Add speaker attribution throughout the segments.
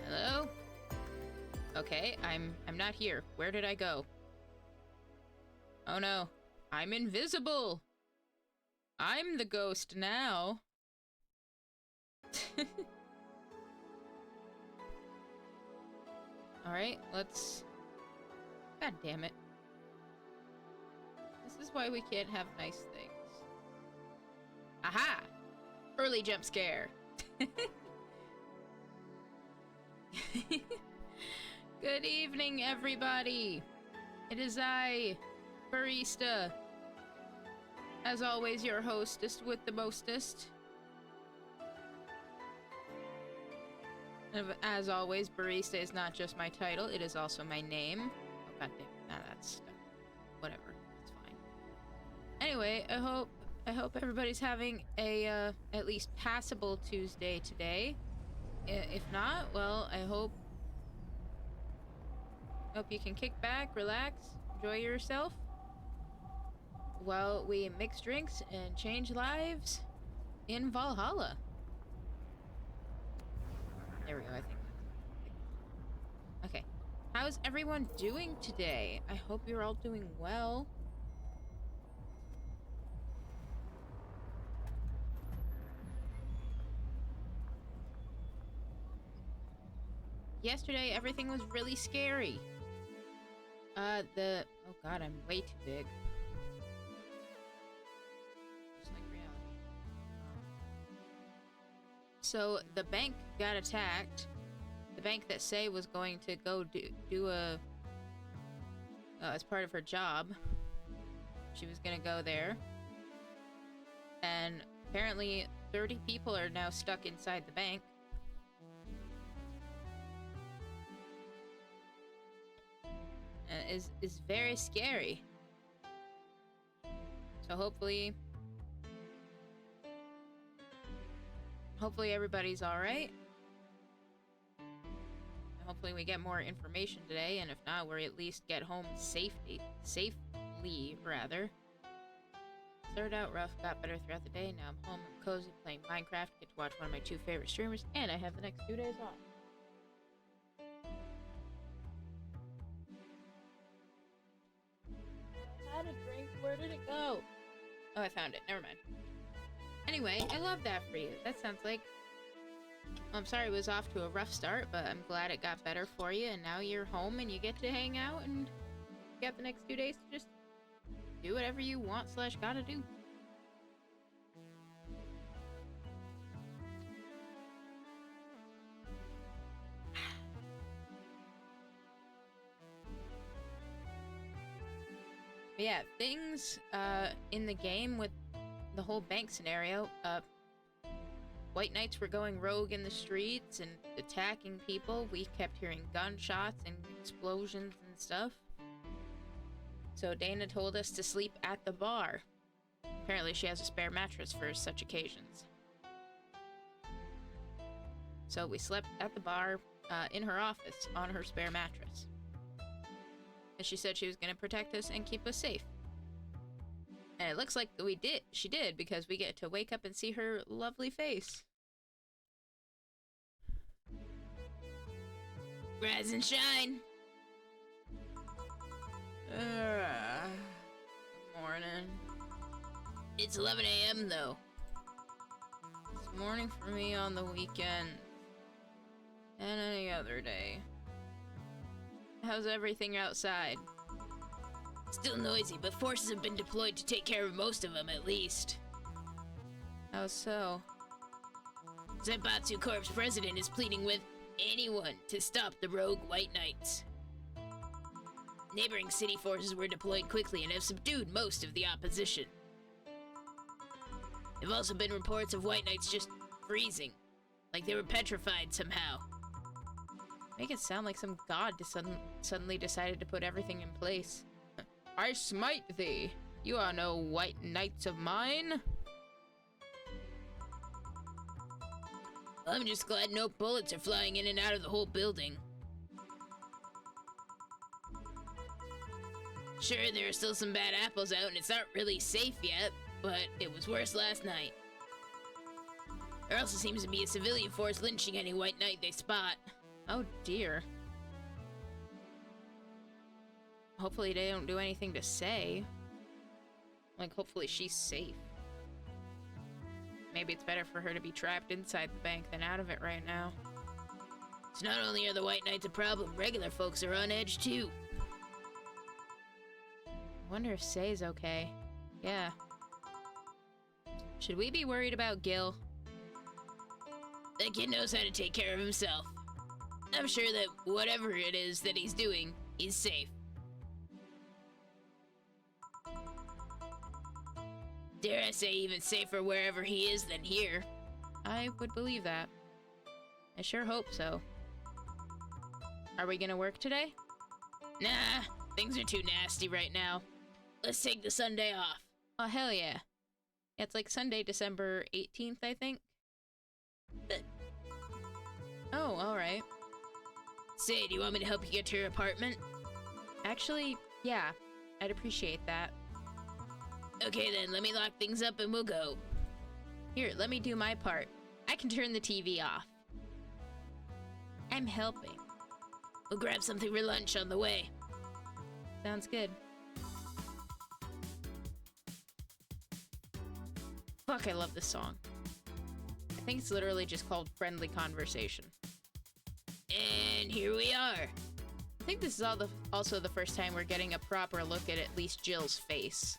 Speaker 1: Hello? Okay, I'm not here. Where did I go? Oh no, I'm invisible! I'm the ghost now. Alright, let's... God damn it. This is why we can't have nice things. Aha! Early jump scare. Good evening, everybody. It is I, Barista. As always, your hostess with the mostest. As always, Barista is not just my title, it is also my name. Oh, god damn it. Nah, that's stuff. Whatever. It's fine. Anyway, I hope everybody's having a, at least passable Tuesday today. If not, well, I hope you can kick back, relax, enjoy yourself while we mix drinks and change lives in Valhalla. There we go, I think. Okay. How's everyone doing today? I hope you're all doing well. Yesterday, everything was really scary. Oh god, I'm way too big. Just like reality. So, the bank got attacked. The bank that Say was going to go do a... as part of her job. She was gonna go there. And apparently, 30 people are now stuck inside the bank. Is very scary. So hopefully everybody's alright. Hopefully we get more information today, and if not, we at least get home safely, rather. Started out rough, got better throughout the day, now I'm home, I'm cozy, playing Minecraft, get to watch one of my 2 favorite streamers, and I have the next 2 days off. I had a drink, where did it go? Oh, I found it, never mind. Anyway, I love that for you. That sounds like... I'm sorry it was off to a rough start, but I'm glad it got better for you, and now you're home and you get to hang out, and you got the next 2 days to just do whatever you want / gotta do. But yeah, things in the game with the whole bank scenario, White Knights were going rogue in the streets and attacking people. We kept hearing gunshots and explosions and stuff. So Dana told us to sleep at the bar. Apparently she has a spare mattress for such occasions. So we slept at the bar in her office on her spare mattress. And she said she was going to protect us and keep us safe. And it looks like she did, because we get to wake up and see her lovely face. Rise and shine! Good morning. It's 11 a.m. though. It's morning for me on the weekend. And any other day. How's everything outside? Still noisy, but forces have been deployed to take care of most of them, at least. How so? Zenbatsu Corp's president is pleading with anyone to stop the rogue White Knights. Neighboring city forces were deployed quickly and have subdued most of the opposition. There have also been reports of White Knights just freezing, like they were petrified somehow. Make it sound like some god suddenly decided to put everything in place. I smite thee! You are no White Knights of mine! I'm just glad no bullets are flying in and out of the whole building. Sure, there are still some bad apples out and it's not really safe yet, but it was worse last night. There also seems to be a civilian force lynching any White Knight they spot. Oh dear. Hopefully they don't do anything to say. Like, hopefully she's safe. Maybe it's better for her to be trapped inside the bank than out of it right now.
Speaker 2: It's not only are the White Knights a problem, regular folks are on edge too.
Speaker 1: I wonder if Say's okay. Yeah. Should we be worried about Gil?
Speaker 2: That kid knows how to take care of himself. I'm sure that whatever it is that he's doing, he's safe. Dare I say even safer wherever he is than here.
Speaker 1: I would believe that. I sure hope so. Are we gonna work today?
Speaker 2: Nah, things are too nasty right now. Let's take the Sunday off.
Speaker 1: Oh, hell yeah. It's like Sunday, December 18th, I think. Oh, alright.
Speaker 2: Say, do you want me to help you get to your apartment?
Speaker 1: Actually, yeah. I'd appreciate that.
Speaker 2: Okay then, let me lock things up and we'll go.
Speaker 1: Here, let me do my part. I can turn the TV off. I'm helping.
Speaker 2: We'll grab something for lunch on the way.
Speaker 1: Sounds good. Fuck, I love this song. I think it's literally just called Friendly Conversation.
Speaker 2: And here we are.
Speaker 1: I think this is also the first time we're getting a proper look at least Jill's face.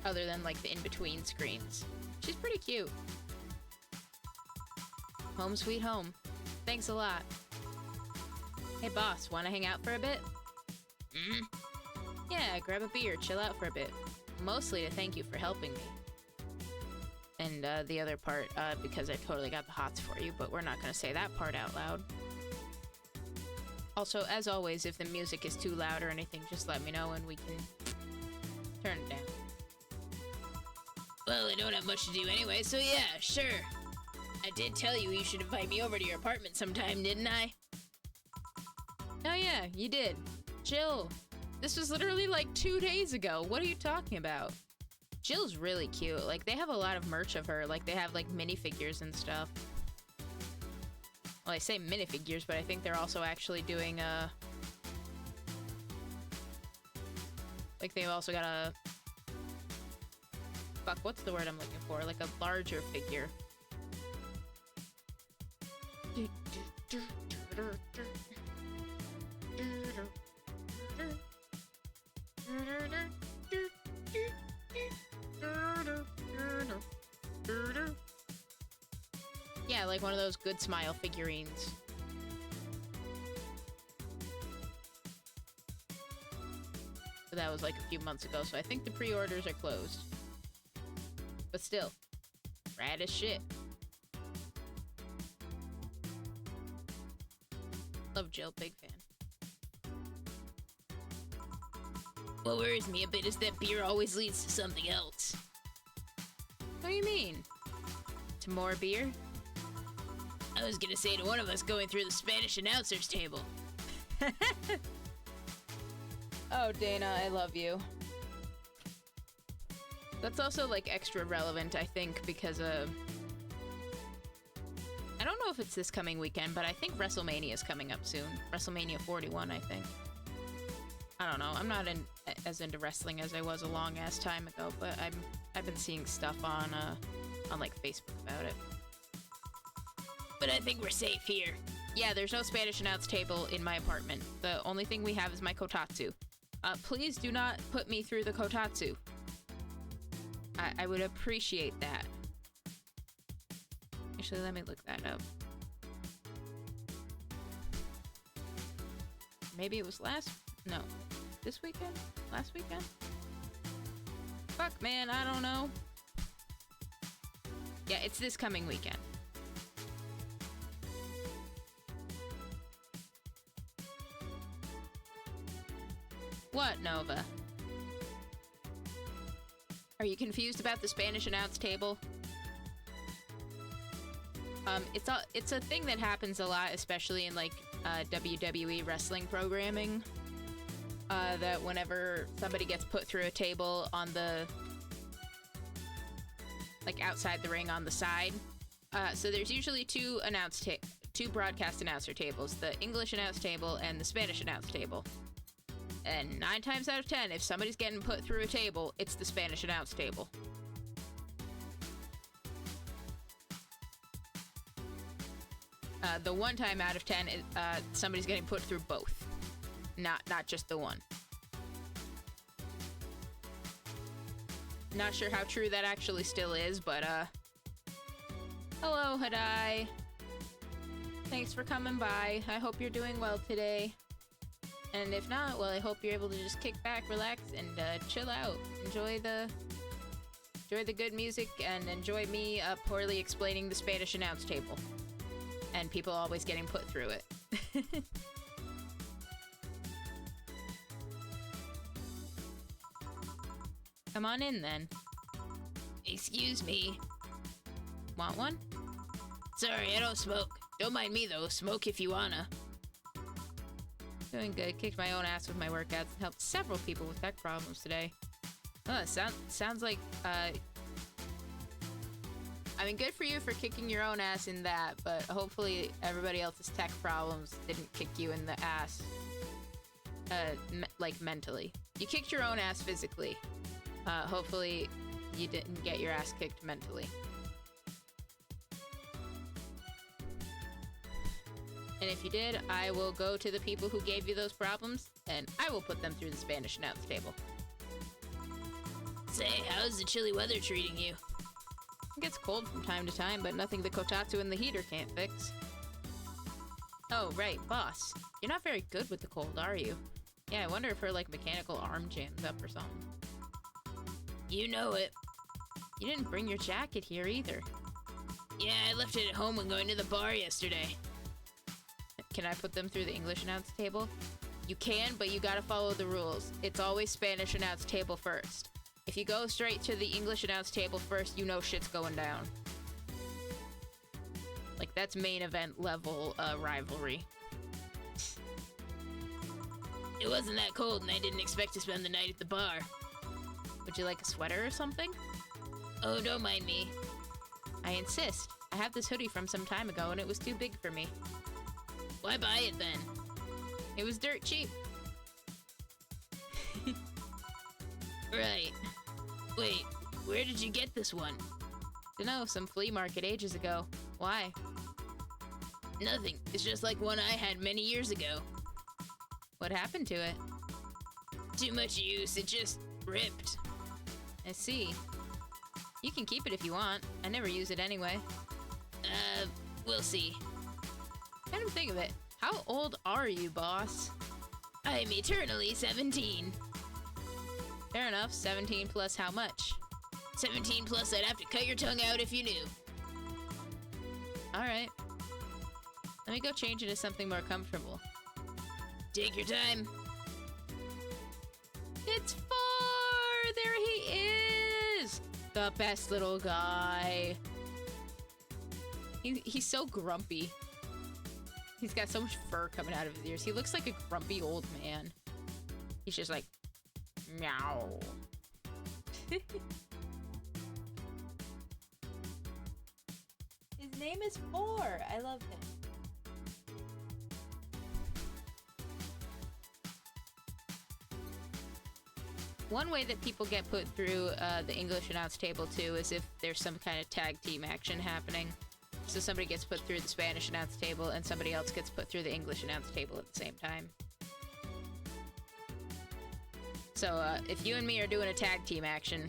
Speaker 1: Other than, like, the in-between screens. She's pretty cute. Home sweet home. Thanks a lot. Hey, boss, wanna hang out for a bit?
Speaker 2: Hmm?
Speaker 1: Yeah, grab a beer, chill out for a bit. Mostly to thank you for helping me. And, the other part, because I totally got the hots for you, but we're not gonna say that part out loud. Also, as always, if the music is too loud or anything, just let me know and we can turn it down.
Speaker 2: Well, I don't have much to do anyway, so yeah, sure. I did tell you should invite me over to your apartment sometime, didn't I?
Speaker 1: Oh yeah, you did. Jill, this was literally like 2 days ago. What are you talking about? Jill's really cute. Like, they have a lot of merch of her. Like, they have, like, minifigures and stuff. Well, I say minifigures, but I think they're also actually doing, like, they've also got a... Fuck, what's the word I'm looking for? Like, a larger figure. Yeah, like one of those Good Smile figurines. But that was like a few months ago, so I think the pre-orders are closed. But still, rad as shit. Love Jill, big fan.
Speaker 2: What worries me a bit is that beer always leads to something else.
Speaker 1: What do you mean? To more beer?
Speaker 2: I was gonna say to one of us going through the Spanish announcer's table.
Speaker 1: Oh, Dana, I love you. That's also, like, extra relevant, I think, because, I don't know if it's this coming weekend, but I think WrestleMania is coming up soon. WrestleMania 41, I think. I don't know, I'm not as into wrestling as I was a long-ass time ago, but I've been seeing stuff on, like, Facebook about it.
Speaker 2: But I think we're safe here.
Speaker 1: Yeah, there's no Spanish announce table in my apartment. The only thing we have is my kotatsu. Please do not put me through the kotatsu. I would appreciate that. Actually, let me look that up. Maybe it was no. This weekend? Last weekend? Fuck, man, I don't know. Yeah, it's this coming weekend. What, Nova? Are you confused about the Spanish announce table? It's a thing that happens a lot, especially in, like, WWE wrestling programming. That whenever somebody gets put through a table on the... like, outside the ring on the side. So there's usually two announce two broadcast announcer tables, the English announce table and the Spanish announce table. And 9 times out of 10, if somebody's getting put through a table, it's the Spanish announce table. The 1 time out of 10, somebody's getting put through both, not just the one. Not sure how true that actually still is, but hello, Hadai. Thanks for coming by. I hope you're doing well today. And if not, well, I hope you're able to just kick back, relax, and chill out. Enjoy the good music, and enjoy me poorly explaining the Spanish announce table. And people always getting put through it. Come on in, then.
Speaker 2: Excuse me.
Speaker 1: Want one?
Speaker 2: Sorry, I don't smoke. Don't mind me, though. Smoke if you wanna.
Speaker 1: Doing good. Kicked my own ass with my workouts and helped several people with tech problems today. Oh, sounds like, I mean, good for you for kicking your own ass in that, but hopefully everybody else's tech problems didn't kick you in the ass, like, mentally. You kicked your own ass physically. Hopefully you didn't get your ass kicked mentally. And if you did, I will go to the people who gave you those problems, and I will put them through the Spanish announce table.
Speaker 2: Say, how's the chilly weather treating you?
Speaker 1: It gets cold from time to time, but nothing the kotatsu and the heater can't fix. Oh, right, boss. You're not very good with the cold, are you? Yeah, I wonder if her, like, mechanical arm jams up or something.
Speaker 2: You know it.
Speaker 1: You didn't bring your jacket here either.
Speaker 2: Yeah, I left it at home when going to the bar yesterday.
Speaker 1: Can I put them through the English announce table? You can, but you gotta follow the rules. It's always Spanish announce table first. If you go straight to the English announce table first, you know shit's going down. Like, that's main event level rivalry.
Speaker 2: It wasn't that cold, and I didn't expect to spend the night at the bar.
Speaker 1: Would you like a sweater or something?
Speaker 2: Oh, don't mind me.
Speaker 1: I insist. I have this hoodie from some time ago, and it was too big for me.
Speaker 2: Why buy it then?
Speaker 1: It was dirt cheap.
Speaker 2: Right. Wait, where did you get this one?
Speaker 1: Dunno, some flea market ages ago. Why?
Speaker 2: Nothing. It's just like one I had many years ago.
Speaker 1: What happened to it?
Speaker 2: Too much use. It just ripped.
Speaker 1: I see. You can keep it if you want. I never use it anyway.
Speaker 2: We'll see.
Speaker 1: Come to think of it, how old are you, boss?
Speaker 2: I'm eternally 17.
Speaker 1: Fair enough. 17 plus how much?
Speaker 2: 17 plus I'd have to cut your tongue out if you knew.
Speaker 1: Alright. Let me go change into something more comfortable.
Speaker 2: Take your time.
Speaker 1: It's 4! There he is! The best little guy. He's so grumpy. He's got so much fur coming out of his ears. He looks like a grumpy old man. He's just like, meow. His name is 4. I love him. One way that people get put through the English announce table too is if there's some kind of tag team action happening. So somebody gets put through the Spanish announce table and somebody else gets put through the English announce table at the same time. So if you and me are doing a tag team action,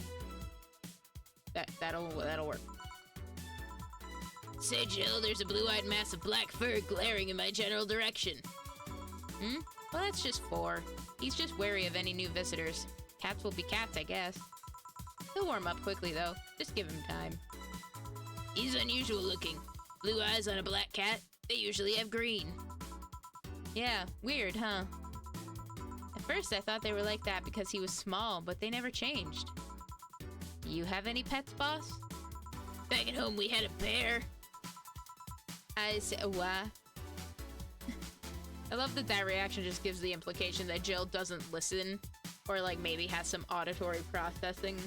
Speaker 1: that'll work.
Speaker 2: Say, Jill, there's a blue-eyed mass of black fur glaring in my general direction.
Speaker 1: Hmm? Well, that's just 4. He's just wary of any new visitors. Cats will be cats, I guess. He'll warm up quickly, though. Just give him time.
Speaker 2: He's unusual looking. Blue eyes on a black cat, they usually have green.
Speaker 1: Yeah, weird, huh? At first I thought they were like that because he was small, but they never changed. Do you have any pets, boss?
Speaker 2: Back at home we had a bear.
Speaker 1: I say, what? I love that that reaction just gives the implication that Jill doesn't listen, or like maybe has some auditory processing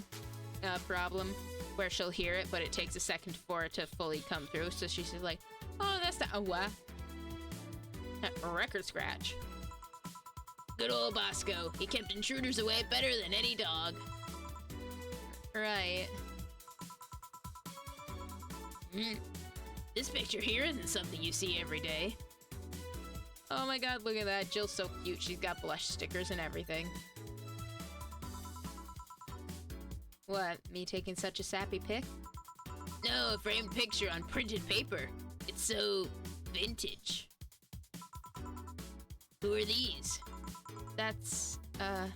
Speaker 1: problem where she'll hear it, but it takes a second for it to fully come through. So she's just like, oh, that's the what? A record scratch.
Speaker 2: Good old Bosco. He kept intruders away better than any dog.
Speaker 1: Right.
Speaker 2: This picture here isn't something you see every day.
Speaker 1: Oh my god, look at that. Jill's so cute. She's got blush stickers and everything. What, me taking such a sappy pic?
Speaker 2: No, a framed picture on printed paper. It's so vintage. Who are these?
Speaker 1: That's, the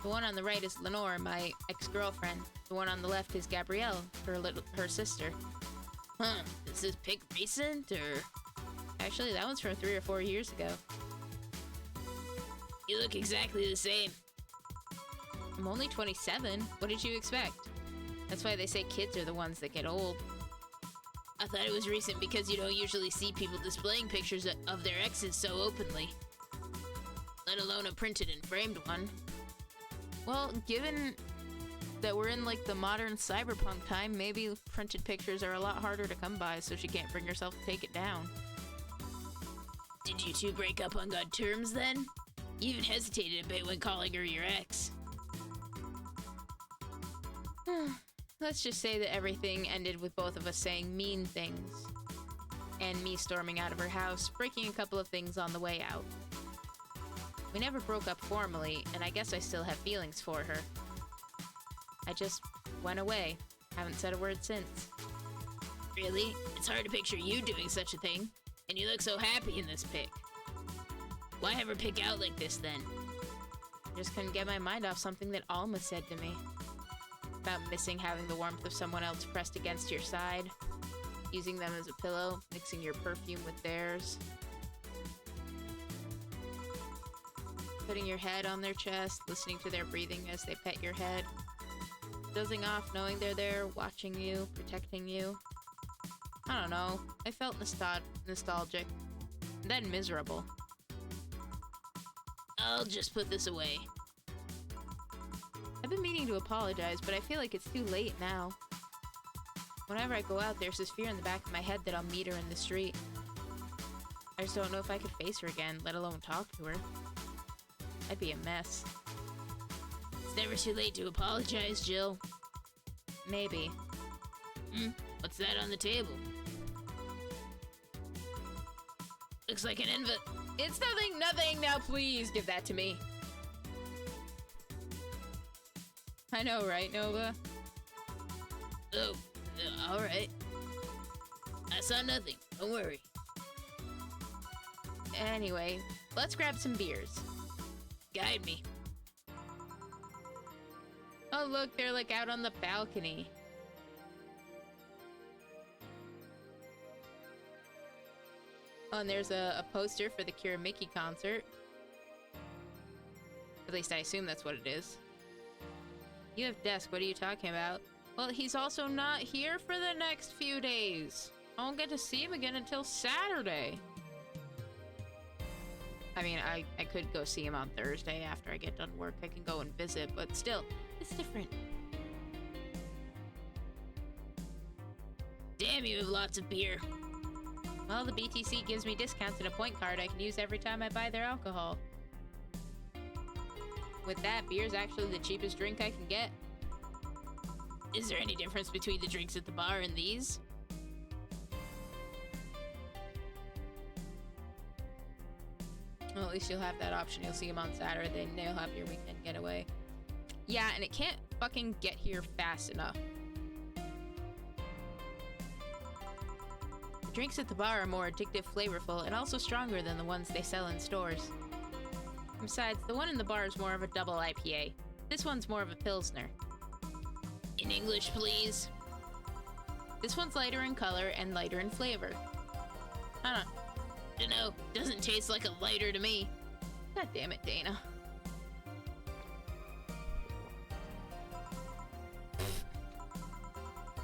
Speaker 1: one on the right is Lenore, my ex-girlfriend. The one on the left is Gabrielle, her sister.
Speaker 2: Huh, is this pic recent, or...?
Speaker 1: Actually, that one's from 3 or 4 years ago.
Speaker 2: You look exactly the same.
Speaker 1: I'm only 27. What did you expect? That's why they say kids are the ones that get old.
Speaker 2: I thought it was recent because you don't usually see people displaying pictures of their exes so openly. Let alone a printed and framed one.
Speaker 1: Well, given that we're in like the modern cyberpunk time, maybe printed pictures are a lot harder to come by, so she can't bring herself to take it down.
Speaker 2: Did you two break up on good terms then? You even hesitated a bit when calling her your ex.
Speaker 1: Let's just say that everything ended with both of us saying mean things. And me storming out of her house, breaking a couple of things on the way out. We never broke up formally, and I guess I still have feelings for her. I just went away. Haven't said a word since.
Speaker 2: Really? It's hard to picture you doing such a thing. And you look so happy in this pic. Why have her pick out like this then?
Speaker 1: I just couldn't get my mind off something that Alma said to me. About missing having the warmth of someone else pressed against your side. Using them as a pillow, mixing your perfume with theirs. Putting your head on their chest, listening to their breathing as they pet your head. Dozing off knowing they're there, watching you, protecting you. I don't know. I felt nostalgic. And then miserable.
Speaker 2: I'll just put this away.
Speaker 1: I've been meaning to apologize, but I feel like it's too late now. Whenever I go out, there's this fear in the back of my head that I'll meet her in the street. I just don't know if I could face her again, let alone talk to her. I'd be a mess.
Speaker 2: It's never too late to apologize, Jill.
Speaker 1: Maybe.
Speaker 2: What's that on the table? Looks like an envelope.
Speaker 1: It's nothing, now please give that to me. I know, right, Nova?
Speaker 2: Oh, alright. I saw nothing, don't worry.
Speaker 1: Anyway, let's grab some beers.
Speaker 2: Guide me.
Speaker 1: Oh look, they're like out on the balcony. Oh, and there's a poster for the Cure Mickey concert. At least I assume that's what it is. You have desk, what are you talking about? Well, he's also not here for the next few days. I won't get to see him again until Saturday. I mean, I could go see him on Thursday after I get done work. I can go and visit, but still, it's different.
Speaker 2: Damn, you have lots of beer.
Speaker 1: Well, the BTC gives me discounts and a point card I can use every time I buy their alcohol. With that, beer's actually the cheapest drink I can get.
Speaker 2: Is there any difference between the drinks at the bar and these?
Speaker 1: Well, at least you'll have that option. You'll see him on Saturday, and you'll have your weekend getaway. Yeah, and it can't fucking get here fast enough. The drinks at the bar are more addictive, flavorful, and also stronger than the ones they sell in stores. Besides, the one in the bar is more of a double IPA. This one's more of a Pilsner.
Speaker 2: In English, please.
Speaker 1: This one's lighter in color and lighter in flavor. I
Speaker 2: don't know. Doesn't taste like a lighter to me.
Speaker 1: God damn it, Dana.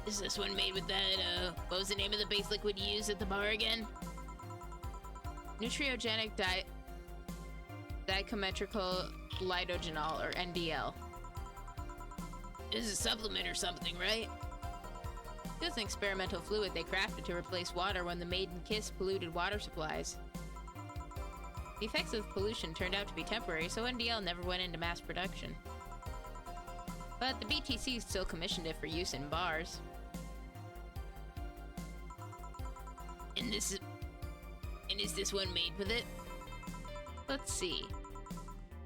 Speaker 2: Is this one made with that, what was the name of the base liquid you use at the bar again?
Speaker 1: Nutriogenic dichrometrical lidogenol, or NDL.
Speaker 2: This is a supplement or something, right?
Speaker 1: It was an experimental fluid they crafted to replace water when the maiden kiss polluted water supplies. The effects of pollution turned out to be temporary, so NDL never went into mass production. But the BTC still commissioned it for use in bars.
Speaker 2: And is this one made with it?
Speaker 1: Let's see.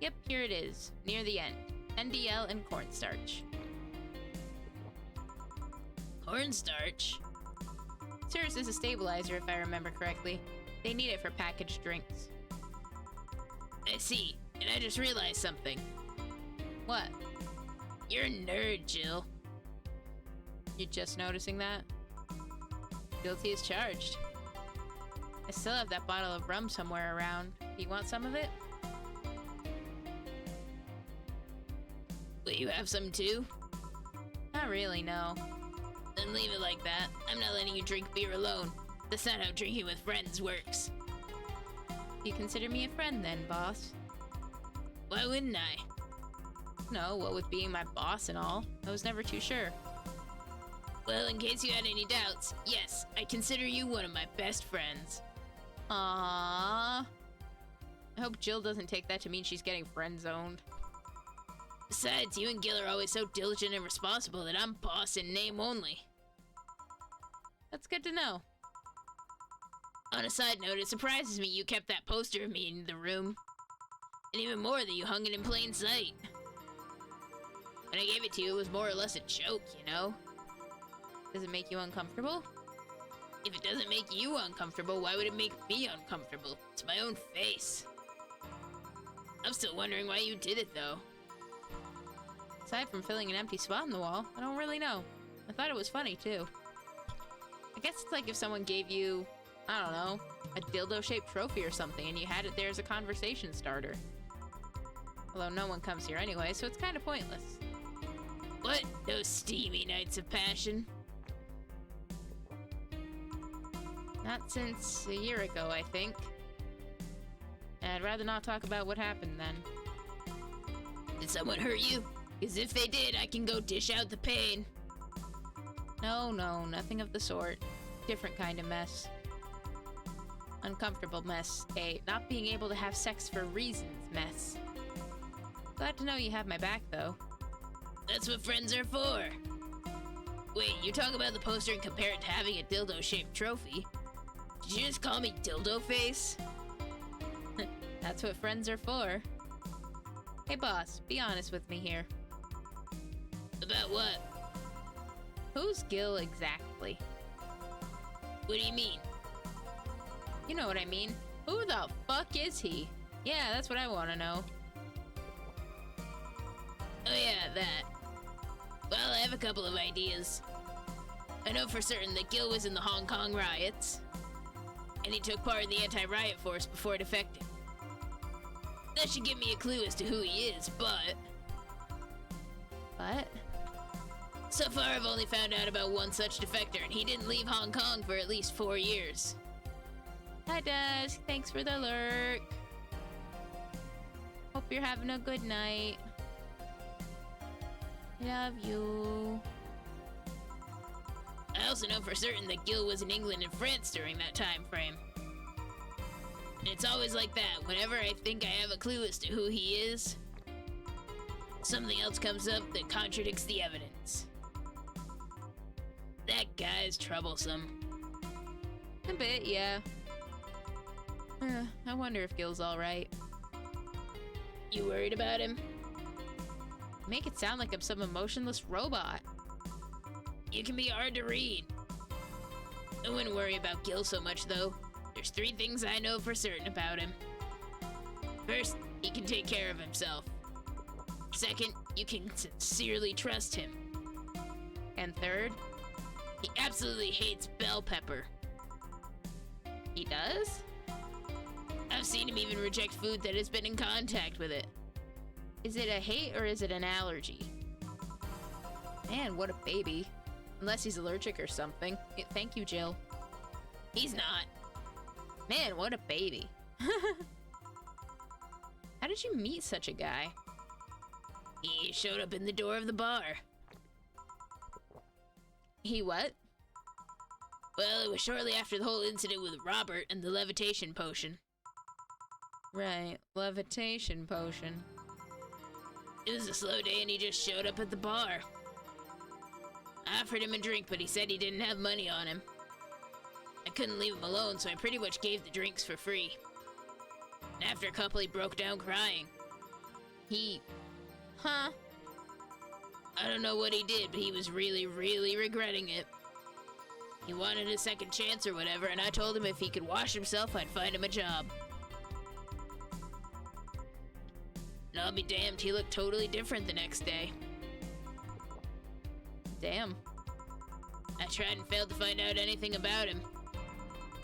Speaker 1: Yep, here it is, near the end. NDL and cornstarch.
Speaker 2: Cornstarch?
Speaker 1: Serves as a stabilizer, if I remember correctly. They need it for packaged drinks.
Speaker 2: I see, and I just realized something.
Speaker 1: What?
Speaker 2: You're a nerd, Jill.
Speaker 1: You're just noticing that? Guilty as charged. I still have that bottle of rum somewhere around. Do you want some of it?
Speaker 2: Will you have some too?
Speaker 1: Not really, no.
Speaker 2: Then leave it like that. I'm not letting you drink beer alone. That's not how drinking with friends works.
Speaker 1: You consider me a friend then, boss?
Speaker 2: Why wouldn't I?
Speaker 1: No, what with being my boss and all, I was never too sure.
Speaker 2: Well, in case you had any doubts, yes, I consider you one of my best friends.
Speaker 1: Aww. I hope Jill doesn't take that to mean she's getting friend-zoned.
Speaker 2: Besides, you and Gil are always so diligent and responsible that I'm boss in name only.
Speaker 1: That's good to know.
Speaker 2: On a side note, it surprises me you kept that poster of me in the room. And even more that you hung it in plain sight. When I gave it to you, it was more or less a joke, you know?
Speaker 1: Does it make you uncomfortable?
Speaker 2: If it doesn't make you uncomfortable, why would it make me uncomfortable? It's my own face. I'm still wondering why you did it, though.
Speaker 1: Aside from filling an empty spot in the wall, I don't really know. I thought it was funny, too. I guess it's like if someone gave you, I don't know, a dildo-shaped trophy or something, and you had it there as a conversation starter. Although no one comes here anyway, so it's kind of pointless.
Speaker 2: What? Those steamy nights of passion?
Speaker 1: Not since a year ago, I think. And I'd rather not talk about what happened then.
Speaker 2: Did someone hurt you? Because if they did, I can go dish out the pain.
Speaker 1: No, nothing of the sort. Different kind of mess. Uncomfortable mess. A not being able to have sex for reasons mess. Glad to know you have my back, though.
Speaker 2: That's what friends are for. Wait, you talk about the poster and compare it to having a dildo-shaped trophy. Did you just call me Dildo Face?
Speaker 1: That's what friends are for. Hey boss, be honest with me here.
Speaker 2: About what?
Speaker 1: Who's Gil exactly?
Speaker 2: What do you mean?
Speaker 1: You know what I mean. Who the fuck is he? Yeah, that's what I want to know.
Speaker 2: Oh yeah, that. Well, I have a couple of ideas. I know for certain that Gil was in the Hong Kong riots, and he took part in the anti-riot force before defecting. That should give me a clue as to who he is, but...
Speaker 1: What?
Speaker 2: So far, I've only found out about one such defector, and he didn't leave Hong Kong for at least 4 years.
Speaker 1: Hi, Dusk. Thanks for the lurk. Hope you're having a good night. Love you.
Speaker 2: I also know for certain that Gil was in England and France during that time frame. And it's always like that. Whenever I think I have a clue as to who he is, something else comes up that contradicts the evidence. That guy's troublesome.
Speaker 1: A bit, yeah. I wonder if Gil's alright.
Speaker 2: You worried about him?
Speaker 1: Make it sound like I'm some emotionless robot.
Speaker 2: You can be hard to read. I wouldn't worry about Gil so much, though. There's 3 things I know for certain about him. First, he can take care of himself. Second, you can sincerely trust him.
Speaker 1: And third,
Speaker 2: he absolutely hates bell pepper.
Speaker 1: He does?
Speaker 2: I've seen him even reject food that has been in contact with it.
Speaker 1: Is it a hate or is it an allergy? Man, what a baby. Unless he's allergic or something. Thank you, Jill.
Speaker 2: He's not.
Speaker 1: Man, what a baby. How did you meet such a guy?
Speaker 2: He showed up in the door of the bar.
Speaker 1: He what?
Speaker 2: Well, it was shortly after the whole incident with Robert and the levitation potion.
Speaker 1: Right, levitation potion.
Speaker 2: It was a slow day and he just showed up at the bar. I offered him a drink, but he said he didn't have money on him. I couldn't leave him alone, so I pretty much gave the drinks for free. And after a couple, he broke down crying.
Speaker 1: Huh?
Speaker 2: I don't know what he did, but he was really, really regretting it. He wanted a second chance or whatever, and I told him if he could wash himself, I'd find him a job. And I'll be damned, he looked totally different the next day.
Speaker 1: Damn.
Speaker 2: I tried and failed to find out anything about him.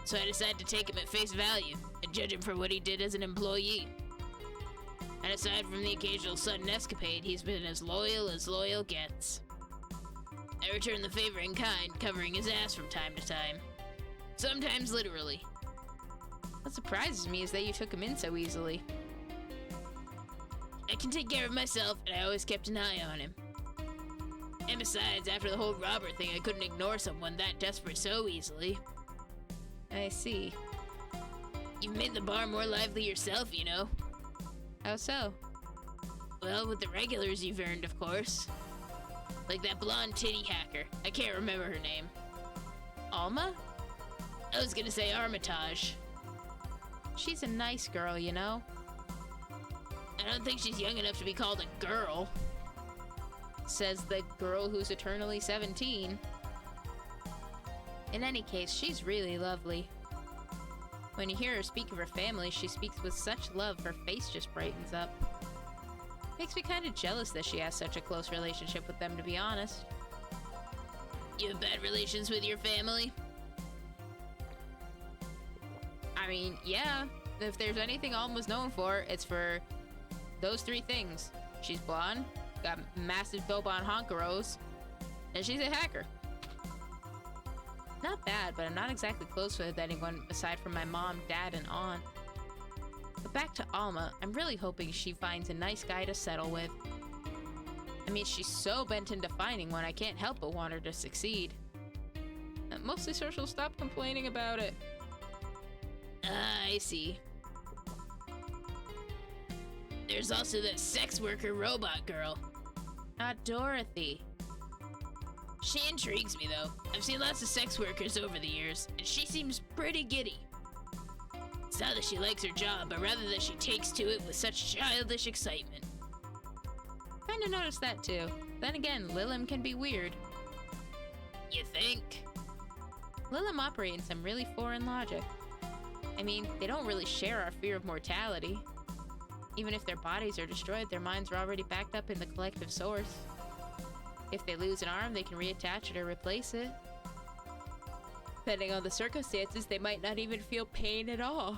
Speaker 2: So I decided to take him at face value and judge him for what he did as an employee. And aside from the occasional sudden escapade, he's been as loyal gets. I returned the favor in kind, covering his ass from time to time. Sometimes literally.
Speaker 1: What surprises me is that you took him in so easily.
Speaker 2: I can take care of myself, and I always kept an eye on him. And besides, after the whole Robert thing, I couldn't ignore someone that desperate so easily.
Speaker 1: I see.
Speaker 2: You've made the bar more lively yourself, you know.
Speaker 1: How so?
Speaker 2: Well, with the regulars you've earned, of course. Like that blonde titty hacker. I can't remember her name.
Speaker 1: Alma?
Speaker 2: I was gonna say Armitage.
Speaker 1: She's a nice girl, you know.
Speaker 2: I don't think she's young enough to be called a girl.
Speaker 1: Says the girl who's eternally 17. In any case, she's really lovely. When you hear her speak of her family, she speaks with such love, her face just brightens up. Makes me kind of jealous that she has such a close relationship with them, to be honest.
Speaker 2: You have bad relations with your family?
Speaker 1: I mean, yeah. If there's anything Alma's known for, it's for those three things. She's blonde, got massive Dobon honkeros, and she's a hacker. Not bad, but I'm not exactly close with anyone aside from my mom, dad, and aunt. But back to Alma, I'm really hoping she finds a nice guy to settle with. I mean, she's so bent into finding one, I can't help but want her to succeed. Mostly so she'll stop complaining about it.
Speaker 2: I see. There's also that sex worker robot girl.
Speaker 1: Not Dorothy.
Speaker 2: She intrigues me, though. I've seen lots of sex workers over the years, and she seems pretty giddy. It's not that she likes her job, but rather that she takes to it with such childish excitement.
Speaker 1: Kinda noticed that too. Then again, Lilim can be weird.
Speaker 2: You think?
Speaker 1: Lilim operate in some really foreign logic. I mean, they don't really share our fear of mortality. Even if their bodies are destroyed, their minds are already backed up in the collective source. If they lose an arm, they can reattach it or replace it. Depending on the circumstances, they might not even feel pain at all.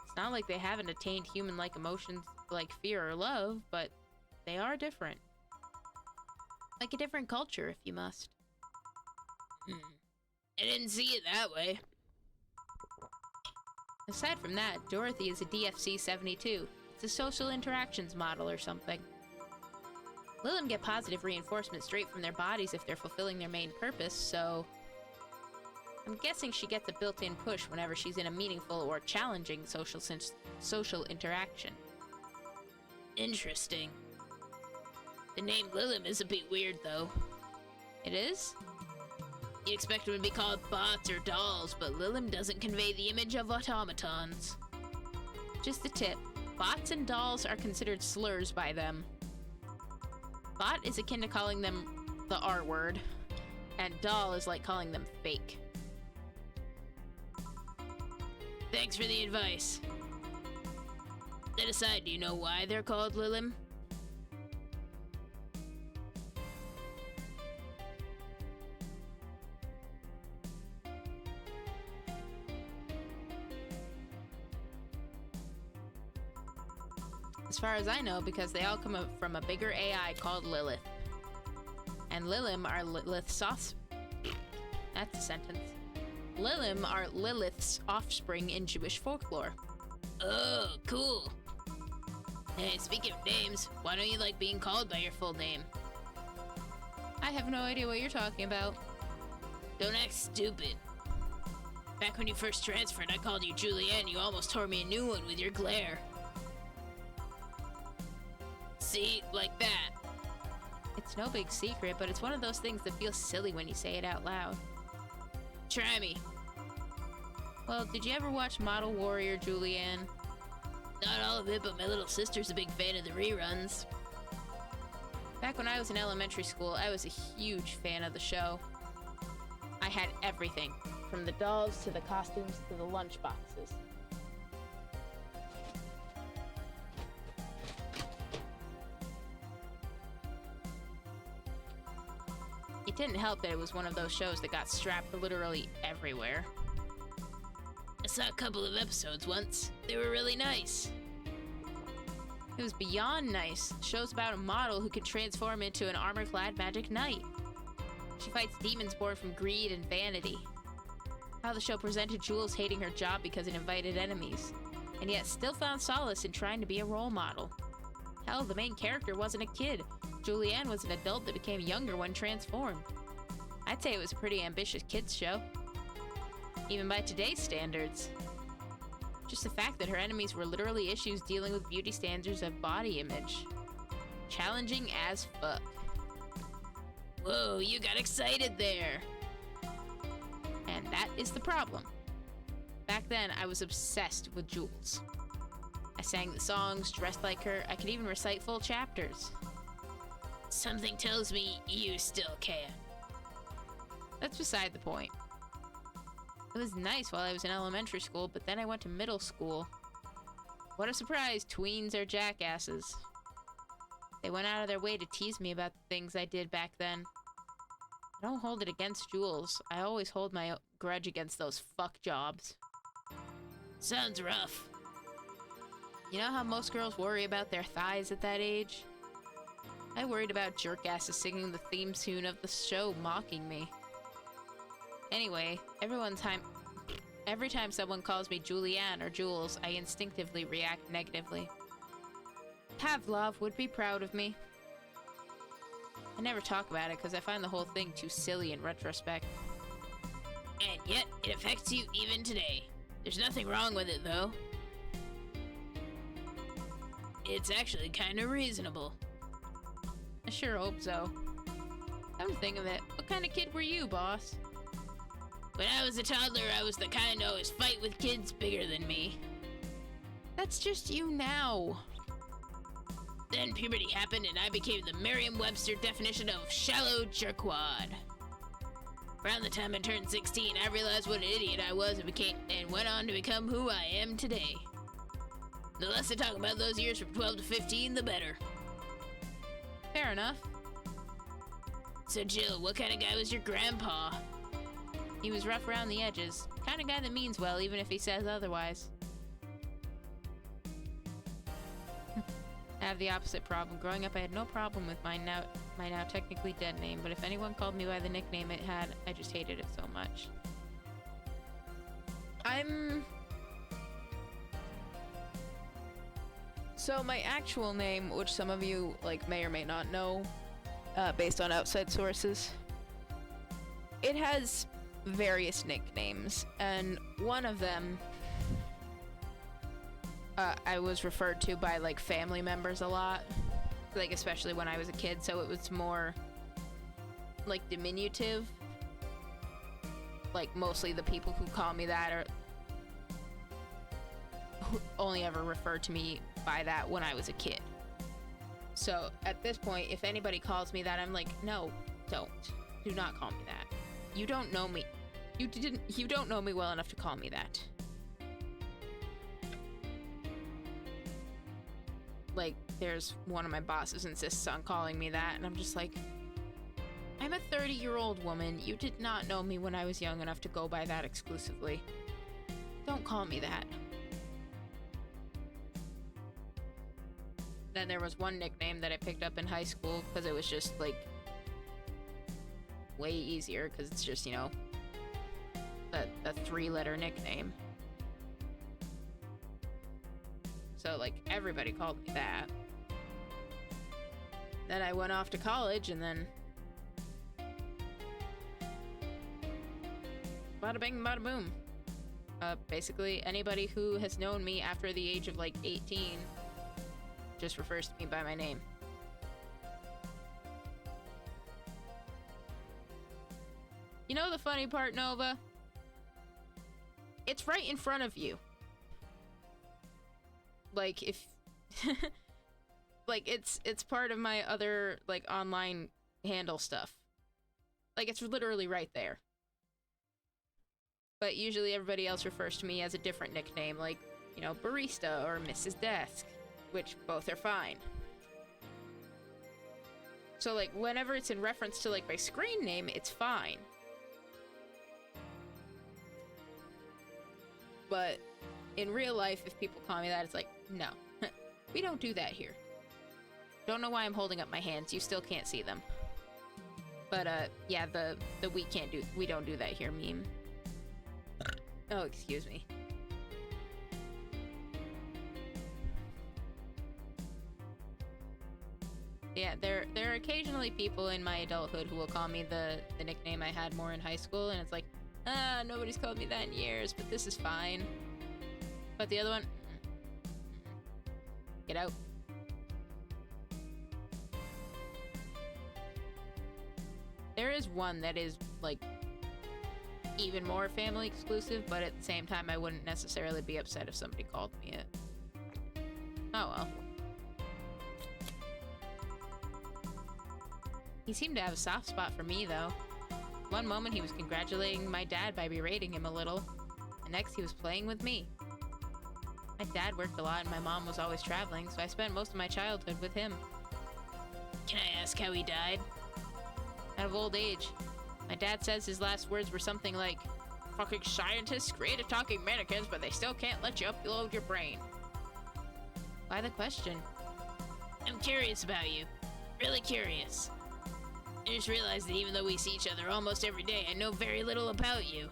Speaker 1: It's not like they haven't attained human-like emotions like fear or love, but they are different. Like a different culture, if you must.
Speaker 2: I didn't see it that way.
Speaker 1: Aside from that, Dorothy is a DFC-72. It's a social interactions model or something. Lilim get positive reinforcement straight from their bodies if they're fulfilling their main purpose, so I'm guessing she gets a built-in push whenever she's in a meaningful or challenging social interaction.
Speaker 2: Interesting. The name Lilim is a bit weird, though.
Speaker 1: It is?
Speaker 2: You'd expect them to be called bots or dolls, but Lilim doesn't convey the image of automatons.
Speaker 1: Just a tip. Bots and dolls are considered slurs by them. Bot is akin to calling them the R word, and doll is like calling them fake.
Speaker 2: Thanks for the advice. That aside, do you know why they're called Lilim?
Speaker 1: As far as I know, because they all come up from a bigger AI called Lilith. And Lilim are Lilith's That's a sentence. Lilim are Lilith's offspring in Jewish folklore.
Speaker 2: Oh, cool. Hey, speaking of names, why don't you like being called by your full name?
Speaker 1: I have no idea what you're talking about.
Speaker 2: Don't act stupid. Back when you first transferred, I called you Julianne. You almost tore me a new one with your glare. See? Like that.
Speaker 1: It's no big secret, but it's one of those things that feels silly when you say it out loud.
Speaker 2: Try me.
Speaker 1: Well, did you ever watch Model Warrior, Julianne?
Speaker 2: Not all of it, but my little sister's a big fan of the reruns.
Speaker 1: Back when I was in elementary school, I was a huge fan of the show. I had everything, from the dolls to the costumes to the lunch boxes. It didn't help that it was one of those shows that got strapped literally everywhere.
Speaker 2: I saw a couple of episodes once. They were really nice.
Speaker 1: It was beyond nice. The show's about a model who can transform into an armor-clad magic knight. She fights demons born from greed and vanity. How the show presented Jules hating her job because it invited enemies, and yet still found solace in trying to be a role model. Hell, the main character wasn't a kid. Julianne was an adult that became younger when transformed. I'd say it was a pretty ambitious kids show, even by today's standards. Just the fact that her enemies were literally issues dealing with beauty standards of body image. Challenging as fuck.
Speaker 2: Whoa, you got excited there.
Speaker 1: And that is the problem. Back then, I was obsessed with Jules. I sang the songs, dressed like her, I could even recite full chapters.
Speaker 2: Something tells me you still can.
Speaker 1: That's beside the point. It was nice while I was in elementary school, but then I went to middle school. What a surprise, tweens are jackasses. They went out of their way to tease me about the things I did back then. I don't hold it against Jules. I always hold my grudge against those fuck jobs.
Speaker 2: Sounds rough.
Speaker 1: You know how most girls worry about their thighs at that age? I worried about jerkasses singing the theme tune of the show mocking me. Anyway, every time someone calls me Julianne or Jules, I instinctively react negatively. Pavlov would be proud of me. I never talk about it because I find the whole thing too silly in retrospect.
Speaker 2: And yet, it affects you even today. There's nothing wrong with it, though. It's actually kind of reasonable.
Speaker 1: I sure hope so. Come to think of it, what kind of kid were you, boss?
Speaker 2: When I was a toddler, I was the kind to always fight with kids bigger than me.
Speaker 1: That's just you now.
Speaker 2: Then puberty happened and I became the Merriam-Webster definition of shallow jerkwad. Around the time I turned 16, I realized what an idiot I was and went on to become who I am today. The less I talk about those years from 12 to 15, the better.
Speaker 1: Fair enough.
Speaker 2: So Jill, what kind of guy was your grandpa?
Speaker 1: He was rough around the edges. Kind of guy that means well, even if he says otherwise. I have the opposite problem. Growing up, I had no problem with my now technically dead name, but if anyone called me by the nickname it had, I just hated it so much. So my actual name, which some of you may or may not know, based on outside sources, it has various nicknames, and one of them I was referred to by family members a lot, especially when I was a kid, so it was more diminutive. Mostly the people who call me that are who only ever referred to me by that when I was a kid. So at this point, if anybody calls me that, I'm like, no, do not call me that. You don't know me. You don't know me well enough to call me that. There's one of my bosses insists on calling me that, and I'm just like, I'm a 30-year-old woman. You did not know me when I was young enough to go by that exclusively. Don't call me that. Then there was one nickname that I picked up in high school because it was just way easier because it's just, a 3-letter nickname. So everybody called me that. Then I went off to college and then bada bing bada boom. Basically, anybody who has known me after the age of, like, 18 just refers to me by my name. You know the funny part, Nova? It's right in front of you. Like, if... like, it's part of my other, like, online handle stuff. Like, it's literally right there. But usually everybody else refers to me as a different nickname, like, you know, Barista or Mrs. Desk, which both are fine. So, like, whenever it's in reference to, like, my screen name, it's fine. But in real life, if people call me that, it's like, no. We don't do that here. Don't know why I'm holding up my hands. You still can't see them. But, yeah, the we don't do that here meme. Oh, excuse me. Yeah, there are occasionally people in my adulthood who will call me the nickname I had more in high school, and it's like, nobody's called me that in years, but this is fine. But the other one, get out. There is one that is, like, even more family exclusive, but at the same time, I wouldn't necessarily be upset if somebody called me it. Oh well. He seemed to have a soft spot for me, though. One moment he was congratulating my dad by berating him a little. The next he was playing with me. My dad worked a lot and my mom was always traveling, so I spent most of my childhood with him.
Speaker 2: Can I ask how he died?
Speaker 1: Out of old age. My dad says his last words were something like, "Fucking scientists created talking mannequins, but they still can't let you upload your brain." Why the question?
Speaker 2: I'm curious about you. Really curious. I just realized that even though we see each other almost every day, I know very little about you.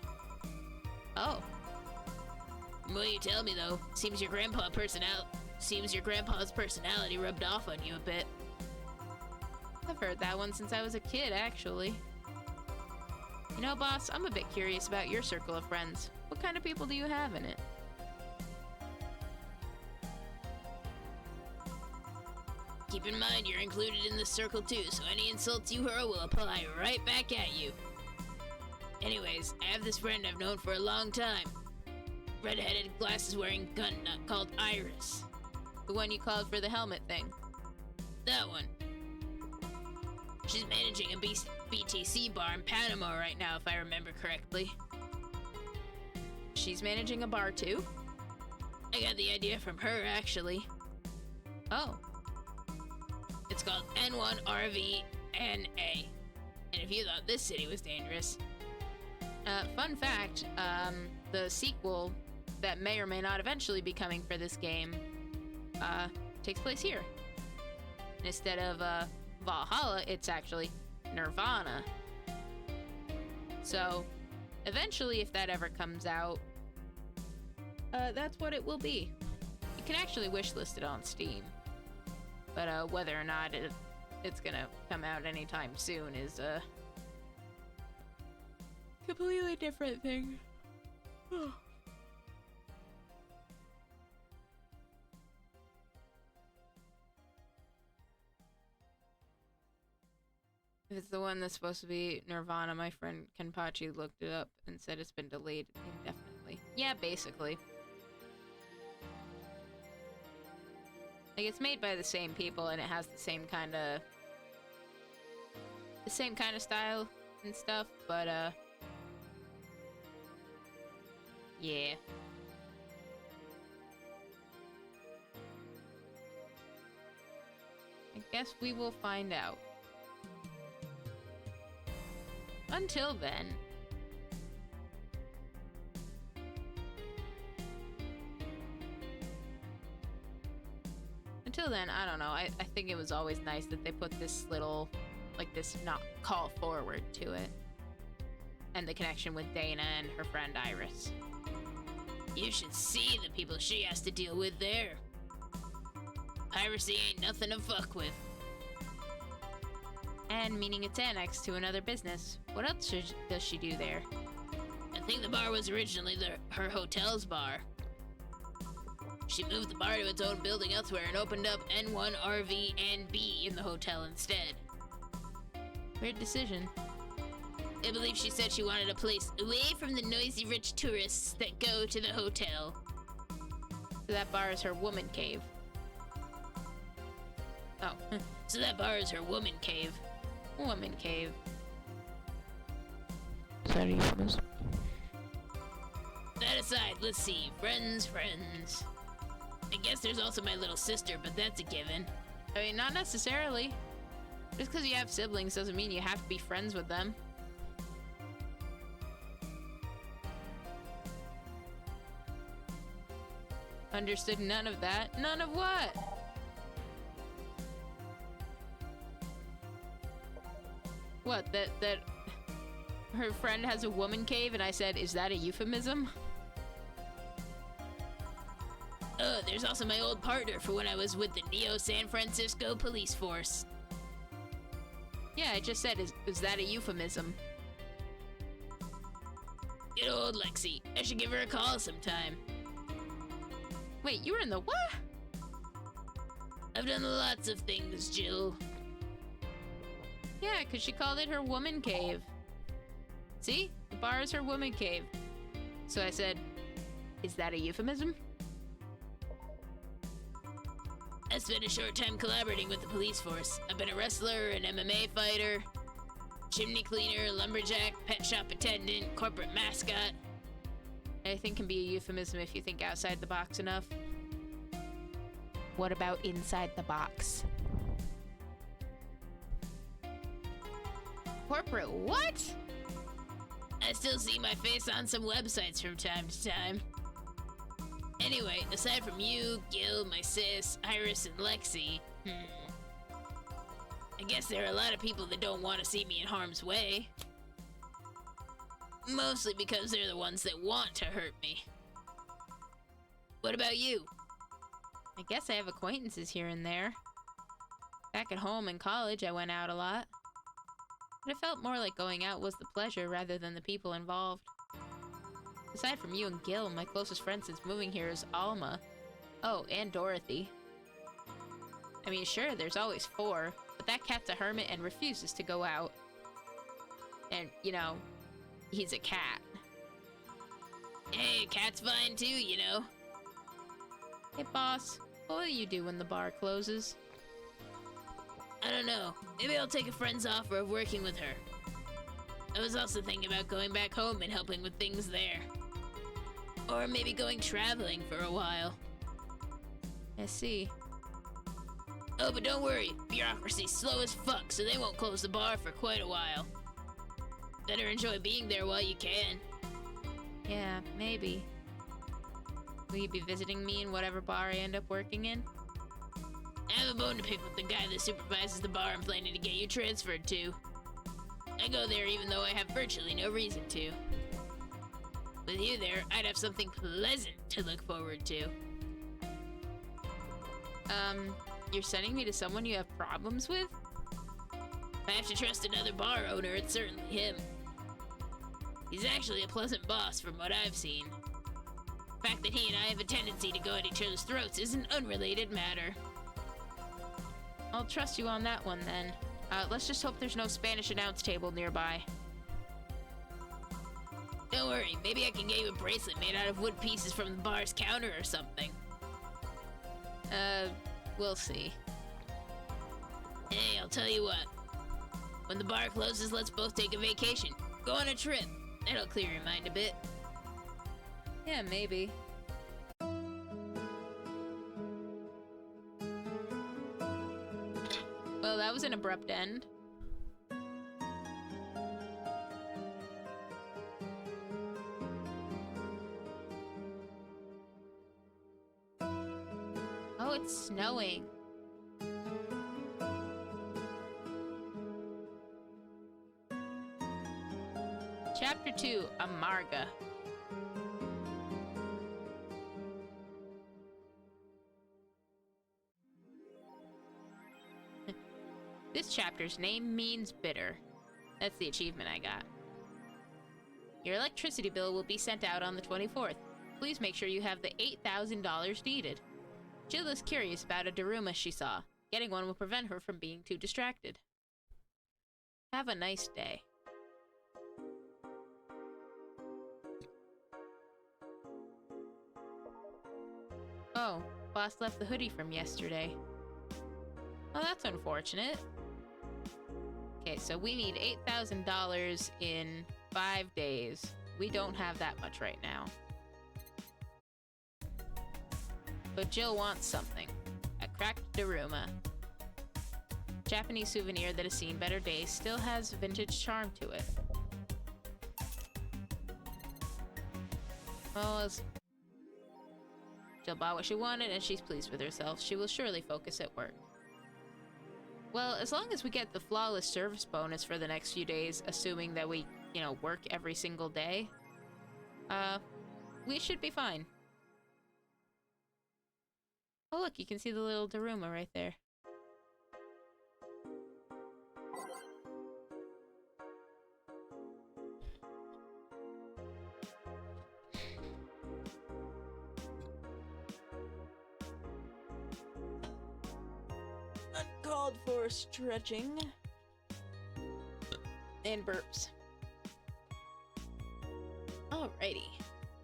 Speaker 1: Oh.
Speaker 2: From what you tell me, though, seems your grandpa's personality rubbed off on you a bit.
Speaker 1: I've heard that one since I was a kid, actually. You know, boss, I'm a bit curious about your circle of friends. What kind of people do you have in it?
Speaker 2: Keep in mind you're included in this circle too, so any insults you hurl will apply right back at you. Anyways, I have this friend I've known for a long time. Red-headed, glasses-wearing gun nut called Iris.
Speaker 1: The one you called for the helmet thing?
Speaker 2: That one. She's managing a BTC bar in Panama right now, if I remember correctly.
Speaker 1: She's managing a bar too?
Speaker 2: I got the idea from her, actually.
Speaker 1: Oh.
Speaker 2: It's called N1RVNA. And if you thought this city was dangerous...
Speaker 1: Fun fact, the sequel that may or may not eventually be coming for this game, takes place here. Instead of, Valhalla, it's actually Nirvana. So, eventually, if that ever comes out, that's what it will be. You can actually wishlist it on Steam. But, whether or not it's gonna come out anytime soon is a completely different thing. If it's the one that's supposed to be Nirvana, my friend Kenpachi looked it up and said it's been delayed indefinitely. Yeah, basically. Like, it's made by the same people and it has the same kind of style and stuff, but yeah. I guess we will find out. Until then, I don't know. I think it was always nice that they put this little, like, this not call forward to it. And the connection with Dana and her friend Iris.
Speaker 2: You should see the people she has to deal with there. Piracy ain't nothing to fuck with.
Speaker 1: And meaning it's annexed to another business. What else does she do there?
Speaker 2: A I think the bar was originally her hotel's bar. She moved the bar to its own building elsewhere and opened up N1, RV, and B in the hotel instead.
Speaker 1: Weird decision.
Speaker 2: I believe she said she wanted a place away from the noisy rich tourists that go to the hotel.
Speaker 1: So that bar is her woman cave. Oh.
Speaker 2: So that bar is her woman cave.
Speaker 1: Woman cave.
Speaker 3: Is that a euphemism?
Speaker 2: That aside, let's see. Friends. I guess there's also my little sister, but that's a given.
Speaker 1: I mean, not necessarily. Just because you have siblings doesn't mean you have to be friends with them. Understood none of that. None of what? What, that her friend has a woman cave and I said, is that a euphemism?
Speaker 2: There's also my old partner for when I was with the Neo San Francisco Police Force.
Speaker 1: Yeah, I just said, is that a euphemism?
Speaker 2: Good old Lexi. I should give her a call sometime.
Speaker 1: Wait, you were in the what?
Speaker 2: I've done lots of things, Jill.
Speaker 1: Yeah, because she called it her woman cave. See? The bar is her woman cave. So I said, is that a euphemism?
Speaker 2: I spent a short time collaborating with the police force. I've been a wrestler, an MMA fighter, chimney cleaner, lumberjack, pet shop attendant, corporate mascot.
Speaker 1: Anything can be a euphemism if you think outside the box enough. What about inside the box? Corporate what?
Speaker 2: I still see my face on some websites from time to time. Anyway, aside from you, Gil, my sis, Iris, and Lexi, I guess there are a lot of people that don't want to see me in harm's way. Mostly because they're the ones that want to hurt me. What about you?
Speaker 1: I guess I have acquaintances here and there. Back at home in college, I went out a lot. But it felt more like going out was the pleasure rather than the people involved. Aside from you and Gil, my closest friend since moving here is Alma. Oh, and Dorothy. I mean, sure, there's always 4, but that cat's a hermit and refuses to go out. And, you know, he's a cat.
Speaker 2: Hey, a cat's fine too, you know.
Speaker 1: Hey, boss, what will you do when the bar closes?
Speaker 2: I don't know. Maybe I'll take a friend's offer of working with her. I was also thinking about going back home and helping with things there. Or maybe going traveling for a while.
Speaker 1: I see.
Speaker 2: Oh, but don't worry. Bureaucracy's slow as fuck, so they won't close the bar for quite a while. Better enjoy being there while you can.
Speaker 1: Yeah, maybe. Will you be visiting me in whatever bar I end up working in?
Speaker 2: I have a bone to pick with the guy that supervises the bar I'm planning to get you transferred to. I go there even though I have virtually no reason to. With you there, I'd have something pleasant to look forward to.
Speaker 1: You're sending me to someone you have problems with?
Speaker 2: If I have to trust another bar owner, it's certainly him. He's actually a pleasant boss from what I've seen. The fact that he and I have a tendency to go at each other's throats is an unrelated matter.
Speaker 1: I'll trust you on that one then. Let's just hope there's no Spanish announce table nearby.
Speaker 2: Don't worry, maybe I can get you a bracelet made out of wood pieces from the bar's counter or something.
Speaker 1: We'll see.
Speaker 2: Hey, I'll tell you what. When the bar closes, let's both take a vacation. Go on a trip. That'll clear your mind a bit.
Speaker 1: Yeah, maybe. Well, that was an abrupt end. Oh, it's snowing. Chapter 2, Amarga. This chapter's name means bitter. That's the achievement I got. Your electricity bill will be sent out on the 24th. Please make sure you have the $8,000 needed. Jill is curious about a Daruma she saw. Getting one will prevent her from being too distracted. Have a nice day. Oh, boss left the hoodie from yesterday. Oh, that's unfortunate. Okay, so we need $8,000 in 5 days. We don't have that much right now. But Jill wants something. A cracked Daruma. Japanese souvenir that has seen better days, still has vintage charm to it. Well, Jill bought what she wanted and she's pleased with herself. She will surely focus at work. Well, as long as we get the flawless service bonus for the next few days, assuming that we, work every single day, we should be fine. Oh look, you can see the little Daruma right there. Uncalled for stretching and burps. Alrighty.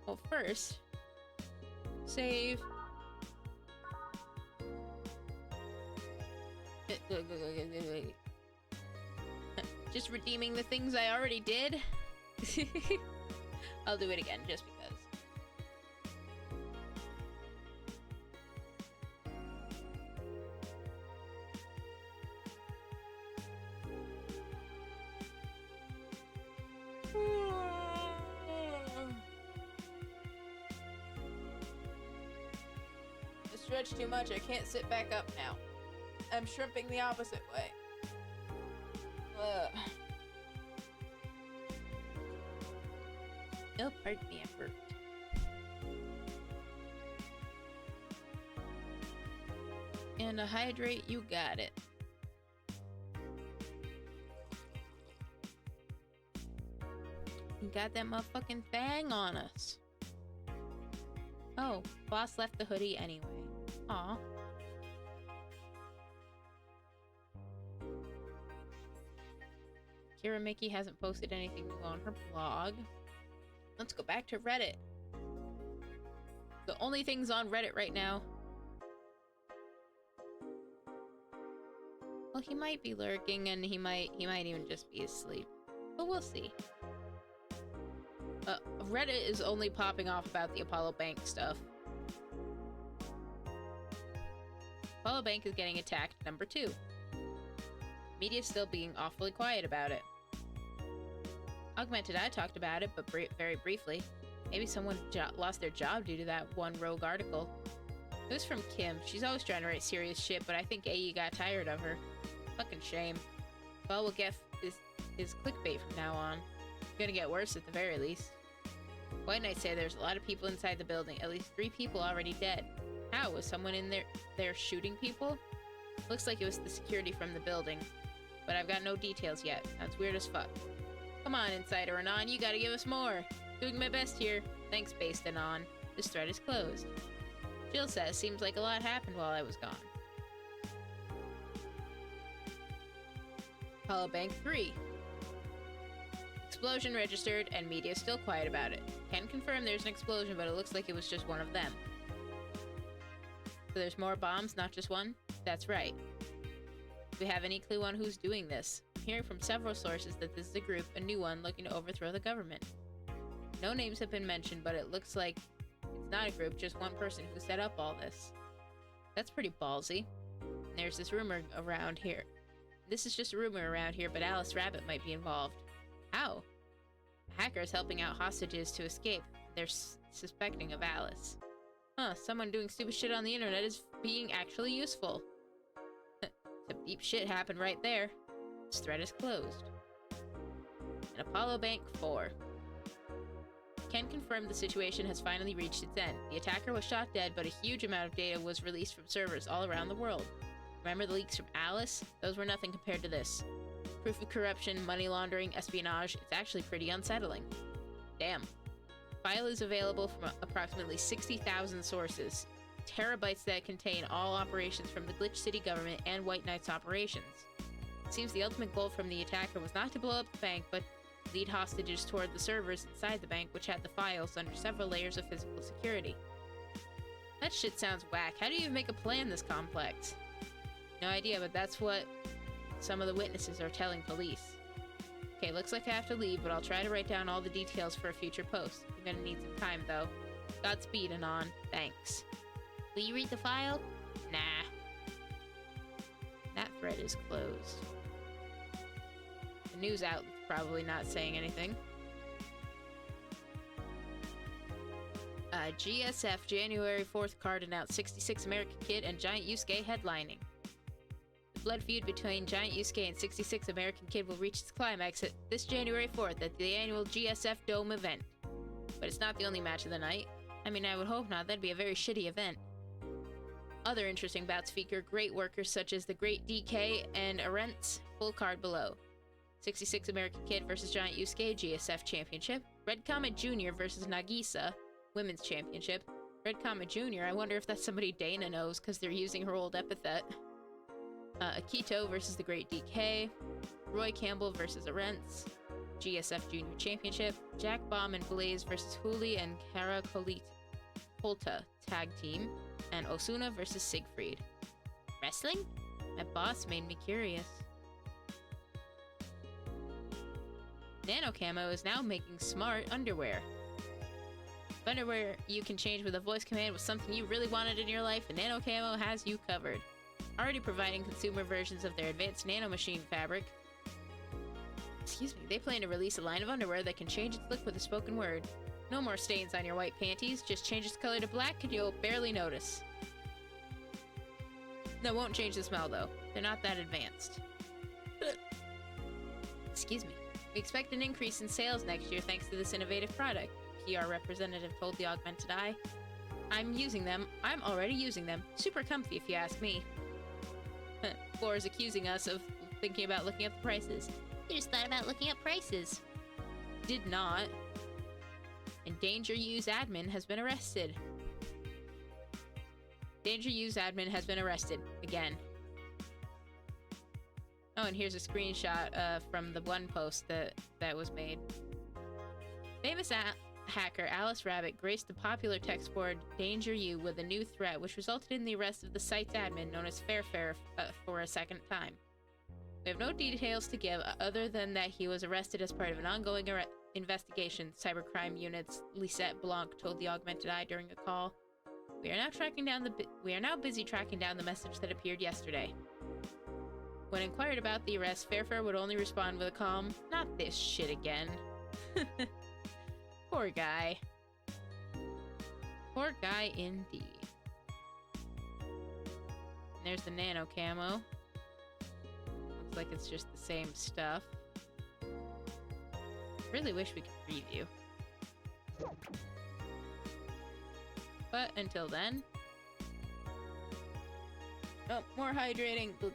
Speaker 1: Well, first, save. Just redeeming the things I already did. I'll do it again just because. I stretched too much, I can't sit back up now. I'm shrimping the opposite way. Oh, pardon me, I burped. And to hydrate, you got it. You got that motherfucking thing on us. Oh, boss left the hoodie anyway. Aw. Kira Mickey hasn't posted anything new on her blog. Let's go back to Reddit. The only things on Reddit right now. Well, he might be lurking and he might even just be asleep. But we'll see. Reddit is only popping off about the Apollo Bank stuff. Apollo Bank is getting attacked, number 2. Media's still being awfully quiet about it. Augmented Eye talked about it, but very briefly. Maybe someone lost their job due to that one rogue article. It was from Kim. She's always trying to write serious shit, but I think AE got tired of her. Fucking shame. Well, we'll get is clickbait from now on. It's gonna get worse at the very least. White Knight say there's a lot of people inside the building. At least 3 people already dead. How? Was someone in there shooting people? Looks like it was the security from the building. But I've got no details yet. That's weird as fuck. Come on, Insider Anon, you gotta give us more. Doing my best here. Thanks, Based Anon. This thread is closed. Jill says, seems like a lot happened while I was gone. Apollo Bank 3. Explosion registered, and media still quiet about it. Can confirm there's an explosion, but it looks like it was just one of them. So there's more bombs, not just one? That's right. Do we have any clue on who's doing this? I'm hearing from several sources that this is a group, a new one, looking to overthrow the government. No names have been mentioned, but it looks like it's not a group, just one person who set up all this. That's pretty ballsy. And there's this rumor around here. This is just a rumor around here, but Alice Rabbit might be involved. How? A hacker is helping out hostages to escape. They're suspecting of Alice. Huh, someone doing stupid shit on the internet is being actually useful. Some deep shit happened right there. This thread is closed. And Apollo Bank 4. Can confirm the situation has finally reached its end. The attacker was shot dead, but a huge amount of data was released from servers all around the world. Remember the leaks from Alice? Those were nothing compared to this. Proof of corruption, money laundering, espionage, it's actually pretty unsettling. Damn. File is available from approximately 60,000 sources. Terabytes that contain all operations from the Glitch City government and White Knight's operations. It seems the ultimate goal from the attacker was not to blow up the bank, but lead hostages toward the servers inside the bank, which had the files under several layers of physical security. That shit sounds whack. How do you even make a plan this complex? No idea, but that's what some of the witnesses are telling police. Okay, looks like I have to leave, but I'll try to write down all the details for a future post. I'm gonna need some time, though. Godspeed, Anon. Thanks. Will you read the file? Nah. That thread is closed. The news outlet's probably not saying anything. GSF January 4th card announced 66 American Kid and Giant Yusuke headlining. The blood feud between Giant Yusuke and 66 American Kid will reach its climax this January 4th at the annual GSF Dome event. But it's not the only match of the night. I mean, I would hope not. That'd be a very shitty event. Other interesting bouts feature great workers such as the Great DK and Arentz, full card below. 66 American Kid versus Giant Yusuke, GSF Championship. Red Comet Jr. versus Nagisa, Women's Championship. Red Comet Jr., I wonder if that's somebody Dana knows because they're using her old epithet. Akito versus the Great DK. Roy Campbell versus Arentz, GSF Junior Championship. Jack Baum and Blaze versus Huli and Kara Kolta, Tag Team. And Osuna versus Siegfried. Wrestling? My boss made me curious. Nano Camo is now making smart underwear. If underwear you can change with a voice command was something you really wanted in your life, and Nano Camo has you covered. Already providing consumer versions of their advanced nanomachine fabric. Excuse me, they plan to release a line of underwear that can change its look with a spoken word. No more stains on your white panties, just change its color to black and you'll barely notice. That won't change the smell though. They're not that advanced. Excuse me. We expect an increase in sales next year thanks to this innovative product, PR representative told the Augmented Eye. I'm using them. I'm already using them. Super comfy if you ask me. Floor is accusing us of thinking about looking up the prices.
Speaker 2: You just thought about looking up prices.
Speaker 1: Did not. And Danger Use admin has been arrested. Danger Use admin has been arrested again. Oh, and here's a screenshot from the one post that was made. Famous hacker Alice Rabbit graced the popular text board Danger You with a new threat, which resulted in the arrest of the site's admin, known as Fairfair, for a second time. We have no details to give other than that he was arrested as part of an ongoing investigation, Cybercrime Unit's Lisette Blanc told the Augmented Eye during a call. We are now busy tracking down the message that appeared yesterday. When inquired about the arrest, Fairfair would only respond with a calm, "Not this shit again." Poor guy. Poor guy indeed. And there's the nano camo. Looks like it's just the same stuff. Really wish we could preview. But until then... Oh, more hydrating. Look.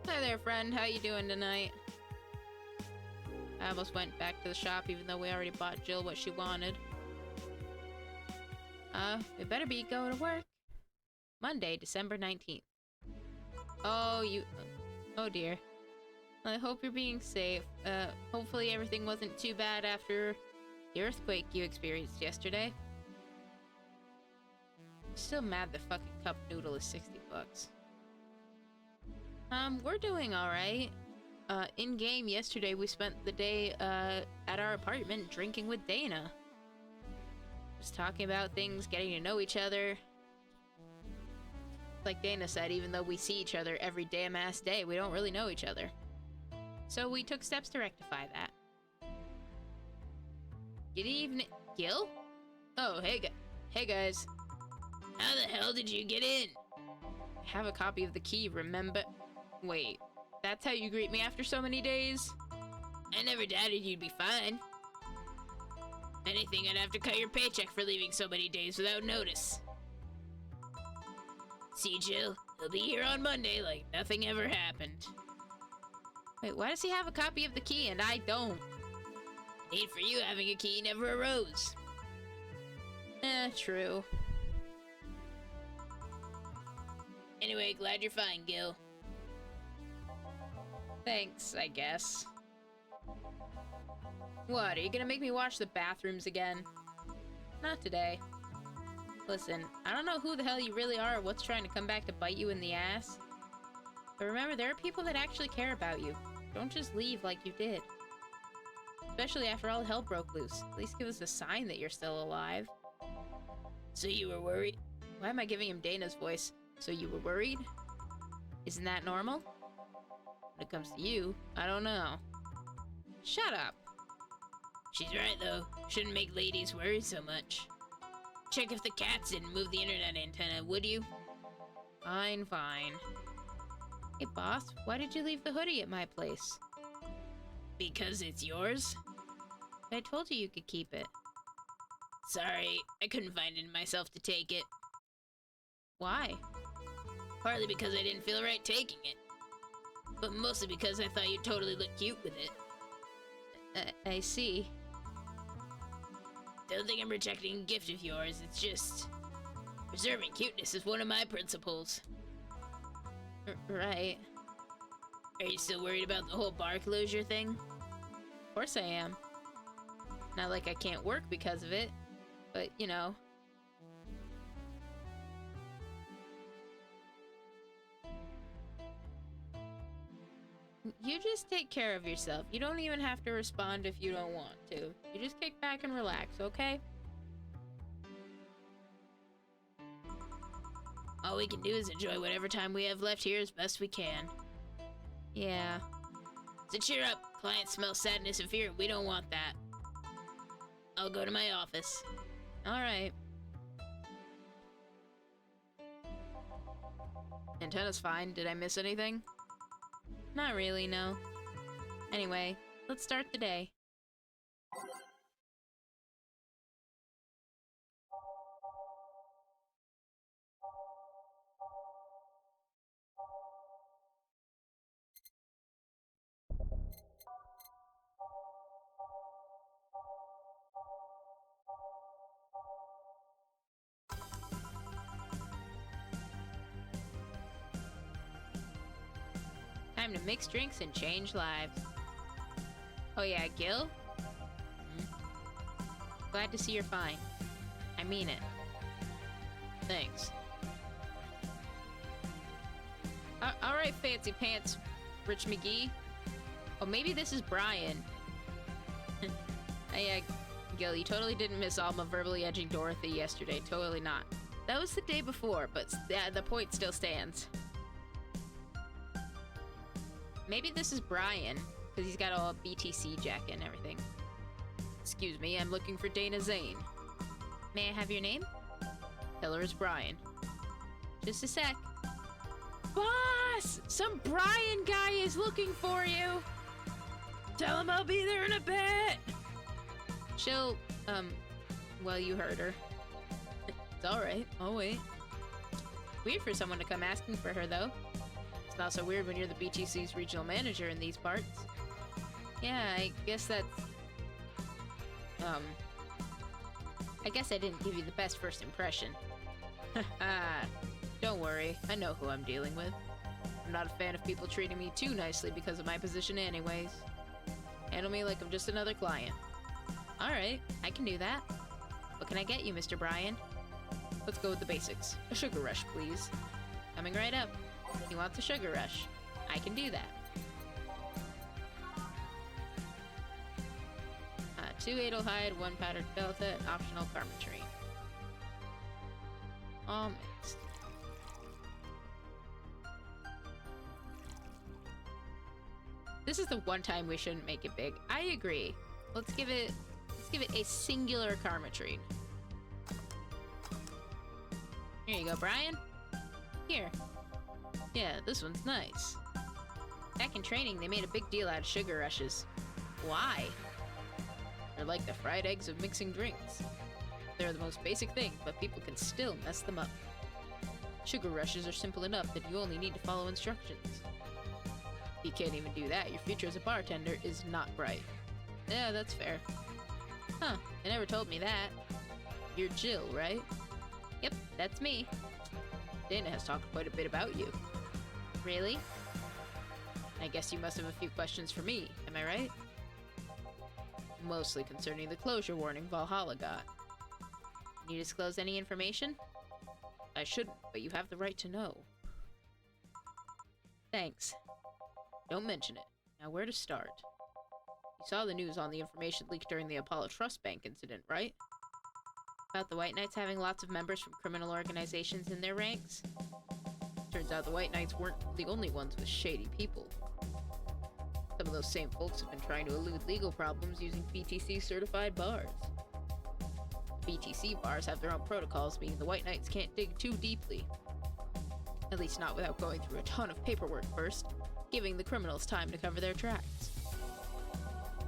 Speaker 1: Hi there, friend. How you doing tonight? I almost went back to the shop even though we already bought Jill what she wanted. We better be going to work. Monday, December 19th. Oh, oh dear. I hope you're being safe. Hopefully everything wasn't too bad after the earthquake you experienced yesterday. Still mad the fucking cup noodle is $60. We're doing alright. In-game yesterday we spent the day, at our apartment drinking with Dana. Just talking about things, getting to know each other. Like Dana said, even though we see each other every damn ass day, we don't really know each other. So we took steps to rectify that. Good evening... Gil? Oh, hey guys.
Speaker 2: How the hell did you get in?
Speaker 1: I have a copy of the key, remember? Wait, that's how you greet me after so many days?
Speaker 2: I never doubted you'd be fine. Anything, I'd have to cut your paycheck for leaving so many days without notice. See, Jill, he'll be here on Monday like nothing ever happened.
Speaker 1: Wait, why does he have a copy of the key and I don't?
Speaker 2: Need for you having a key never arose.
Speaker 1: True.
Speaker 2: Anyway, glad you're fine, Gil.
Speaker 1: Thanks, I guess. What, are you gonna make me wash the bathrooms again? Not today. Listen, I don't know who the hell you really are or what's trying to come back to bite you in the ass. But remember, there are people that actually care about you. Don't just leave like you did. Especially after all hell broke loose. At least give us a sign that you're still alive.
Speaker 2: So you were worried?
Speaker 1: Why am I giving him Dana's voice? So you were worried? Isn't that normal? When it comes to you, I don't know. Shut up.
Speaker 2: She's right, though. Shouldn't make ladies worry so much. Check if the cats didn't move the internet antenna, would you?
Speaker 1: Fine, fine. Hey, boss, why did you leave the hoodie at my place?
Speaker 2: Because it's yours?
Speaker 1: I told you you could keep it.
Speaker 2: Sorry, I couldn't find it in myself to take it.
Speaker 1: Why?
Speaker 2: Partly because I didn't feel right taking it. But mostly because I thought you'd totally look cute with it.
Speaker 1: I see.
Speaker 2: Don't think I'm rejecting a gift of yours, it's just... preserving cuteness is one of my principles.
Speaker 1: Right.
Speaker 2: Are you still worried about the whole bar closure thing?
Speaker 1: Of course I am. Not like I can't work because of it, but, you know. You just take care of yourself. You don't even have to respond if you don't want to. You just kick back and relax, okay?
Speaker 2: All we can do is enjoy whatever time we have left here as best we can.
Speaker 1: Yeah.
Speaker 2: So cheer up. Clients smell sadness and fear. We don't want that. I'll go to my office.
Speaker 1: Alright. Antenna's fine. Did I miss anything? Not really, no. Anyway, let's start the day. Time to mix drinks and change lives. Oh yeah, Gil? Glad to see you're fine. I mean it. Thanks. Alright, Fancy Pants, Rich McGee. Oh, maybe this is Brian. Yeah, Gil, you totally didn't miss Alma verbally edging Dorothy yesterday. Totally not. That was the day before, but the point still stands. Maybe this is Brian, because he's got all BTC jacket and everything. Excuse me, I'm looking for Dana Zane. May I have your name? Tell her it's Brian. Just a sec. Boss! Some Brian guy is looking for you!
Speaker 2: Tell him I'll be there in a bit!
Speaker 1: She'll, well, you heard her. It's alright, I'll wait. Weird for someone to come asking for her, though. It's not so weird when you're the BTC's regional manager in these parts. Yeah, I guess that's... I guess I didn't give you the best first impression. Don't worry, I know who I'm dealing with. I'm not a fan of people treating me too nicely because of my position anyways. Handle me like I'm just another client. Alright, I can do that. What can I get you, Mr. Brian? Let's go with the basics. A sugar rush, please. Coming right up. He wants a sugar rush. I can do that. 2 Adelhyde, 1 powdered delta, and optional carmetrine. All mixed. This is the one time we shouldn't make it big. I agree. Let's give it a singular carmetrine. Here you go, Brian. Here. Yeah, this one's nice. Back in training, they made a big deal out of sugar rushes. Why? They're like the fried eggs of mixing drinks. They're the most basic thing, but people can still mess them up. Sugar rushes are simple enough that you only need to follow instructions. You can't even do that. Your future as a bartender is not bright. Yeah, that's fair. Huh, they never told me that. You're Jill, right? Yep, that's me. Dana has talked quite a bit about you. Really? I guess you must have a few questions for me, am I right? Mostly concerning the closure warning Valhalla got. Can you disclose any information? I shouldn't, but you have the right to know. Thanks. Don't mention it. Now where to start? You saw the news on the information leaked during the Apollo Trust Bank incident, right? About the White Knights having lots of members from criminal organizations in their ranks? Turns out the White Knights weren't the only ones with shady people. Some of those same folks have been trying to elude legal problems using BTC-certified bars. BTC bars have their own protocols, meaning the White Knights can't dig too deeply. At least not without going through a ton of paperwork first, giving the criminals time to cover their tracks.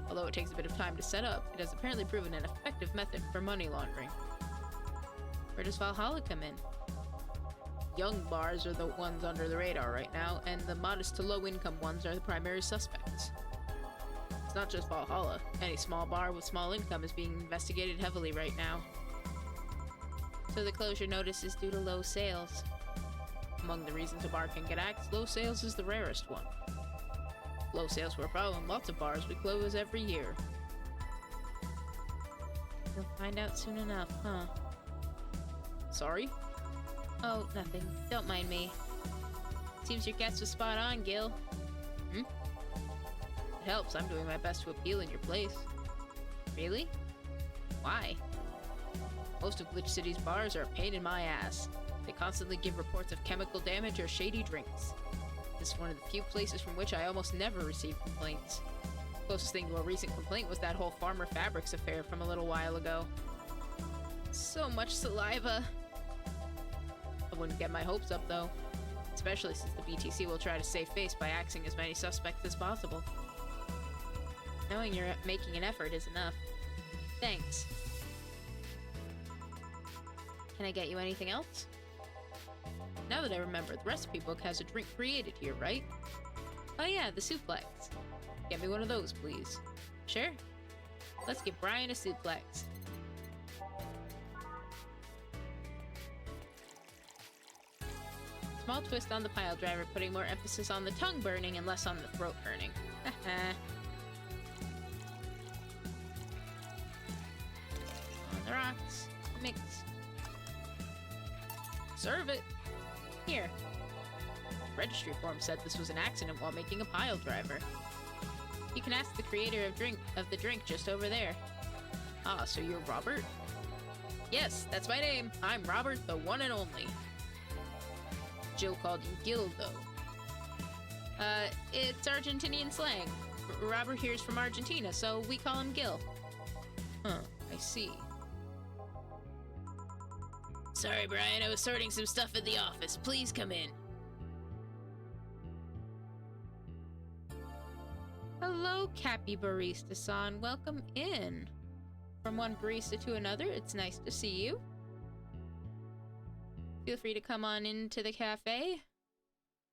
Speaker 1: Although it takes a bit of time to set up, it has apparently proven an effective method for money laundering. Where does Valhalla come in? Young bars are the ones under the radar right now, and the modest to low-income ones are the primary suspects. It's not just Valhalla. Any small bar with small income is being investigated heavily right now. So the closure notice is due to low sales. Among the reasons a bar can get axed, low sales is the rarest one. Low sales were a problem. Lots of bars would close every year. You'll find out soon enough, huh? Sorry? Oh, nothing. Don't mind me. Seems your guess was spot on, Gil. Hmm? It helps. I'm doing my best to appeal in your place. Really? Why? Most of Glitch City's bars are a pain in my ass. They constantly give reports of chemical damage or shady drinks. This is one of the few places from which I almost never receive complaints. Closest thing to a recent complaint was that whole Farmer Fabrics affair from a little while ago. So much saliva. I wouldn't get my hopes up, though. Especially since the BTC will try to save face by axing as many suspects as possible. Knowing you're making an effort is enough. Thanks. Can I get you anything else? Now that I remember, the recipe book has a drink created here, right? Oh yeah, the suplex. Get me one of those, please. Sure. Let's give Brian a suplex. Small twist on the pile driver, putting more emphasis on the tongue burning and less on the throat burning. Haha. On the rocks. Mix. Serve it. Here. Registry form said this was an accident while making a pile driver. You can ask the creator of the drink just over there. Ah, so you're Robert? Yes, that's my name. I'm Robert, the one and only. Jill called you Gil, though. It's Argentinian slang. Robert here's from Argentina, so we call him Gil. Huh, I see. Sorry, Brian, I was sorting some stuff at the office. Please come in. Hello, Cappy Barista-san. Welcome in. From one barista to another, it's nice to see you. Feel free to come on into the cafe,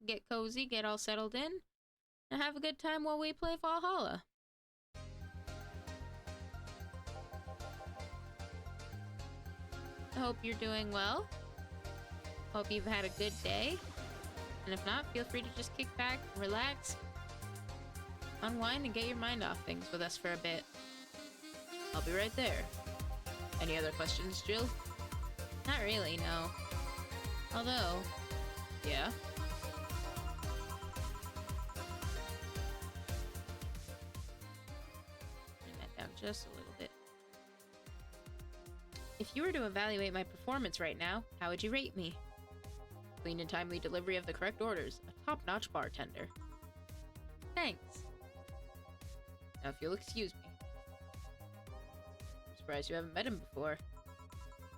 Speaker 1: get cozy, get all settled in, and have a good time while we play Valhalla. I hope you're doing well. Hope you've had a good day. And if not, feel free to just kick back, relax, unwind, and get your mind off things with us for a bit. I'll be right there. Any other questions, Jill? Not really, no. Although, yeah. Bring that down just a little bit. If you were to evaluate my performance right now, how would you rate me? Clean and timely delivery of the correct orders. A top-notch bartender. Thanks. Now if you'll excuse me. I'm surprised you haven't met him before.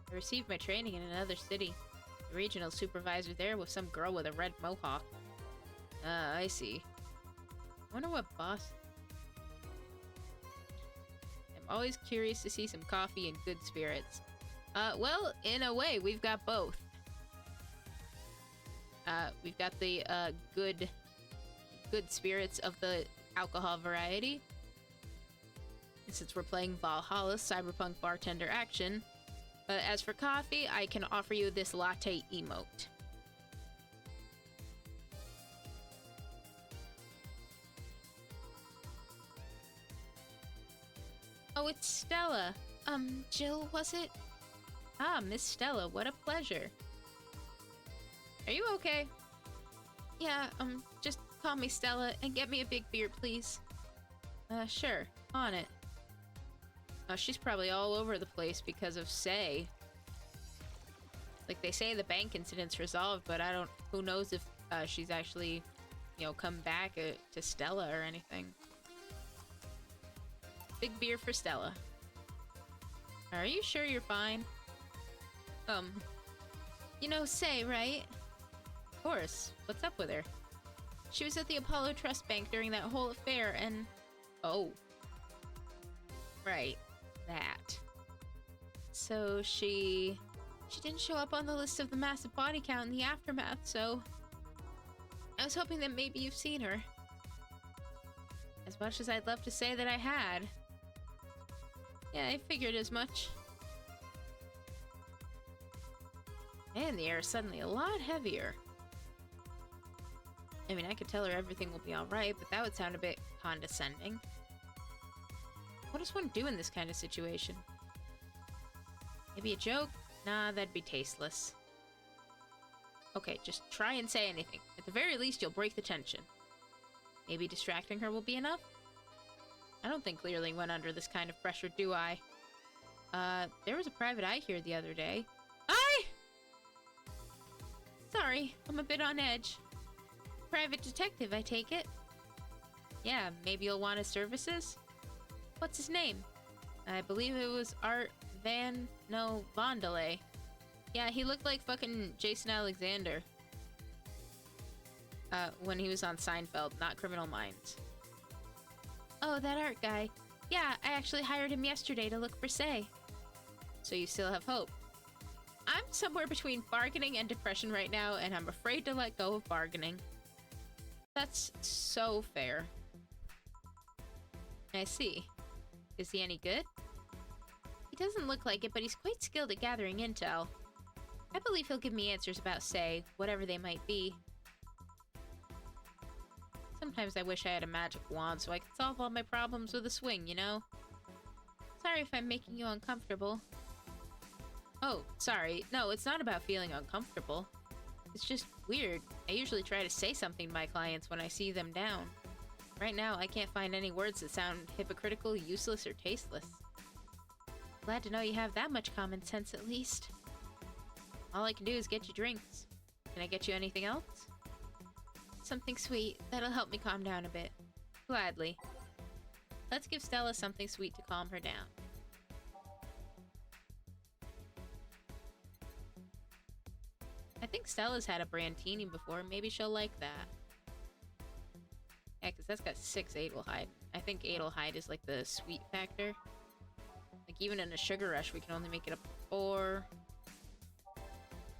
Speaker 1: I received my training in another city. The regional supervisor there was some girl with a red mohawk. Ah, I see. I wonder what boss... I'm always curious to see some coffee and good spirits. Well, in a way, we've got both. We've got the, good good spirits of the alcohol variety. And since we're playing Valhalla Cyberpunk Bartender Action, as for coffee, I can offer you this latte emote. Oh, it's Stella. Jill, was it? Ah, Miss Stella, what a pleasure. Are you okay? Yeah, just call me Stella and get me a big beer, please. Sure. On it. Oh, she's probably all over the place because of Say. Like, they say the bank incident's resolved, but I don't... Who knows if she's actually, you know, come back to Stella or anything. Big beer for Stella. Are you sure you're fine? You know Say, right? Of course. What's up with her? She was at the Apollo Trust Bank during that whole affair, and... Oh. Right. That. So she didn't show up on the list of the massive body count in the aftermath, so... I was hoping that maybe you've seen her. As much as I'd love to say that I had. Yeah, I figured as much. Man, the air is suddenly a lot heavier. I mean, I could tell her everything will be alright, but that would sound a bit condescending. What does one do in this kind of situation? Maybe a joke? Nah, that'd be tasteless. Okay, just try and say anything. At the very least, you'll break the tension. Maybe distracting her will be enough? I don't think Clearly went under this kind of pressure, do I? There was a private eye here the other day. Sorry, I'm a bit on edge. Private detective, I take it? Yeah, maybe you'll want his services? What's his name? I believe it was Art Van... No, Vondelay. Yeah, he looked like fucking Jason Alexander. When he was on Seinfeld, not Criminal Minds. Oh, that art guy. Yeah, I actually hired him yesterday to look for Say. So you still have hope? I'm somewhere between bargaining and depression right now, and I'm afraid to let go of bargaining. That's so fair. I see. Is he any good? He doesn't look like it, but he's quite skilled at gathering intel. I believe he'll give me answers about Say, whatever they might be. Sometimes I wish I had a magic wand so I could solve all my problems with a swing, you know? Sorry if I'm making you uncomfortable. Oh, sorry. No, it's not about feeling uncomfortable. It's just weird. I usually try to say something to my clients when I see them down. Right now, I can't find any words that sound hypocritical, useless, or tasteless. Glad to know you have that much common sense, at least. All I can do is get you drinks. Can I get you anything else? Something sweet. That'll help me calm down a bit. Gladly. Let's give Stella something sweet to calm her down. I think Stella's had a Brandtini before. Maybe she'll like that. Yeah, because that's got 6 Adelhyde. I think Adelhyde is like the sweet factor. Like even in a sugar rush, we can only make it up to 4.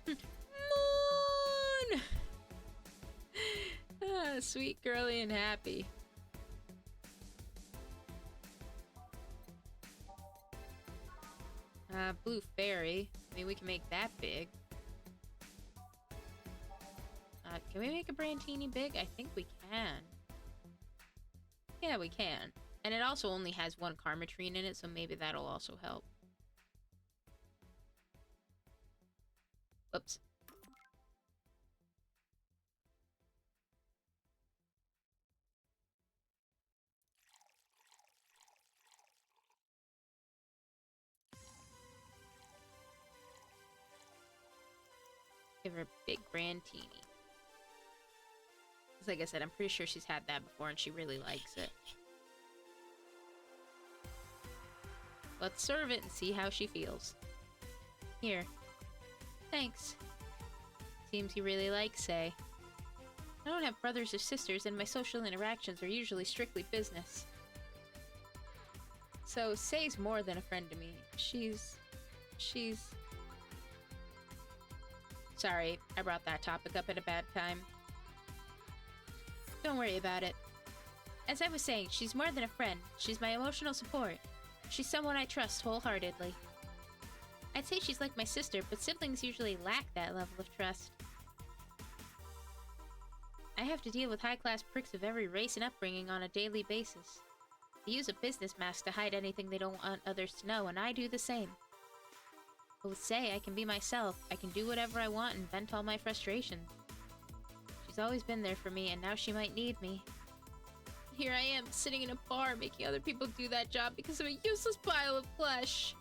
Speaker 1: Moon! Ah, sweet, girly, and happy. Blue fairy. I mean, we can make that big. Can we make a Brandtini big? I think we can. Yeah, we can. And it also only has 1 Karmatrine in it, so maybe that'll also help. Whoops. Give her a big Brandtini. Like I said, I'm pretty sure she's had that before and she really likes it. Let's serve it and see how she feels. Here. Thanks. Seems you really like Say. I don't have brothers or sisters and my social interactions are usually strictly business. So Say's more than a friend to me. She's... Sorry, I brought that topic up at a bad time.
Speaker 2: Don't worry about it. As I was saying, she's more than a friend. She's my emotional support. She's someone I trust wholeheartedly. I'd say she's like my sister, but siblings usually lack that level of trust. I have to deal with high-class pricks of every race and upbringing on a daily basis. They use a business mask to hide anything they don't want others to know, and I do the same. But with Say, I can be myself. I can do whatever I want and vent all my frustrations. She's always been there for me, and now she might need me. Here I am, sitting in a bar, making other people do that job because of a useless pile of flesh.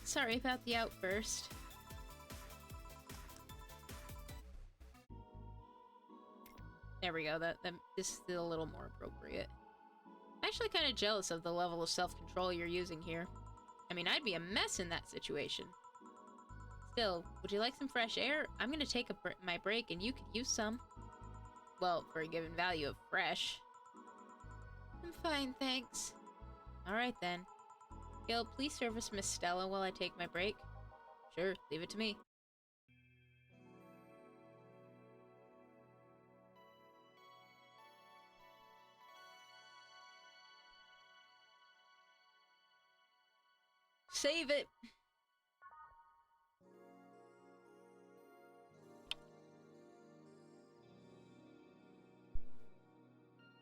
Speaker 2: Sorry about the outburst. There we go, this is a little more appropriate. I'm actually kind of jealous of the level of self-control you're using here. I mean, I'd be a mess in that situation. Still, would you like some fresh air? I'm gonna take my break and you could use some. Well, for a given value of fresh. I'm fine, thanks. Alright then. Gil, please service Miss Stella while I take my break. Sure, leave it to me. Save it!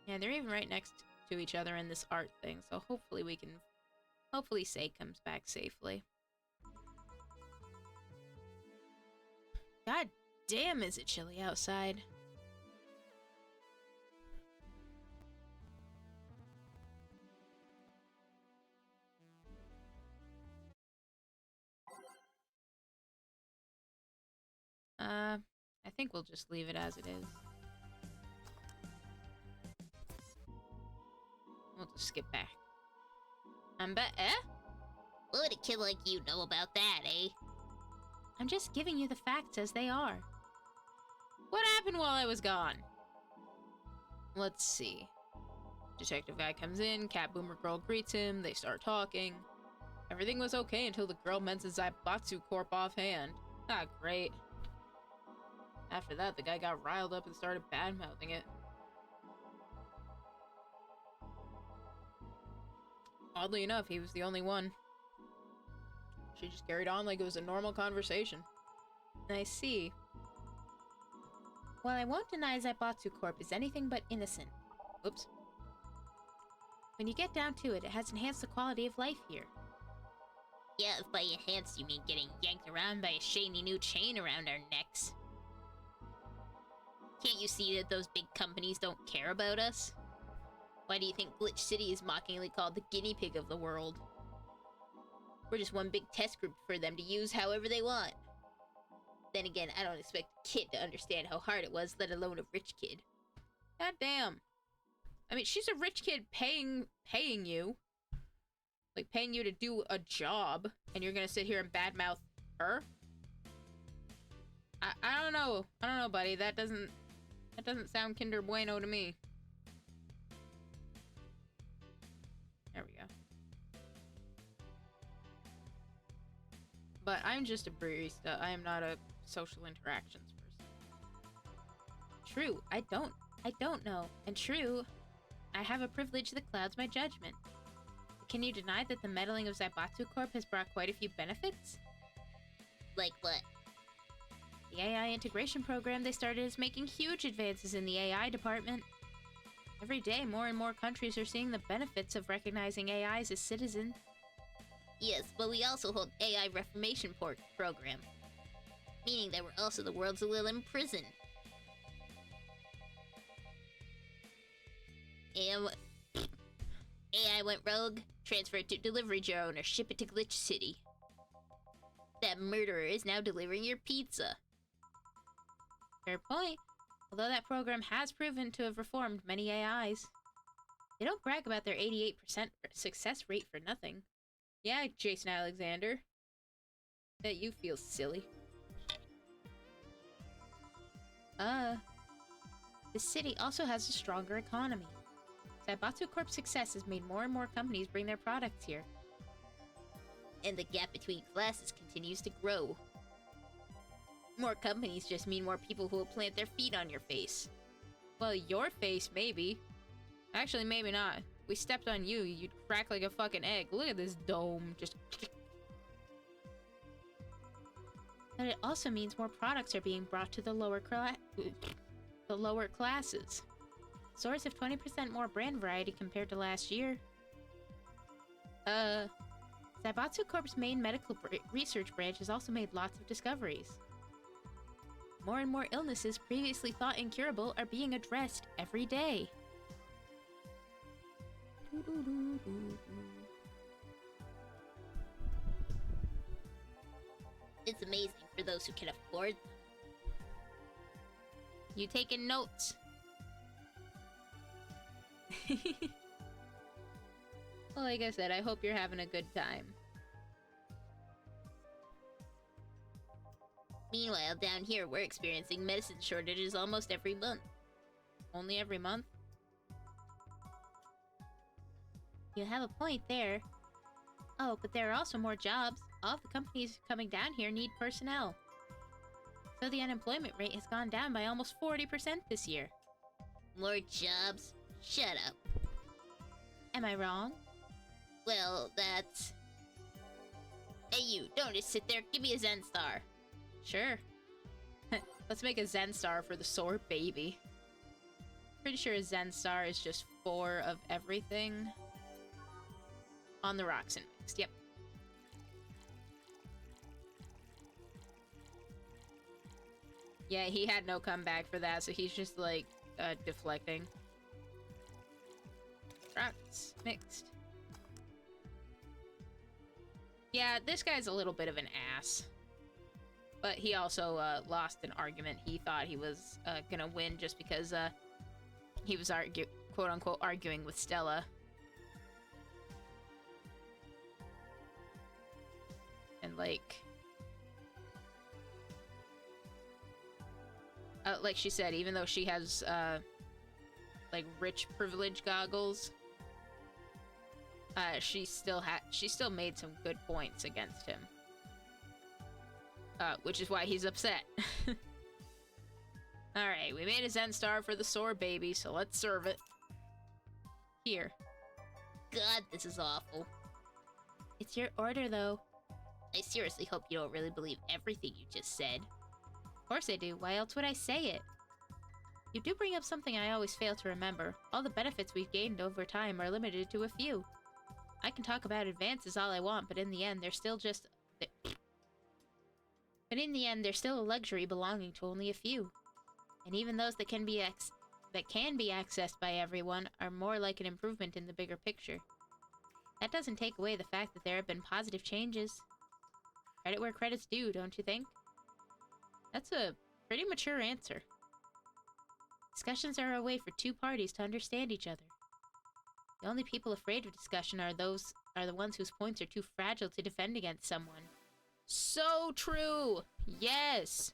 Speaker 2: Yeah, they're even right next to each other in this art thing, so hopefully we can... Hopefully Say comes back safely. God damn, is it chilly outside. I think we'll just leave it as it is. We'll just skip back.
Speaker 3: What would a kid like you know about that, eh?
Speaker 2: I'm just giving you the facts as they are. What happened while I was gone? Let's see. Detective guy comes in, Cat Boomer girl greets him, they start talking. Everything was okay until the girl mentions Zaibatsu Corp offhand. Ah, great. After that, the guy got riled up and started bad-mouthing it. Oddly enough, he was the only one. She just carried on like it was a normal conversation. I see. Well, I won't deny Zaibatsu Corp is anything but innocent. Oops. When you get down to it, it has enhanced the quality of life here.
Speaker 3: Yeah, if by enhanced you mean getting yanked around by a shiny new chain around our necks. Can't you see that those big companies don't care about us? Why do you think Glitch City is mockingly called the guinea pig of the world? We're just one big test group for them to use however they want. Then again, I don't expect a kid to understand how hard it was, let alone a rich kid. God damn. I mean, she's a rich kid paying you. Like, paying you to do a job, and you're gonna sit here and badmouth her? I don't know. I don't know, buddy. That doesn't sound Kinder Bueno to me. There we go. But I'm just a barista. I am not a social interactions person. True, I don't know. And true, I have a privilege that clouds my judgment. Can you deny that the meddling of Zaibatsu Corp has brought quite a few benefits? Like what?
Speaker 2: The AI integration program they started is making huge advances in the AI department. Every day, more and more countries are seeing the benefits of recognizing AIs as citizens.
Speaker 3: Yes, but we also hold AI Reformation program. Meaning that we're also the world's Lilin prison. And AI went rogue, transfer it to delivery drone, or ship it to Glitch City. That murderer is now delivering your pizza.
Speaker 2: Fair point. Although that program has proven to have reformed many AIs. They don't brag about their 88% success rate for nothing. Yeah, Jason Alexander. That you feel silly. The city also has a stronger economy. Zaibatsu Corp's success has made more and more companies bring their products here.
Speaker 3: And the gap between classes continues to grow. More companies just mean more people who will plant their feet on your face.
Speaker 1: Well, your face, maybe. Actually, maybe not. If we stepped on you, you'd crack like a fucking egg. Look at this dome. Just...
Speaker 3: But it also means more products are being brought to the lower classes. Stores have 20% more brand variety compared to last year. Zaibatsu Corp's main medical research branch has also made lots of discoveries. More and more illnesses previously thought incurable are being addressed every day. It's amazing for those who can afford them.
Speaker 1: You taking notes? Well, like I said, I hope you're having a good time.
Speaker 3: Meanwhile, down here, we're experiencing medicine shortages almost every month.
Speaker 1: Only every month?
Speaker 3: You have a point there. Oh, but there are also more jobs. All of the companies coming down here need personnel. So the unemployment rate has gone down by almost 40% this year. More jobs? Shut up. Am I wrong? Well, that's... Hey you, don't just sit there. Give me a Zen Star.
Speaker 1: Sure. Let's make a Zen Star for the sore baby. Pretty sure a Zen Star is just 4 of everything. On the rocks and mixed, yep. Yeah, he had no comeback for that, so he's just like, deflecting. Rocks mixed. Yeah, this guy's a little bit of an ass. But he also lost an argument. He thought he was gonna win just because he was quote-unquote arguing with Stella. And like she said, even though she has like rich privilege goggles, she still made some good points against him. Which is why he's upset. Alright, we made a Zen Star for the sore baby, so let's serve it. Here.
Speaker 3: God, this is awful. It's your order, though. I seriously hope you don't really believe everything you just said.
Speaker 1: Of course I do. Why else would I say it?
Speaker 3: You do bring up something I always fail to remember. All the benefits we've gained over time are limited to a few. I can talk about advances all I want, but in the end, they're still just... But in the end, they're still a luxury belonging to only a few. And even those that can be accessed by everyone are more like an improvement in the bigger picture. That doesn't take away the fact that there have been positive changes. Credit where credit's due, don't you think?
Speaker 1: That's a pretty mature answer.
Speaker 3: Discussions are a way for two parties to understand each other. The only people afraid of discussion are the ones whose points are too fragile to defend against someone.
Speaker 1: So true! Yes!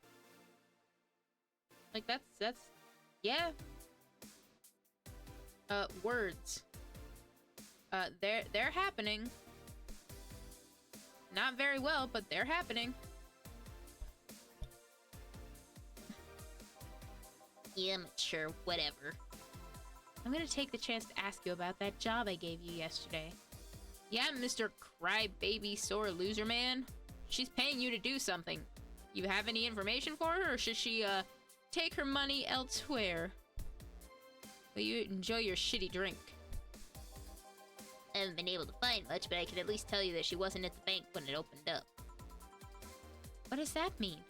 Speaker 1: Like, that's... Yeah. Words. They're happening. Not very well, but they're happening.
Speaker 3: Yeah, sure, whatever. I'm gonna take the chance to ask you about that job I gave you yesterday.
Speaker 1: Yeah, Mr. Crybaby Sore Loser Man. She's paying you to do something. You have any information for her, or should she, take her money elsewhere? Will you enjoy your shitty drink?
Speaker 3: I haven't been able to find much, but I can at least tell you that she wasn't at the bank when it opened up. What does that mean?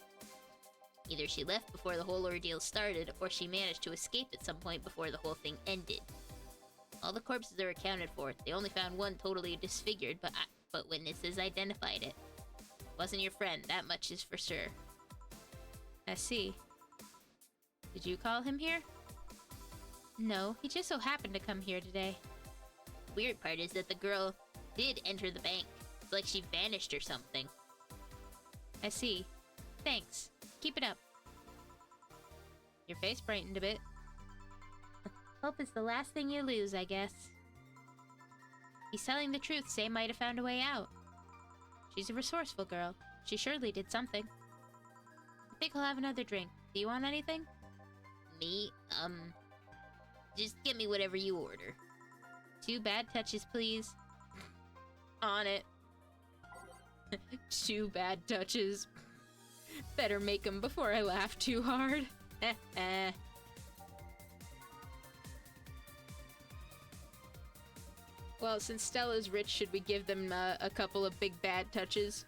Speaker 3: Either she left before the whole ordeal started, or she managed to escape at some point before the whole thing ended. All the corpses are accounted for. They only found one totally disfigured, but witnesses identified it. It wasn't your friend, that much is for sure.
Speaker 1: I see. Did you call him here?
Speaker 3: No, he just so happened to come here today. The weird part is that the girl did enter the bank. It's like she vanished or something.
Speaker 1: I see.
Speaker 3: Thanks. Keep it up.
Speaker 1: Your face brightened a bit.
Speaker 3: Hope is the last thing you lose, I guess. He's telling the truth, Say might have found a way out. She's a resourceful girl. She surely did something. I think I'll have another drink. Do you want anything?
Speaker 2: Me? Just get me whatever you order.
Speaker 3: 2 bad touches, please.
Speaker 1: On it. 2 bad touches. Better make them before I laugh too hard. Well, since Stella's rich, should we give them a couple of big bad touches?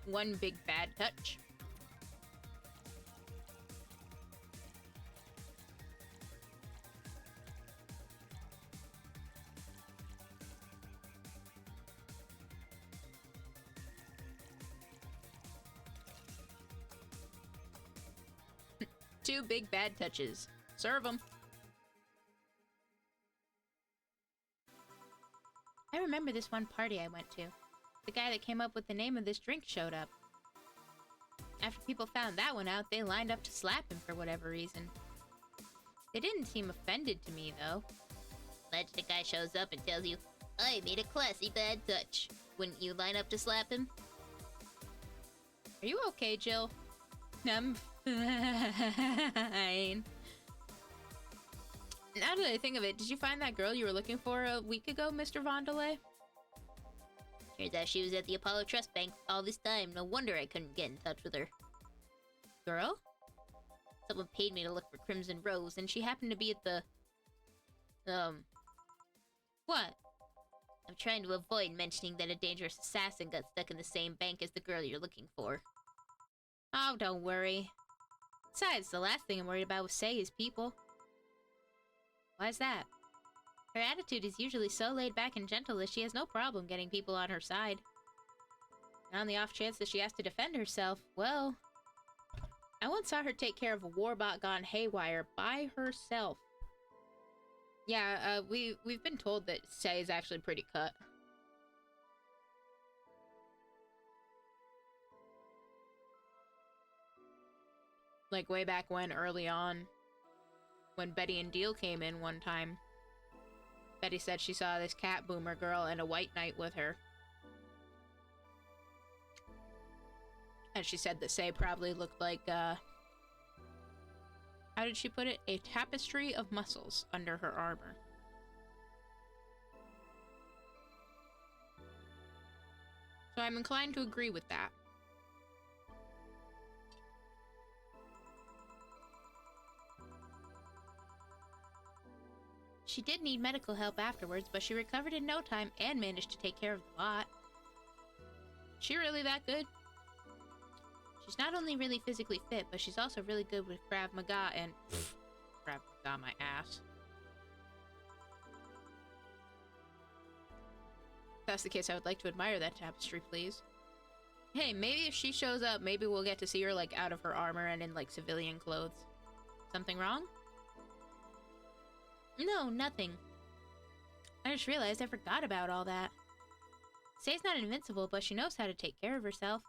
Speaker 1: One big bad touch. Two big bad touches. Serve them.
Speaker 3: I remember this one party I went to. The guy that came up with the name of this drink showed up. After people found that one out, they lined up to slap him for whatever reason. They didn't seem offended to me, though.
Speaker 2: Imagine the guy shows up and tells you, I made a classy bad touch. Wouldn't you line up to slap him?
Speaker 3: Are you okay, Jill?
Speaker 1: I'm fine. Now that I think of it, did you find that girl you were looking for a week ago, Mr. Vondelay?
Speaker 2: Turns out she was at the Apollo Trust Bank all this time. No wonder I couldn't get in touch with her.
Speaker 3: Girl?
Speaker 2: Someone paid me to look for Crimson Rose, and she happened to be at the...
Speaker 3: What?
Speaker 2: I'm trying to avoid mentioning that a dangerous assassin got stuck in the same bank as the girl you're looking for.
Speaker 3: Oh, don't worry. Besides, the last thing I'm worried about with Say is people. Why's that? Her attitude is usually so laid back and gentle that she has no problem getting people on her side. And on the off chance that she has to defend herself, well... I once saw her take care of a warbot gone haywire by herself.
Speaker 1: Yeah, we've been told that Say is actually pretty cut. Like way back when, early on, when Betty and Deal came in one time, Betty said she saw this cat boomer girl and a white knight with her. And she said that Say probably looked like, how did she put it? A tapestry of muscles under her armor. So I'm inclined to agree with that.
Speaker 3: She did need medical help afterwards, but she recovered in no time and managed to take care of the lot.
Speaker 1: She really that good?
Speaker 3: She's not only really physically fit, but she's also really good with Krav Maga and...
Speaker 1: Krav Maga my ass. If that's the case, I would like to admire that tapestry, please. Hey, maybe if she shows up, maybe we'll get to see her, like, out of her armor and in, like, civilian clothes. Something wrong?
Speaker 3: No, nothing. I just realized I forgot about all that. Say's not invincible, but she knows how to take care of herself.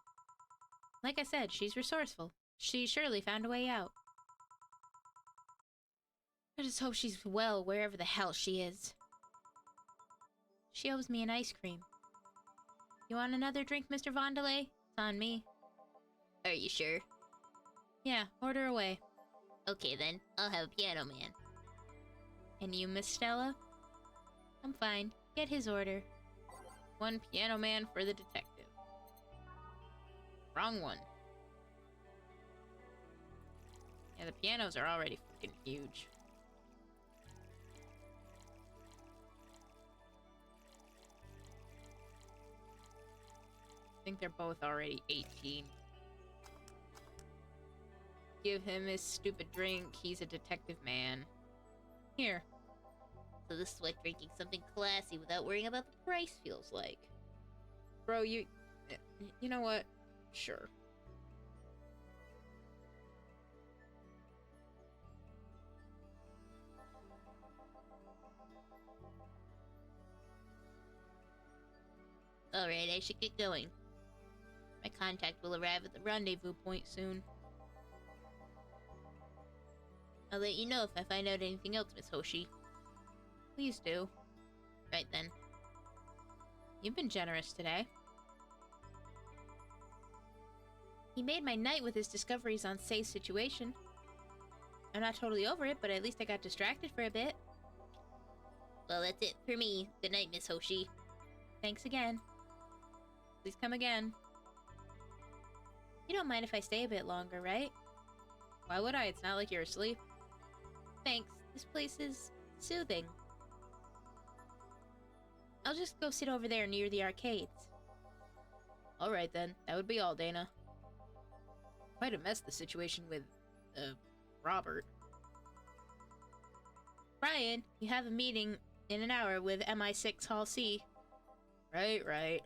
Speaker 3: Like I said, she's resourceful. She surely found a way out. I just hope she's well wherever the hell she is. She owes me an ice cream. You want another drink, Mr. Vondelay? It's on me.
Speaker 2: Are you sure?
Speaker 3: Yeah, order away.
Speaker 2: Okay then, I'll have a Piano Man.
Speaker 3: And you, Miss Stella? I'm fine. Get his order.
Speaker 1: One Piano Man for the detective. Wrong one. Yeah, the pianos are already freaking huge. I think they're both already 18. Give him his stupid drink. He's a detective man. Here.
Speaker 2: So this is what drinking something classy without worrying about the price feels like.
Speaker 1: Bro, you know what? Sure.
Speaker 2: Alright, I should get going.
Speaker 3: My contact will arrive at the rendezvous point soon. I'll let you know if I find out anything else, Miss Hoshi.
Speaker 1: Please do.
Speaker 3: Right then.
Speaker 1: You've been generous today.
Speaker 3: He made my night with his discoveries on Sei's situation. I'm not totally over it, but at least I got distracted for a bit. Well, that's it for me. Good night, Miss Hoshi.
Speaker 1: Thanks again. Please come again.
Speaker 3: You don't mind if I stay a bit longer, right?
Speaker 1: Why would I? It's not like you're asleep.
Speaker 3: Thanks. This place is soothing. I'll just go sit over there near the arcades.
Speaker 1: Alright then. That would be all, Dana. Quite a mess, the situation with, Robert.
Speaker 3: Brian, you have a meeting in an hour with MI6 Hall C.
Speaker 1: Right.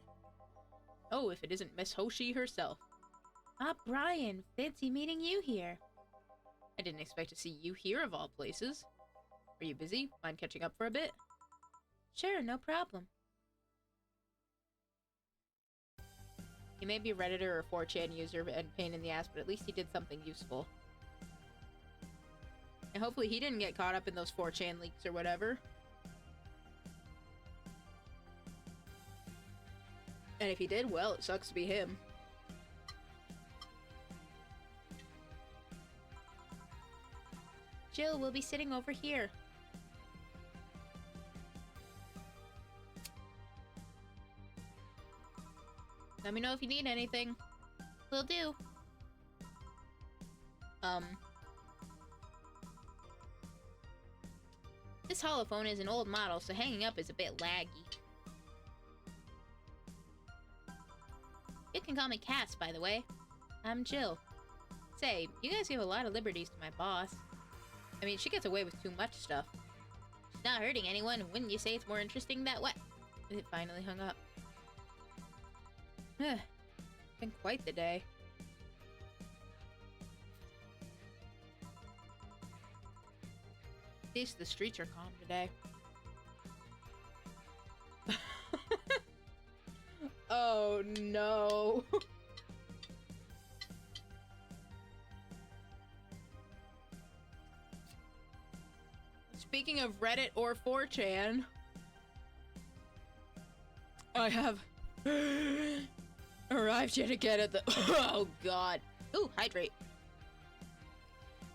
Speaker 1: Oh, if it isn't Miss Hoshi herself.
Speaker 3: Ah, Brian, fancy meeting you here.
Speaker 1: I didn't expect to see you here of all places. Are you busy? Mind catching up for a bit?
Speaker 3: Sure, no problem.
Speaker 1: He may be a Redditor or 4chan user and pain in the ass, but at least he did something useful. And hopefully he didn't get caught up in those 4chan leaks or whatever. And if he did, well, it sucks to be him.
Speaker 3: Jill, we'll be sitting over here.
Speaker 1: Let me know if you need anything.
Speaker 3: Will do. This holophone is an old model, so hanging up is a bit laggy. You can call me Cass, by the way. I'm Jill.
Speaker 1: Say, you guys give a lot of liberties to my boss. I mean, she gets away with too much stuff.
Speaker 3: She's not hurting anyone, wouldn't you say it's more interesting that way?
Speaker 1: It finally hung up. Been quite the day. At least the streets are calm today. Oh no. Speaking of Reddit or 4chan, I have arrived yet again at the oh god.
Speaker 3: Ooh, hydrate.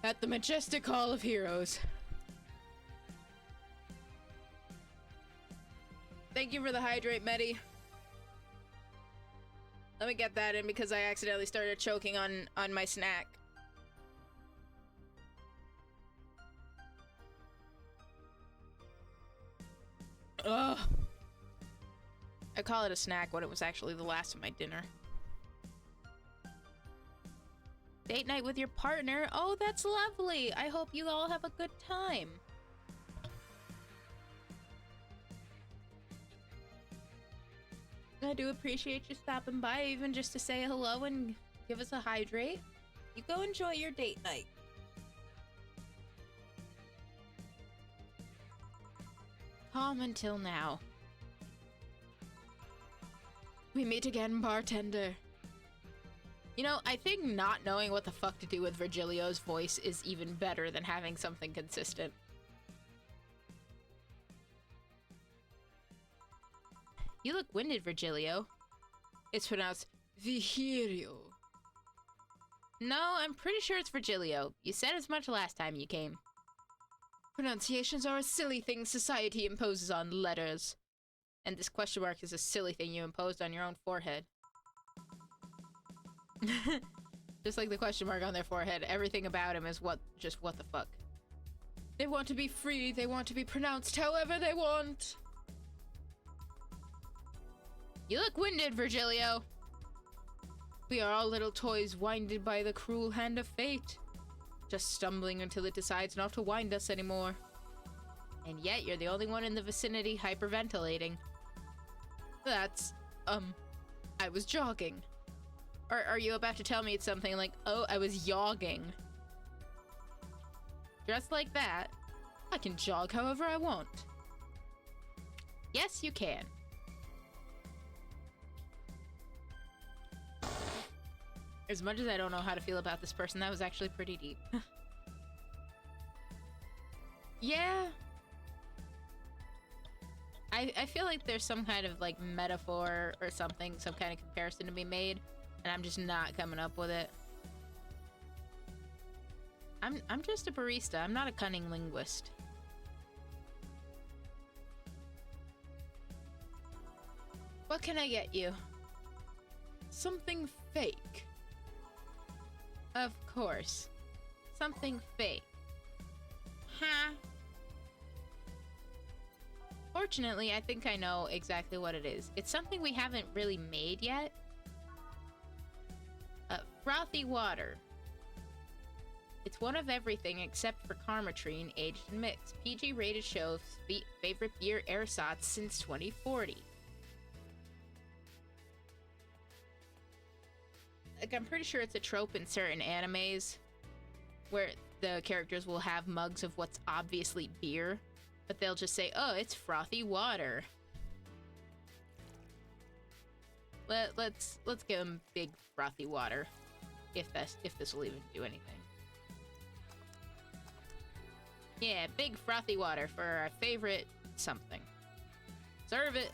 Speaker 1: At the majestic Hall of Heroes. Thank you for the hydrate, Medi. Let me get that in because I accidentally started choking on my snack. Ugh. I call it a snack when it was actually the last of my dinner. Date night with your partner? Oh, that's lovely! I hope you all have a good time. I do appreciate you stopping by, even just to say hello and give us a hydrate. You go enjoy your date night. Calm until now. We meet again, bartender. You know, I think not knowing what the fuck to do with Virgilio's voice is even better than having something consistent. You look winded, Virgilio. It's pronounced Virgilio. No, I'm pretty sure it's Virgilio. You said as much last time you came. Pronunciations are a silly thing society imposes on letters. And this question mark is a silly thing you imposed on your own forehead. Just like the question mark on their forehead, everything about him is just what the fuck. They want to be free, they want to be pronounced however they want. You look winded, Virgilio. We are all little toys winded by the cruel hand of fate. Just stumbling until it decides not to wind us anymore. And yet, you're the only one in the vicinity hyperventilating. That's, I was jogging. Or are you about to tell me it's something like, oh, I was yogging? Dressed like that, I can jog however I want. Yes, you can. As much as I don't know how to feel about this person, that was actually pretty deep. Yeah. I feel like there's some kind of, like, metaphor or something, some kind of comparison to be made, and I'm just not coming up with it. I'm just a barista. I'm not a cunning linguist. What can I get you? Something fake. Of course. Something fake. Huh? Fortunately, I think I know exactly what it is. It's something we haven't really made yet. Frothy water. It's one of everything except for Karmatrine, aged and mixed. PG rated show, favorite beer ersatz since 2040. Like, I'm pretty sure it's a trope in certain animes where the characters will have mugs of what's obviously beer, but they'll just say, oh, it's frothy water. Let's give them big frothy water, if this will even do anything. Yeah, big frothy water for our favorite something. Serve it.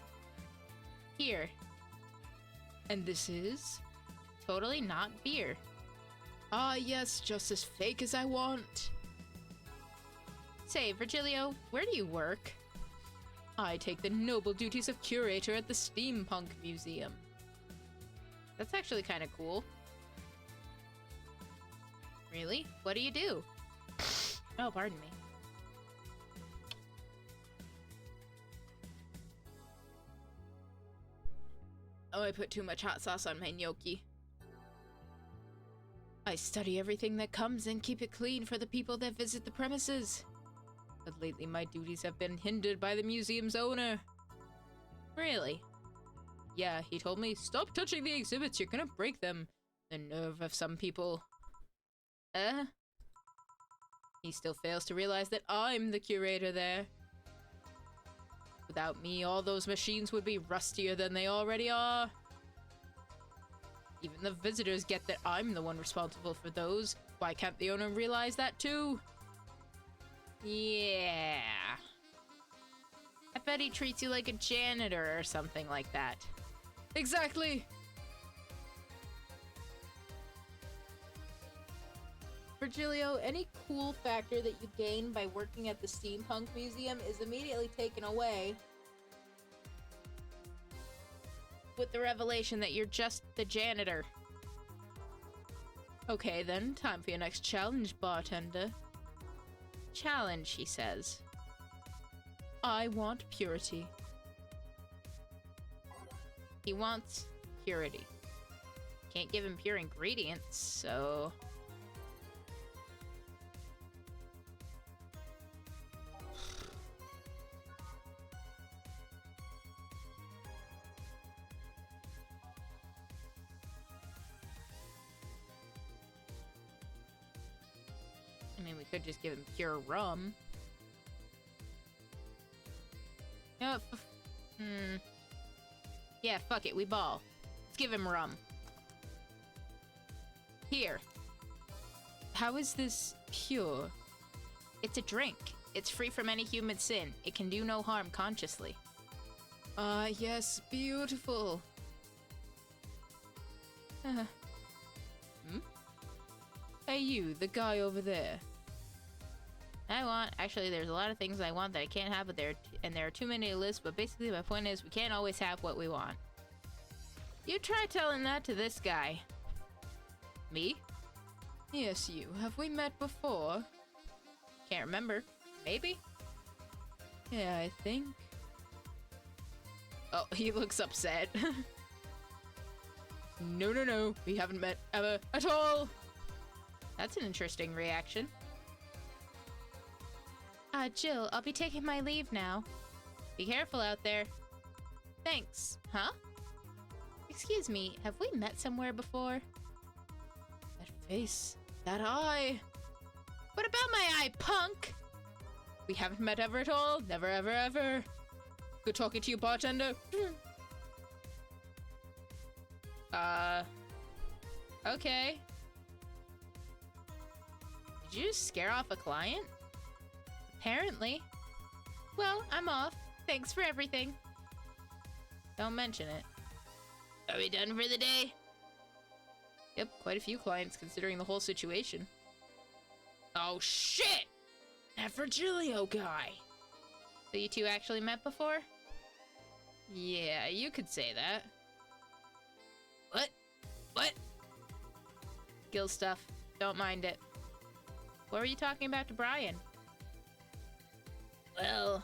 Speaker 1: Here. And this is totally not beer. Ah, yes, just as fake as I want. Say, Virgilio, where do you work? I take the noble duties of curator at the Steampunk Museum. That's actually kind of cool. Really? What do you do? Oh, pardon me. Oh, I put too much hot sauce on my gnocchi. I study everything that comes and keep it clean for the people that visit the premises. But lately my duties have been hindered by the museum's owner. Really? Yeah, he told me, stop touching the exhibits, you're gonna break them. The nerve of some people. He still fails to realize that I'm the curator there. Without me, all those machines would be rustier than they already are. Even the visitors get that I'm the one responsible for those. Why can't the owner realize that too? Yeah. I bet he treats you like a janitor or something like that. Exactly! Virgilio, any cool factor that you gain by working at the Steampunk Museum is immediately taken away with the revelation that you're just the janitor. Okay then, time for your next challenge, bartender. Challenge, he says. I want purity. He wants purity. Can't give him pure ingredients, so... I mean, we could just give him pure rum. You know what? Yeah, fuck it, we ball. Let's give him rum. Here. How is this pure? It's a drink. It's free from any human sin. It can do no harm consciously. Ah, yes, beautiful. Hey you, the guy over there. Actually, there's a lot of things I want that I can't have, but there are too many to list, but basically my point is we can't always have what we want. You try telling that to this guy. Me? Yes, you. Have we met before? Can't remember. Maybe? Yeah, I think. Oh, he looks upset. No. We haven't met ever at all. That's an interesting reaction. Jill, I'll be taking my leave now. Be careful out there. Thanks. Huh? Excuse me, have we met somewhere before? That face. That eye. What about my eye, punk? We haven't met ever at all. Never, ever, ever. Good talking to you, bartender. Okay. Did you just scare off a client? Apparently. Well, I'm off. Thanks for everything. Don't mention it.
Speaker 2: Are we done for the day?
Speaker 1: Yep, quite a few clients considering the whole situation. Oh shit! That Virgilio guy! So you two actually met before? Yeah, you could say that.
Speaker 2: What? What?
Speaker 1: Gil stuff. Don't mind it. What were you talking about to Brian?
Speaker 2: Well,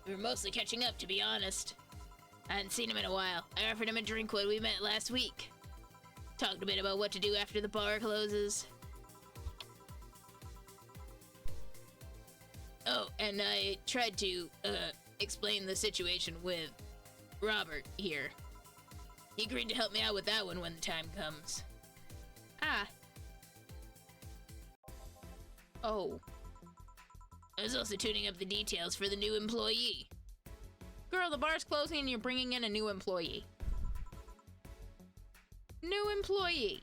Speaker 2: we were mostly catching up, to be honest. I hadn't seen him in a while. I offered him a drink when we met last week. Talked a bit about what to do after the bar closes. Oh, and I tried to, explain the situation with Robert here. He agreed to help me out with that one when the time comes.
Speaker 1: Ah. Oh.
Speaker 2: I was also tuning up the details for the new employee.
Speaker 1: Girl, the bar's closing and you're bringing in a new employee. New employee.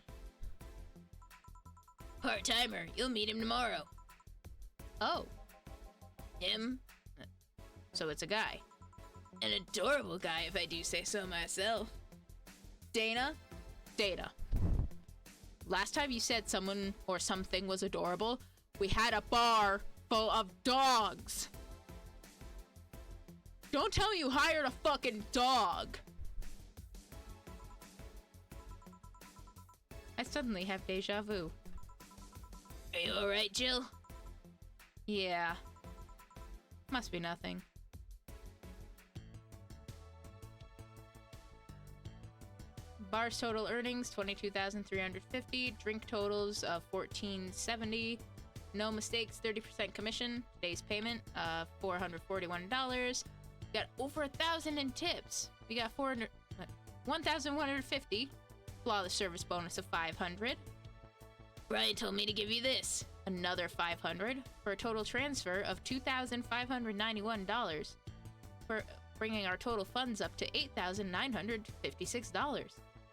Speaker 2: Part-timer. You'll meet him tomorrow.
Speaker 1: Oh.
Speaker 2: Him?
Speaker 1: So it's a guy.
Speaker 2: An adorable guy, if I do say so myself.
Speaker 1: Dana? Data. Last time you said someone or something was adorable, we had a bar full of dogs. Don't tell me you hired a fucking dog. I suddenly have deja vu.
Speaker 2: Are you alright, Jill?
Speaker 1: Yeah. Must be nothing. Bar's total earnings, $22,350. Drink totals of $1,470. No mistakes, 30% commission. Today's payment, $441. Got over 1,000 in tips. We got 1,150. Flawless service bonus of 500.
Speaker 2: Brian told me to give you this.
Speaker 1: Another 500 for a total transfer of $2,591. For bringing our total funds up to $8,956.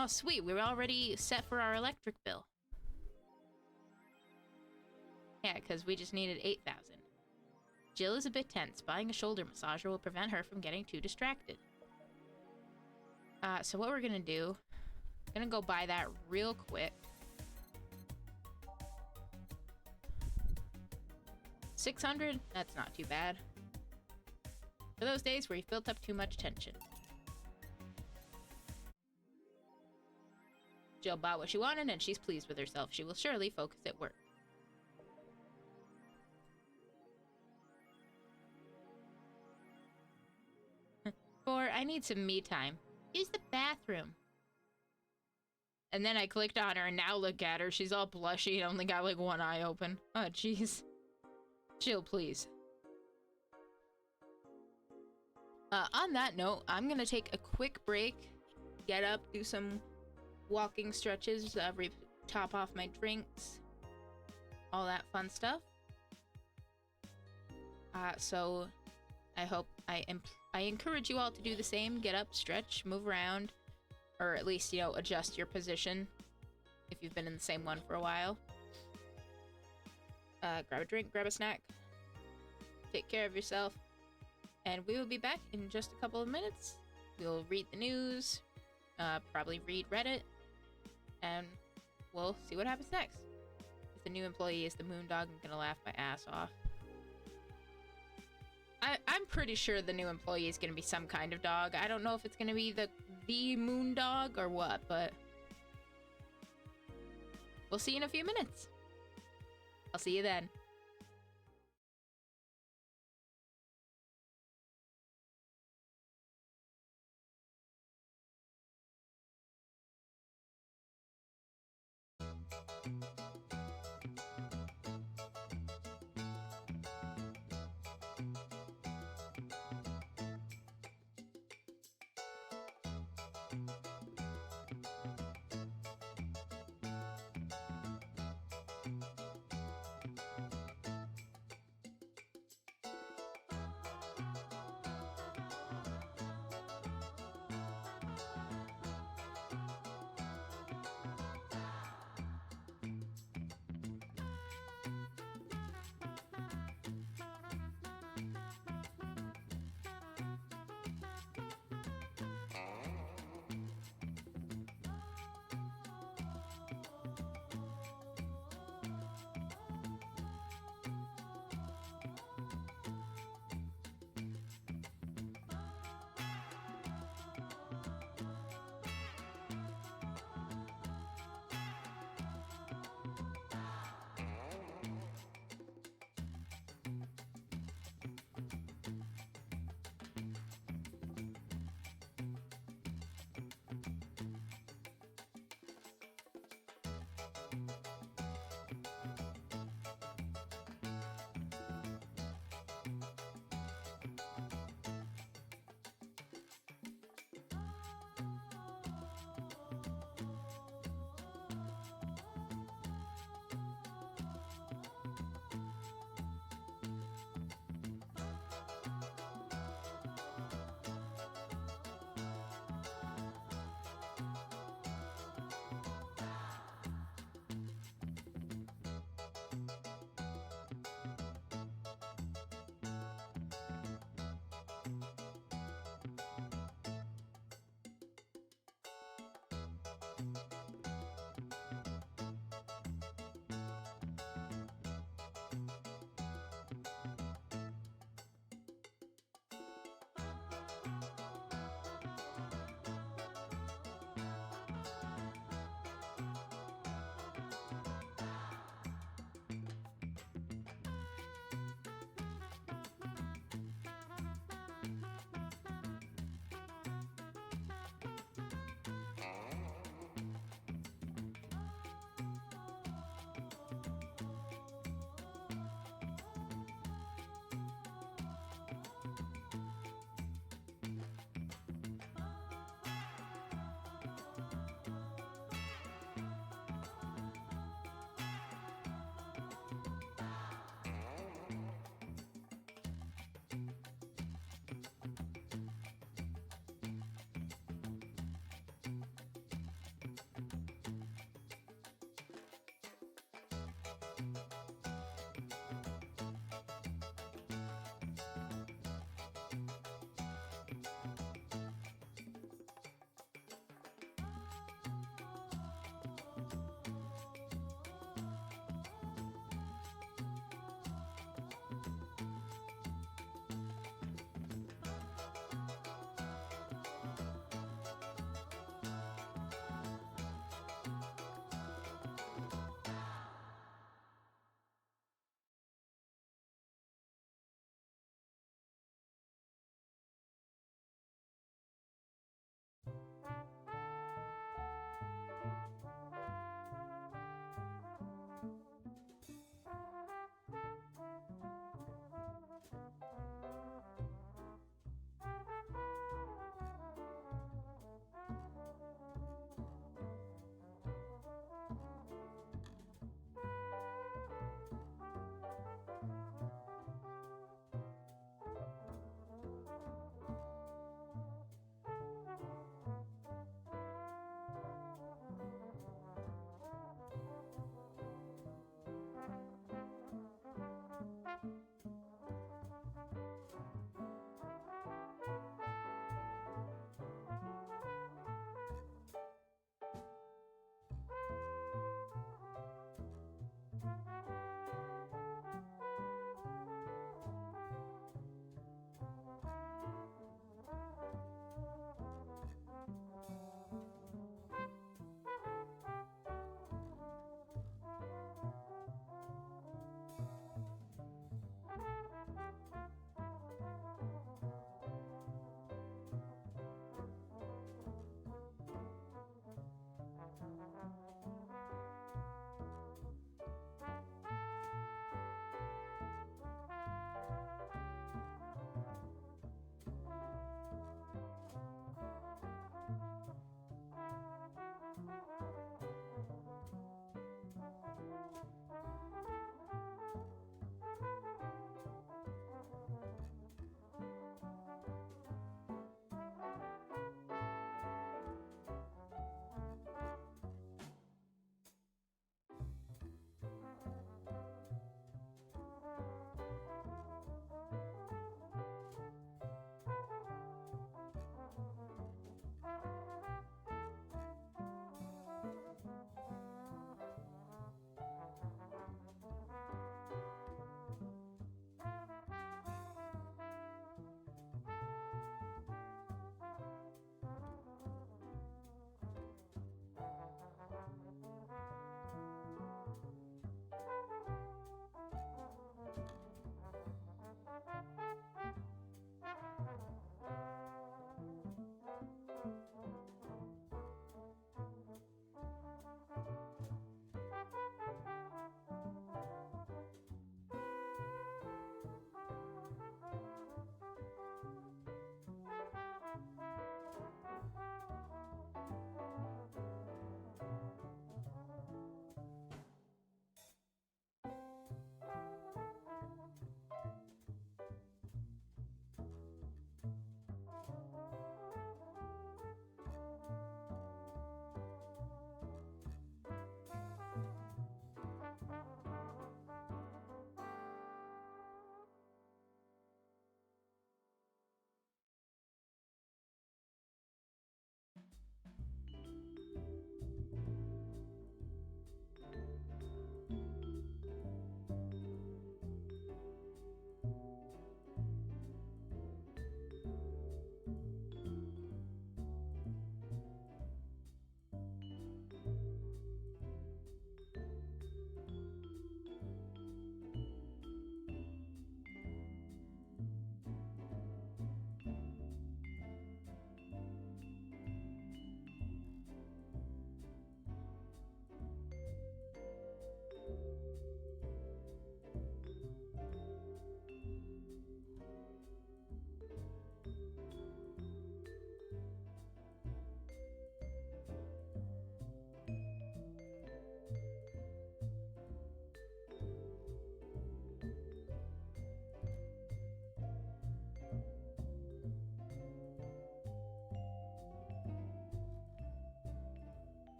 Speaker 1: Oh, sweet. We're already set for our electric bill. Yeah, because we just needed 8,000. Jill is a bit tense. Buying a shoulder massager will prevent her from getting too distracted. So what we're gonna do, I'm gonna go buy that real quick. 600? That's not too bad. For those days where you've built up too much tension. Jill bought what she wanted and she's pleased with herself. She will surely focus at work. I need some me time. Use the bathroom. And then I clicked on her and now look at her. She's all blushy and only got like one eye open. Oh, jeez. Jill, please. On that note, I'm gonna take a quick break. Get up, do some walking stretches, top off my drinks. All that fun stuff. So I hope I encourage you all to do the same. Get up, stretch, move around, or at least, you know, adjust your position if you've been in the same one for a while. Grab a drink, grab a snack, take care of yourself, and we will be back in just a couple of minutes. We'll read the news, probably read Reddit, and we'll see what happens next. If the new employee is the Moondog, I'm gonna laugh my ass off. I'm pretty sure the new employee is going to be some kind of dog. I don't know if it's going to be the Moondog or what, but we'll see in a few minutes. I'll see you then.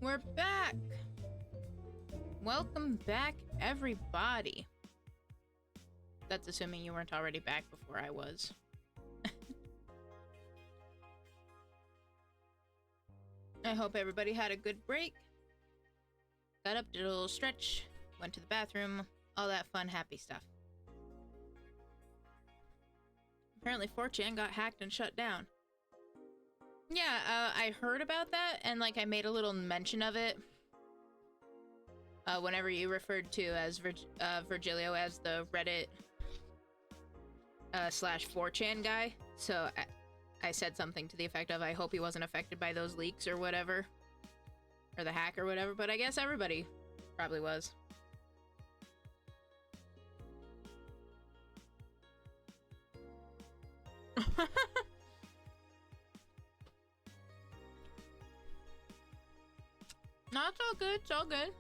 Speaker 1: We're back! Welcome back, everybody. That's assuming you weren't already back before I was. I hope everybody had a good break. Got up, did a little stretch, went to the bathroom, all that fun, happy stuff. Apparently 4chan got hacked and shut down. Yeah, I heard about that, and like I made a little mention of it whenever you referred to as Virgilio as the Reddit slash 4chan guy. So I said something to the effect of, I hope he wasn't affected by those leaks or whatever. Or the hack or whatever, but I guess everybody probably was. No, it's all good. It's all good.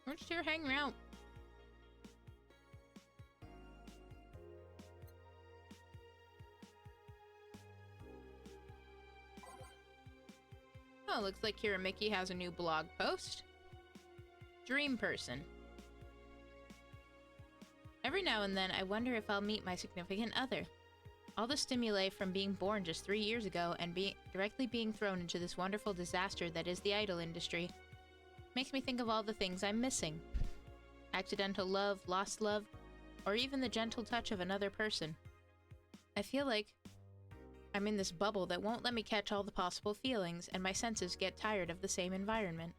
Speaker 1: We're just here hanging out. Oh, looks like Kira Mickey has a new blog post. Dream person. Every now and then, I wonder if I'll meet my significant other. All the stimuli from being born just 3 years ago and directly being thrown into this wonderful disaster that is the idol industry makes me think of all the things I'm missing. Accidental love, lost love, or even the gentle touch of another person. I feel like I'm in this bubble that won't let me catch all the possible feelings, and my senses get tired of the same environment.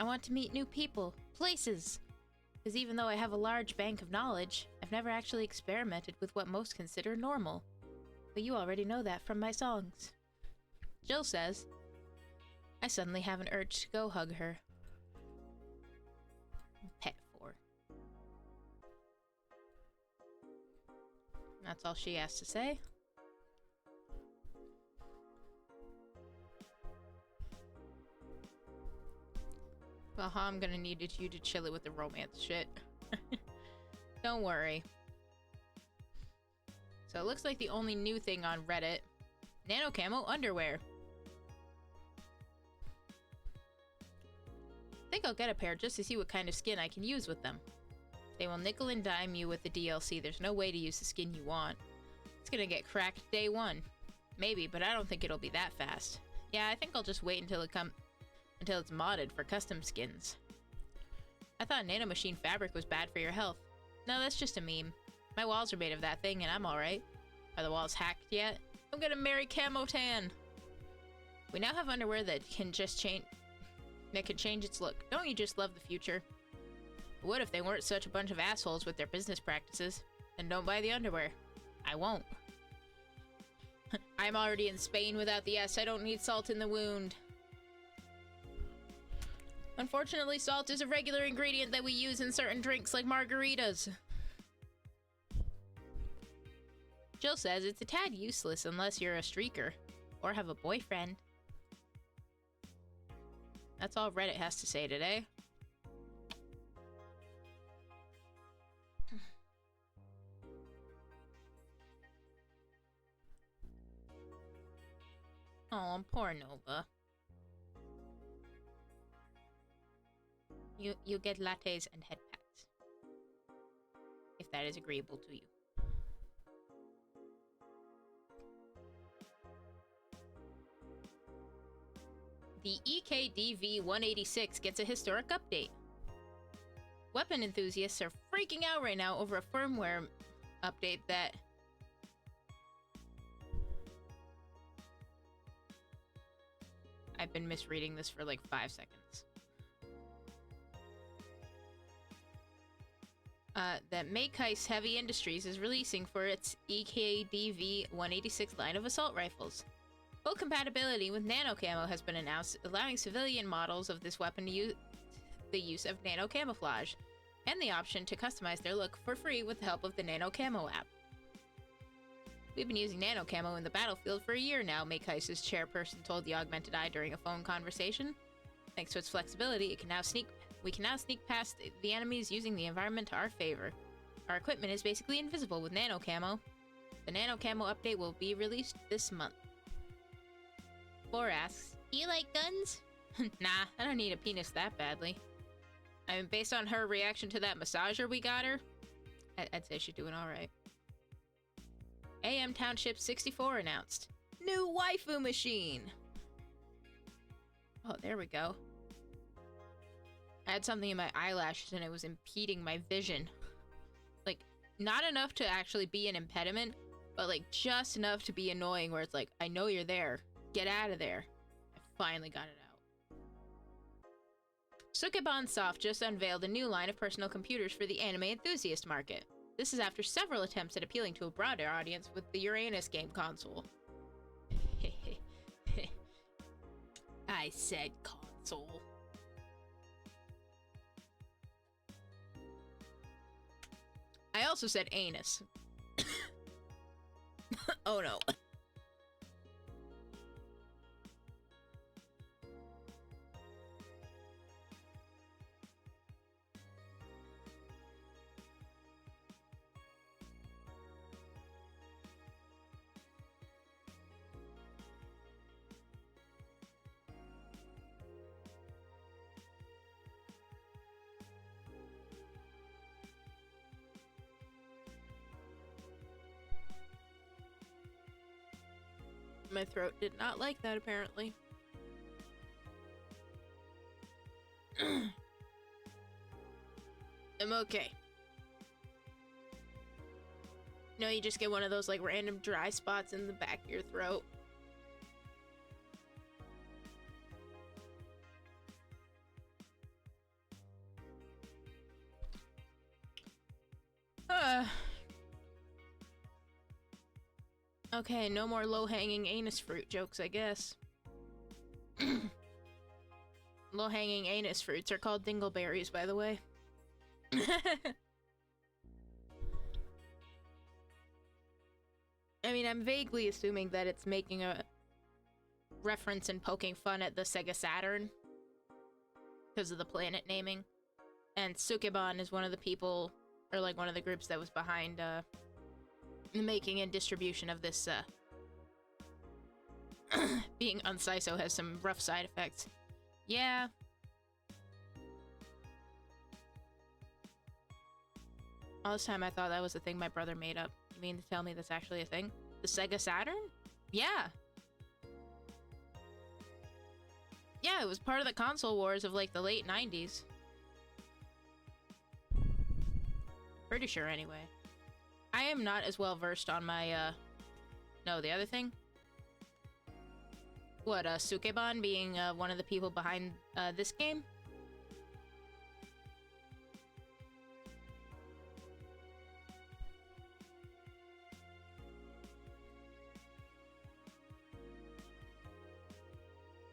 Speaker 1: I want to meet new people, places, because even though I have a large bank of knowledge, I've never actually experimented with what most consider normal. But you already know that from my songs. Jill says, I suddenly have an urge to go hug her. Pet 4. That's all she has to say. Well, I'm gonna need you to chill it with the romance shit. Don't worry. So it looks like the only new thing on Reddit, nano camo underwear. I think I'll get a pair just to see what kind of skin I can use with them. They will nickel and dime you with the DLC. There's no way to use the skin you want. It's gonna get cracked day one. Maybe, but I don't think it'll be that fast. Yeah, I think I'll just wait until it's modded for custom skins. I thought nanomachine fabric was bad for your health. No, that's just a meme. My walls are made of that thing and I'm alright. Are the walls hacked yet? I'm gonna marry Camo Tan! We now have underwear that can change its look. Don't you just love the future? I would if they weren't such a bunch of assholes with their business practices. Then don't buy the underwear. I won't. I'm already in Spain without the S. I don't need salt in the wound. Unfortunately, salt is a regular ingredient that we use in certain drinks like margaritas. Jill says it's a tad useless unless you're a streaker or have a boyfriend. That's all Reddit has to say today. Oh, poor Nova. You get lattes and head pats. If that is agreeable to you. The EKDV-186 gets a historic update. Weapon enthusiasts are freaking out right now over a firmware update that I've been misreading this for like 5 seconds. That Makeis Heavy Industries is releasing for its EKDV-186 line of assault rifles. Full compatibility with nano camo has been announced, allowing civilian models of this weapon to use the use of nano camouflage, and the option to customize their look for free with the help of the Nano Camo app. We've been using nano camo in the battlefield for a year now, Makeis' chairperson told the Augmented Eye during a phone conversation. Thanks to its flexibility, we can now sneak past the enemies using the environment to our favor. Our equipment is basically invisible with nano camo. The nano camo update will be released this month. 64 asks,
Speaker 3: Do you like guns?
Speaker 1: nah, I don't need a penis that badly. I mean, based on her reaction to that massager we got her, I'd say she's doing alright. AM Township 64 announced, new waifu machine! Oh, there we go. I had something in my eyelashes and it was impeding my vision. Like, not enough to actually be an impediment, but like just enough to be annoying where it's like, I know you're there. Get out of there. I finally got it out. Sukeban Soft just unveiled a new line of personal computers for the anime enthusiast market. This is after several attempts at appealing to a broader audience with the Uranus game console. I said console. I also said anus. Oh no. My throat did not like that, apparently. I'm okay. No, you just get one of those, like, random dry spots in the back of your throat. Okay, no more low-hanging anus fruit jokes, I guess. Low-hanging anus fruits are called dingleberries, by the way. I mean, I'm vaguely assuming that it's making a reference and poking fun at the Sega Saturn because of the planet naming. And Sukeban is one of the people, or like one of the groups that was behind the making and distribution of this. Being unsiso has some rough side effects. Yeah. All this time I thought that was a thing my brother made up. You mean to tell me that's actually a thing? The Sega Saturn? Yeah. Yeah, it was part of the console wars of like the late 90s. Pretty sure anyway. I am not as well versed on my, no, the other thing? What, Sukeban being, one of the people behind, this game?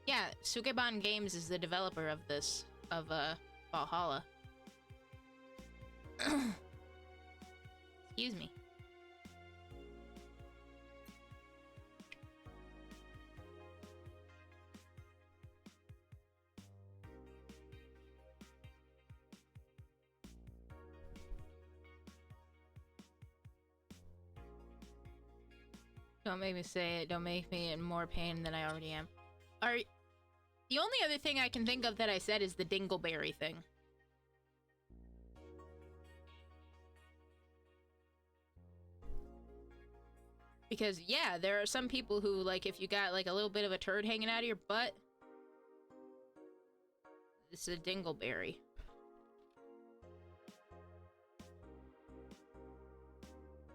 Speaker 1: Yeah, Sukeban Games is the developer of this, of, Valhalla. Excuse me. Don't make me say it. Don't make me in more pain than I already am. The only other thing I can think of that I said is the dingleberry thing. Because, yeah, there are some people who, like, if you got, like, a little bit of a turd hanging out of your butt, it's a dingleberry.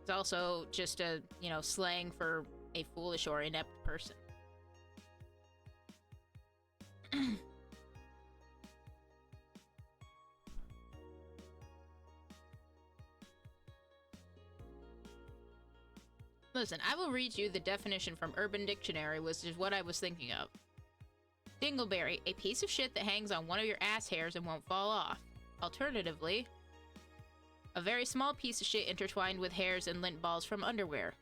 Speaker 1: It's also just a, you know, slang for a foolish or inept person. Listen, I will read you the definition from Urban Dictionary, which is what I was thinking of. Dingleberry, a piece of shit that hangs on one of your ass hairs and won't fall off. Alternatively, a very small piece of shit intertwined with hairs and lint balls from underwear.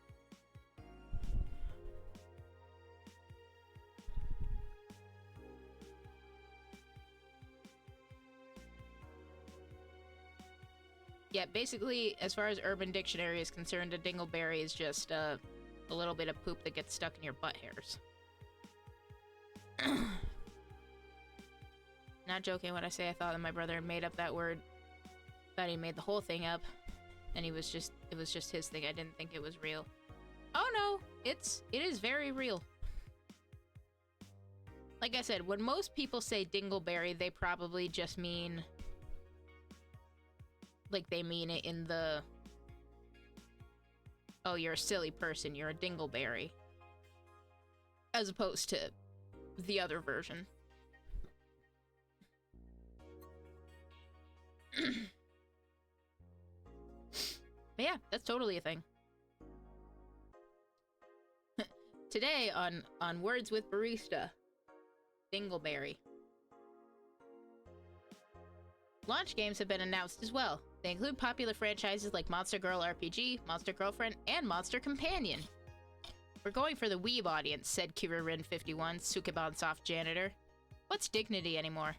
Speaker 1: Yeah, basically, as far as Urban Dictionary is concerned, a dingleberry is just a little bit of poop that gets stuck in your butt hairs. Not joking when I say I thought that my brother had made up that word. Thought he made the whole thing up. And it was just his thing. I didn't think it was real. Oh no, it is very real. Like I said, when most people say dingleberry, they probably just mean... like, they mean it in the... oh, you're a silly person, you're a dingleberry. As opposed to the other version. But yeah, that's totally a thing. Today on Words with Barista, dingleberry. Launch games have been announced as well. They include popular franchises like Monster Girl RPG, Monster Girlfriend, and Monster Companion. We're going for the weeb audience, said Kirarin51, Sukeban Soft janitor. What's dignity anymore?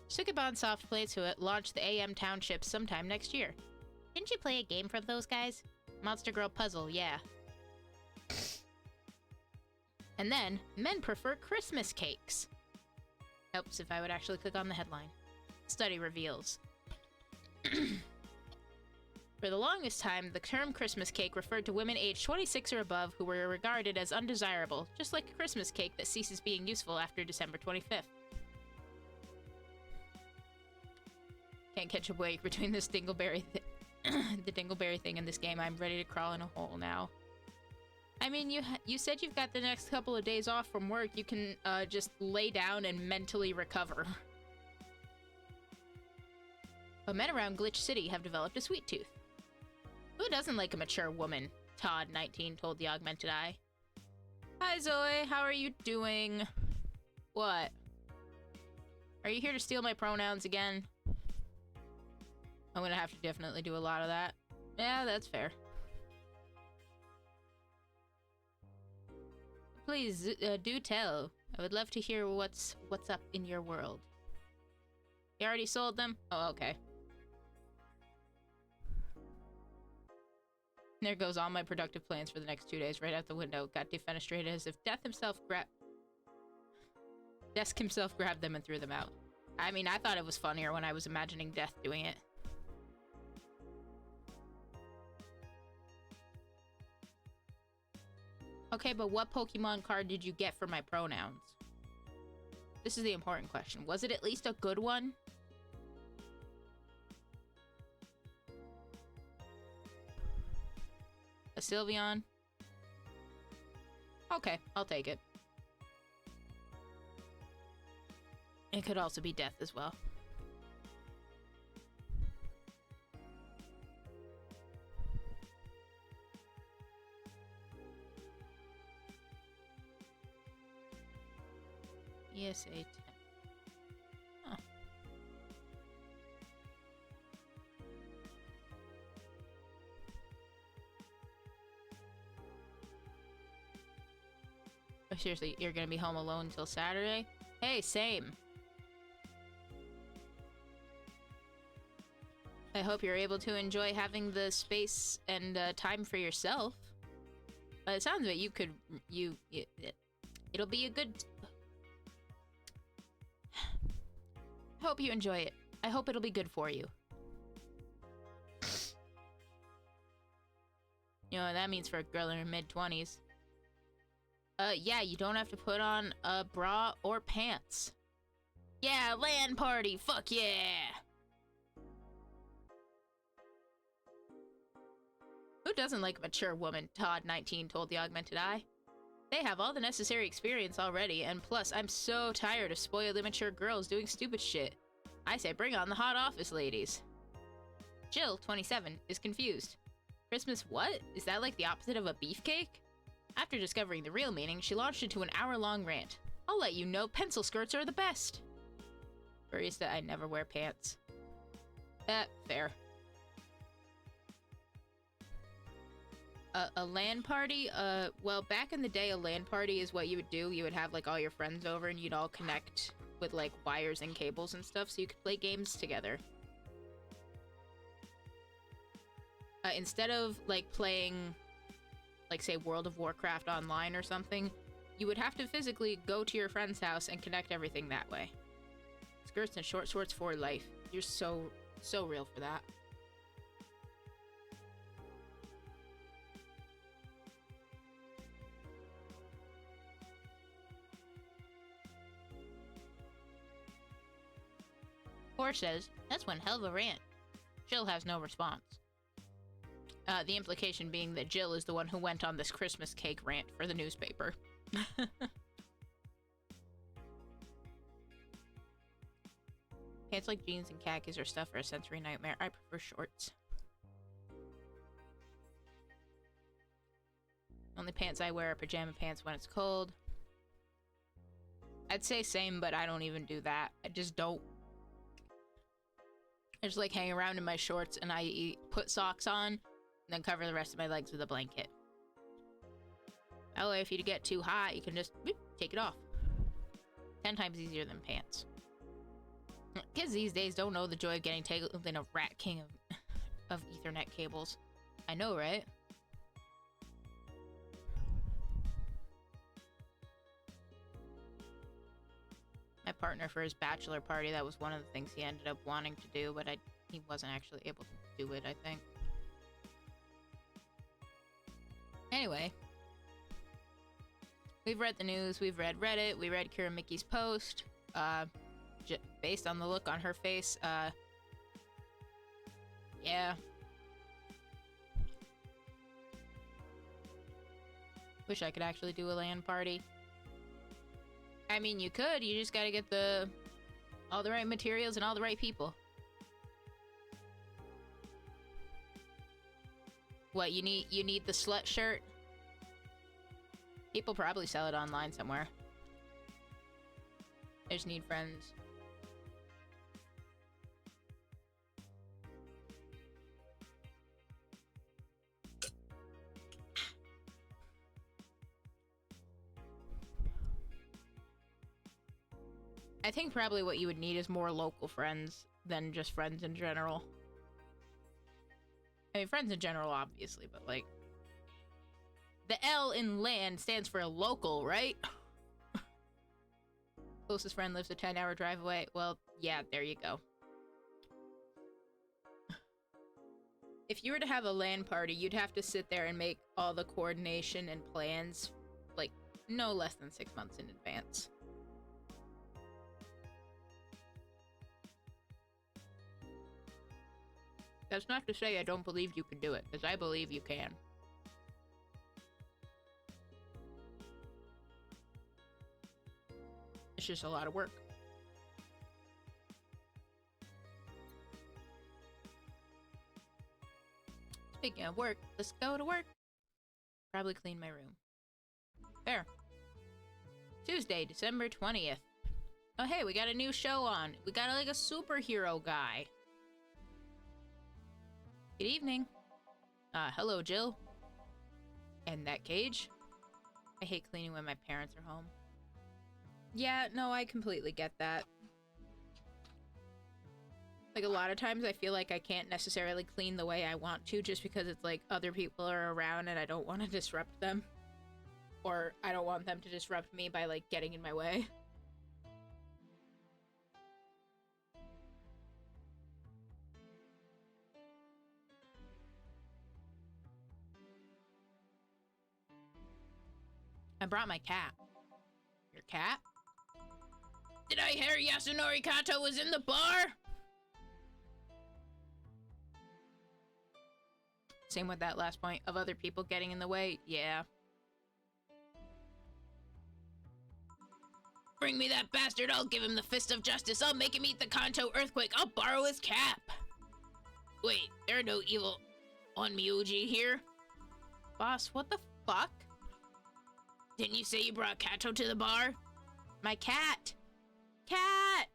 Speaker 1: Sukeban Soft plans to launch the AM Township sometime next year. Didn't you play a game from those guys? Monster Girl Puzzle, yeah. And then, men prefer Christmas cakes. Helps if I would actually click on the headline. Study reveals. For the longest time, the term Christmas cake referred to women aged 26 or above who were regarded as undesirable, just like a Christmas cake that ceases being useful after December 25th. Can't catch a break between this dingleberry the dingleberry thing and this game. I'm ready to crawl in a hole now. I mean, you said you've got the next couple of days off from work. You can just lay down and mentally recover. But men around Glitch City have developed a sweet tooth. Who doesn't like a mature woman? Todd, 19, told the augmented eye. Hi, Zoe. How are you doing? What? Are you here to steal my pronouns again? I'm gonna have to definitely do a lot of that. Yeah, that's fair. Please, do tell. I would love to hear what's up in your world. You already sold them? Oh, okay. There goes all my productive plans for the next 2 days right out the window. Got defenestrated as if Desk himself grabbed them and threw them out. I mean, I thought it was funnier when I was imagining Death doing it. Okay, but what Pokemon card did you get for my pronouns? This is the important question. Was it at least a good one? A Sylveon? Okay, I'll take it. It could also be Death as well. ESA 10. Huh. Oh, seriously, you're gonna be home alone until Saturday? Hey, same. I hope you're able to enjoy having the space and time for yourself. By the sounds of it, it'll be a good... Hope you enjoy it. I hope it'll be good for you. You know what that means for a girl in her mid-20s. Yeah, you don't have to put on a bra or pants. Yeah, LAN party! Fuck yeah! Who doesn't like a mature woman? Todd, 19, told the augmented eye. They have all the necessary experience already, and plus, I'm so tired of spoiled immature girls doing stupid shit. I say bring on the hot office ladies. Jill, 27, is confused. Christmas what? Is that like the opposite of a beefcake? After discovering the real meaning, she launched into an hour-long rant. I'll let you know pencil skirts are the best. Barista, I never wear pants. Fair. A LAN party? Well, back in the day, a LAN party is what you would do. You would have, like, all your friends over, and you'd all connect with, like, wires and cables and stuff, so you could play games together. Instead of, like, playing, like, say, World of Warcraft online or something, You would have to physically go to your friend's house and connect everything that way. Skirts and short shorts for life. You're so real for that.
Speaker 2: Core says, that's one hell of a rant. Jill has no response.
Speaker 1: The implication being that Jill is the one who went on this Christmas cake rant for the newspaper. Pants like jeans and khakis or stuff are a sensory nightmare. I prefer shorts. Only pants I wear are pajama pants when it's cold. I'd say same, but I don't even do that. I just don't. I just like hang around in my shorts and I put socks on and then cover the rest of my legs with a blanket. That way, if you get too hot, you can just take it off. 10 times easier than pants. Kids these days don't know the joy of getting tangled in a rat king of Ethernet cables. I know, right? My partner, for his bachelor party, that was one of the things he ended up wanting to do, but he wasn't actually able to do it, I think. Anyway. We've read the news, we've read Reddit, we read Kira Mickey's post. Based on the look on her face, yeah. Wish I could actually do a LAN party. I mean, you could, you just gotta get all the right materials and all the right people. What, you need the slut shirt? People probably sell it online somewhere. I just need friends. I think probably what you would need is more local friends than just friends in general. I mean, friends in general, obviously, but like... The L in LAN stands for local, right? Closest friend lives a 10-hour drive away. Well, yeah, there you go. If you were to have a LAN party, you'd have to sit there and make all the coordination and plans, like, no less than 6 months in advance. That's not to say I don't believe you can do it, because I believe you can. It's just a lot of work. Speaking of work, let's go to work. Probably clean my room. There. Tuesday, December 20th. Oh hey, we got a new show on. We got like a superhero guy. Good evening. Hello, Jill. And that cage? I hate cleaning when my parents are home. Yeah, no, I completely get that. Like, a lot of times I feel like I can't necessarily clean the way I want to just because it's like other people are around and I don't want to disrupt them. Or I don't want them to disrupt me by, like, getting in my way. I brought my cat. Your cat? Did I hear Yasunori Kato was in the bar? Same with that last point of other people getting in the way. Yeah. Bring me that bastard. I'll give him the fist of justice. I'll make him eat the Kanto earthquake. I'll borrow his cap. Wait, there are no evil Onmyuji here. Boss, what the fuck? Didn't you say you brought Kato to the bar? My cat. Cat!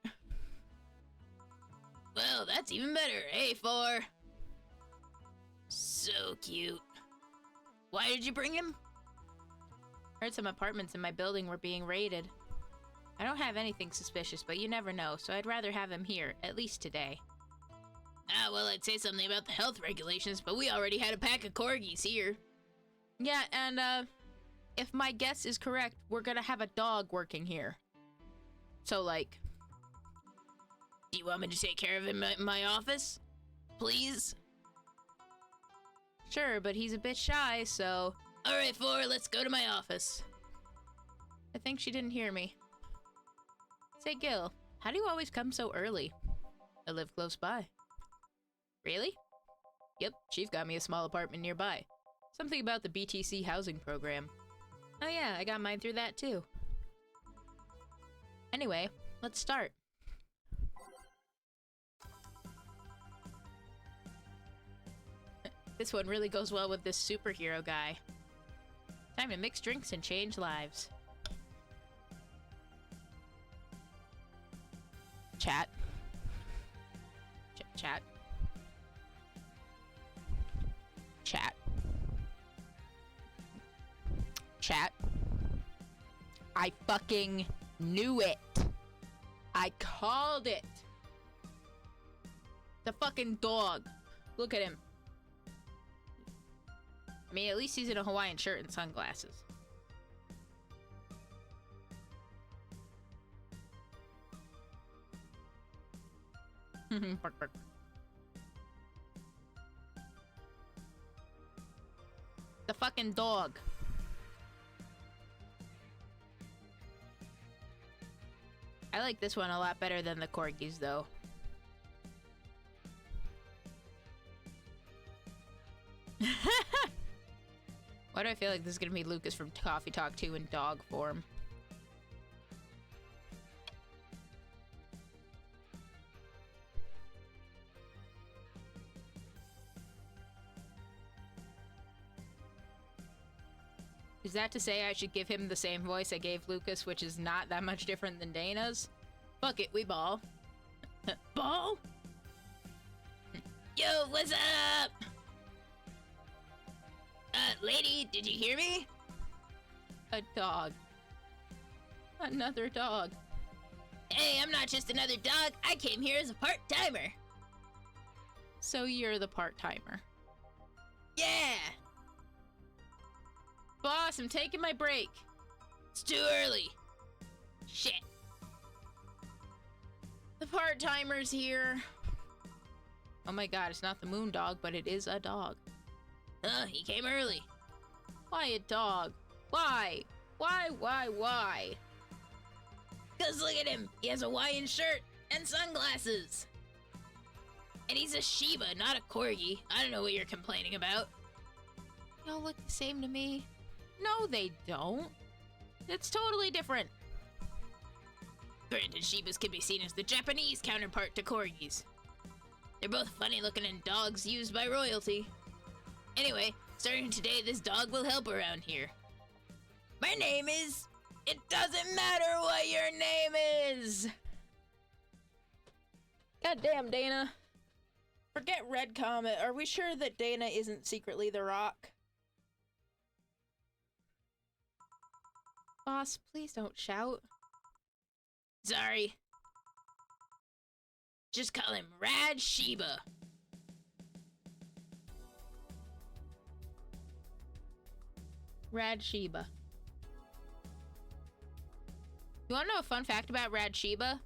Speaker 1: Well, that's even better. A4. So cute. Why did you bring him? Heard some apartments in my building were being raided. I don't have anything suspicious, but you never know, so I'd rather have him here, at least today. Ah, well, I'd say something about the health regulations, but we already had a pack of corgis here. Yeah, and, if my guess is correct, we're gonna have a dog working here. So, like...
Speaker 2: Do you want me to take care of him in my office? Please?
Speaker 1: Sure, but he's a bit shy, so...
Speaker 2: Alright, 4, let's go to my office.
Speaker 1: I think she didn't hear me. Say, Gil, how do you always come so early? I live close by. Really? Yep, Chief got me a small apartment nearby. Something about the BTC housing program. Oh yeah, I got mine through that too. Anyway, let's start. This one really goes well with this superhero guy. Time to mix drinks and change lives. Chat. Chat. Chat. Chat. I fucking knew it. I called it. The fucking dog. Look at him. I mean, at least he's in a Hawaiian shirt and sunglasses. Bark, bark. The fucking dog. I like this one a lot better than the corgis, though. Why do I feel like this is gonna be Lucas from Coffee Talk 2 in dog form? Is that to say I should give him the same voice I gave Lucas, which is not that much different than Dana's? Fuck it, we ball.
Speaker 2: Ball? Yo, what's up? Lady, did you hear me?
Speaker 1: A dog. Another dog.
Speaker 2: Hey, I'm not just another dog. I came here as a part-timer.
Speaker 1: So you're the part-timer.
Speaker 2: Yeah!
Speaker 1: Boss, I'm taking my break.
Speaker 2: It's too early. Shit.
Speaker 1: The part-timer's here. Oh my god, it's not the moon dog, but it is a dog.
Speaker 2: He came early.
Speaker 1: Why a dog? Why? Why?
Speaker 2: 'Cause look at him. He has a Hawaiian shirt and sunglasses. And he's a Shiba, not a Corgi. I don't know what you're complaining about.
Speaker 1: They all look the same to me. No, they don't. It's totally different.
Speaker 2: Granted, Shibas can be seen as the Japanese counterpart to Corgis. They're both funny-looking and dogs used by royalty. Anyway, starting today, this dog will help around here. My name is... It doesn't matter what your name is!
Speaker 1: Goddamn, Dana. Forget Red Comet. Are we sure that Dana isn't secretly the Rock? Boss, please don't shout.
Speaker 2: Sorry. Just call him Rad Shiba.
Speaker 1: Rad Shiba. You wanna know a fun fact about Rad Shiba?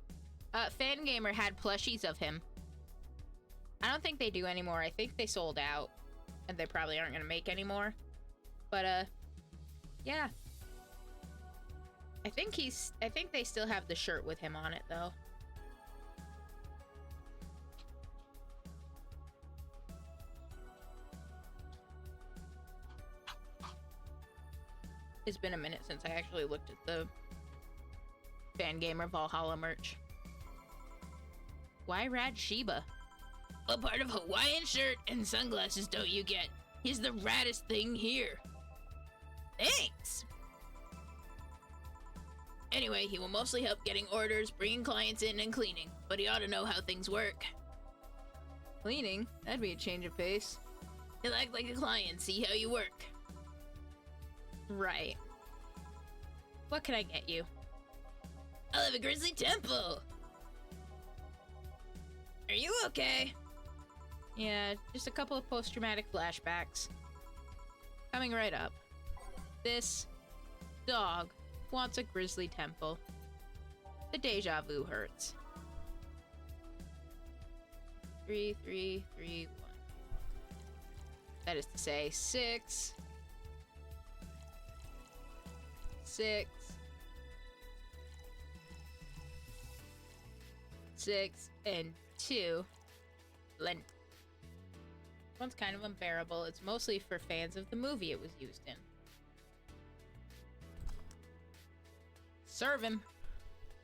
Speaker 1: Fangamer had plushies of him. I don't think they do anymore. I think they sold out. And they probably aren't gonna make anymore. But, yeah. I think they still have the shirt with him on it, though. It's been a minute since I actually looked at the Fangamer Valhalla merch. Why Rad Shiba?
Speaker 2: What part of Hawaiian shirt and sunglasses don't you get? He's the raddest thing here. Thanks! Anyway, he will mostly help getting orders, bringing clients in, and cleaning, but he ought to know how things work.
Speaker 1: Cleaning? That'd be a change of pace.
Speaker 2: He'll act like a client, see how you work.
Speaker 1: Right. What can I get you?
Speaker 2: I'll have a grizzly temple! Are you okay?
Speaker 1: Yeah, just a couple of post-traumatic flashbacks. Coming right up. This Dog wants a grizzly temple. The deja vu hurts. 3, 3, 3, 1. That is to say, 6, 6, 6, and 2. Lent. One's kind of unbearable. It's mostly for fans of the movie it was used in. Serve him.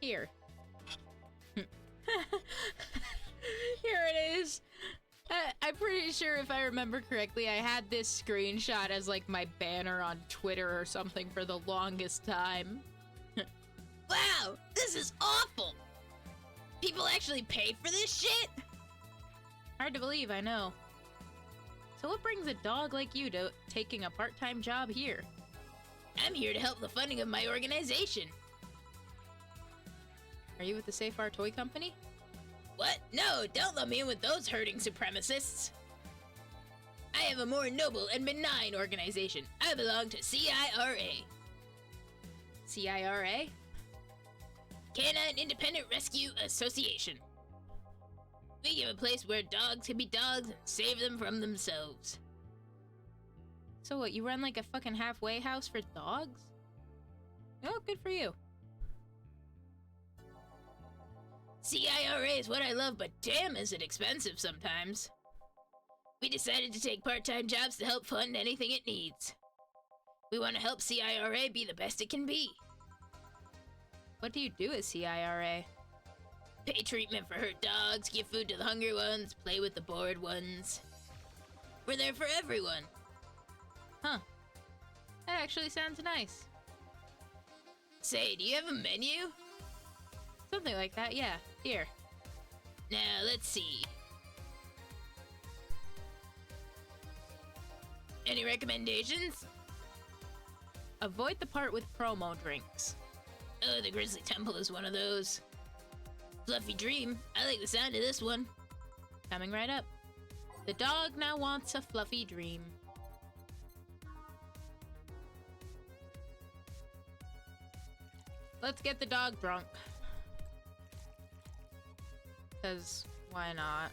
Speaker 1: Here. Here it is. I'm pretty sure if I remember correctly, I had this screenshot as like my banner on Twitter or something for the longest time.
Speaker 2: Wow, this is awful! People actually pay for this shit?
Speaker 1: Hard to believe, I know. So what brings a dog like you to taking a part-time job here?
Speaker 2: I'm here to help the funding of my organization.
Speaker 1: Are you with the Safe Our Toy Company?
Speaker 2: What? No, don't let me in with those herding supremacists. I have a more noble and benign organization. I belong to CIRA.
Speaker 1: CIRA?
Speaker 2: Canine Independent Rescue Association. We give a place where dogs can be dogs and save them from themselves.
Speaker 1: So what, you run like a fucking halfway house for dogs? Oh, good for you.
Speaker 2: CIRA is what I love, but damn is it expensive sometimes. We decided to take part-time jobs to help fund anything it needs. We want to help CIRA be the best it can be.
Speaker 1: What do you do at CIRA?
Speaker 2: Pay treatment for hurt dogs, give food to the hungry ones, play with the bored ones. We're there for everyone.
Speaker 1: Huh. That actually sounds nice.
Speaker 2: Say, do you have a menu?
Speaker 1: Something like that, yeah. Here.
Speaker 2: Now, let's see. Any recommendations?
Speaker 1: Avoid the part with promo drinks.
Speaker 2: Oh, the Grizzly Temple is one of those. Fluffy Dream. I like the sound of this one.
Speaker 1: Coming right up. The dog now wants a fluffy dream. Let's get the dog drunk. 'Cause why not?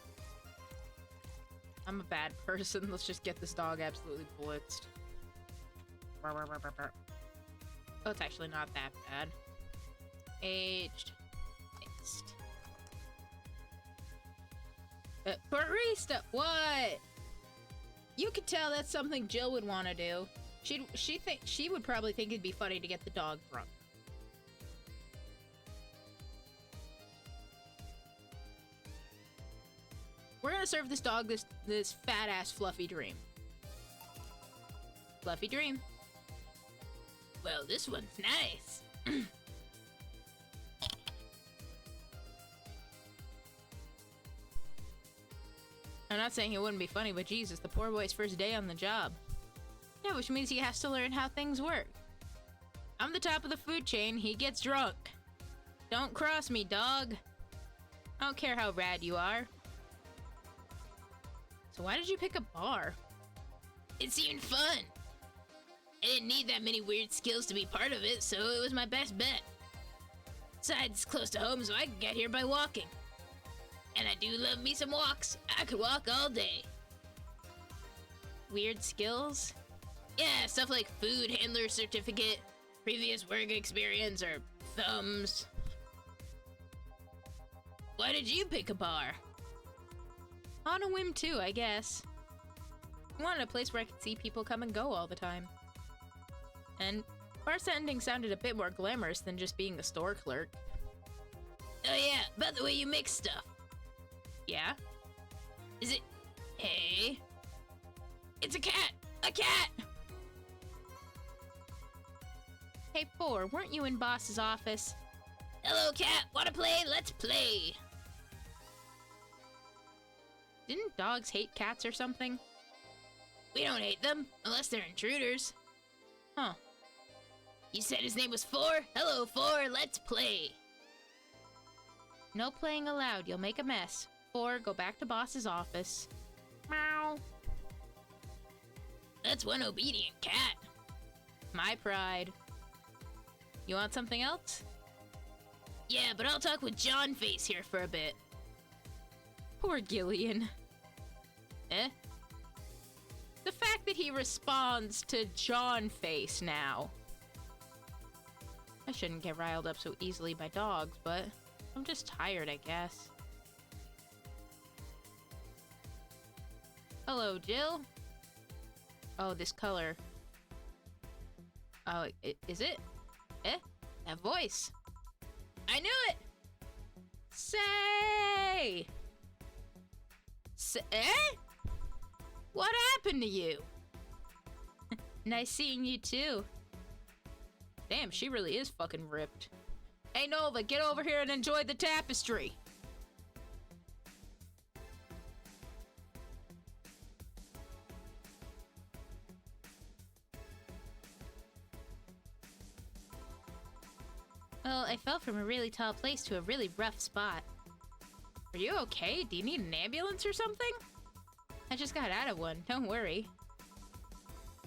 Speaker 1: I'm a bad person. Let's just get this dog absolutely blitzed. Oh, it's actually not that bad. Aged. Next. Barista! What? You could tell that's something Jill would want to do. She would probably think it'd be funny to get the dog drunk. We're gonna serve this dog this fat ass fluffy dream. Fluffy dream.
Speaker 2: Well, this one's nice.
Speaker 1: I'm not saying it wouldn't be funny, but Jesus, the poor boy's first day on the job. Yeah, which means he has to learn how things work. I'm the top of the food chain, he gets drunk. Don't cross me, dog. I don't care how rad you are. So why did you pick a bar?
Speaker 2: It seemed fun. I didn't need that many weird skills to be part of it, so it was my best bet. Besides, it's close to home, so I can get here by walking. And I do love me some walks. I could walk all day.
Speaker 1: Weird skills?
Speaker 2: Yeah, stuff like food handler certificate, previous work experience, or thumbs. Why did you pick a bar?
Speaker 1: On a whim too, I guess. I wanted a place where I could see people come and go all the time. And bartending sounded a bit more glamorous than just being the store clerk.
Speaker 2: Oh yeah, about the way you mix stuff.
Speaker 1: Yeah?
Speaker 2: Is it... Hey? It's a cat! A cat!
Speaker 1: Hey, 4, weren't you in boss's office?
Speaker 2: Hello, cat! Wanna play? Let's play!
Speaker 1: Didn't dogs hate cats or something?
Speaker 2: We don't hate them, unless they're intruders.
Speaker 1: Huh.
Speaker 2: You said his name was 4? Hello, 4, let's play!
Speaker 1: No playing allowed, you'll make a mess. 4, go back to boss's office. Meow.
Speaker 2: That's one obedient cat.
Speaker 1: My pride. You want something else?
Speaker 2: Yeah, but I'll talk with John Face here for a bit.
Speaker 1: Poor Gillian. Eh? The fact that he responds to John Face now. I shouldn't get riled up so easily by dogs, but I'm just tired, I guess. Hello, Jill. Oh, this color. Oh, is it? Eh? That voice. I knew it! Say! Eh? What happened to you? Nice seeing you too. Damn, she really is fucking ripped. Hey Nova, get over here and enjoy the tapestry.
Speaker 2: Well, I fell from a really tall place to a really rough spot.
Speaker 1: Are you okay? Do you need an ambulance or something? I just got out of one, don't worry.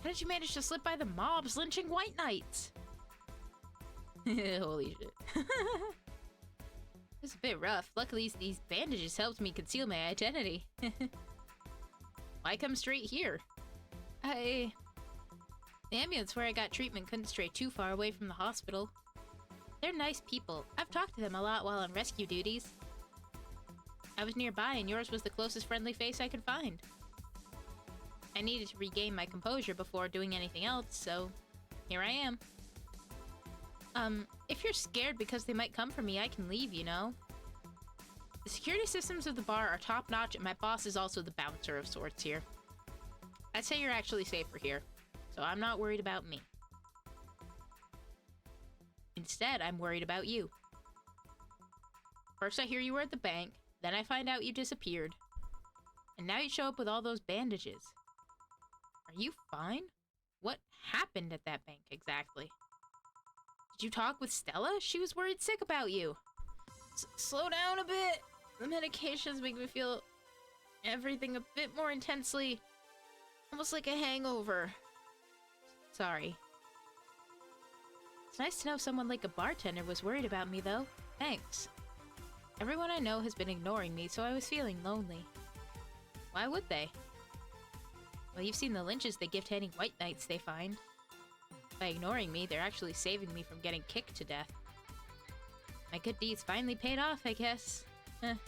Speaker 1: How did you manage to slip by the mobs lynching white knights? Holy shit. It's a bit rough. Luckily, these bandages helped me conceal my identity. Why come straight here? The ambulance where I got treatment couldn't stray too far away from the hospital. They're nice people. I've talked to them a lot while on rescue duties. I was nearby and yours was the closest friendly face I could find. I needed to regain my composure before doing anything else, so here I am. If you're scared because they might come for me, I can leave, you know? The security systems of the bar are top-notch, and my boss is also the bouncer of sorts here. I'd say you're actually safer here, so I'm not worried about me. Instead, I'm worried about you. First I hear you were at the bank, then I find out you disappeared. And now you show up with all those bandages. Are you fine? What happened at that bank exactly? Did you talk with Stella? She was worried sick about you. Slow down a bit. The medications make me feel everything a bit more intensely. Almost like a hangover. Sorry. It's nice to know someone like a bartender was worried about me, though. Thanks. Everyone I know has been ignoring me, so I was feeling lonely. Why would they? Well, you've seen the lynches they give to any white knights they find. By ignoring me, they're actually saving me from getting kicked to death. My good deeds finally paid off, I guess. Can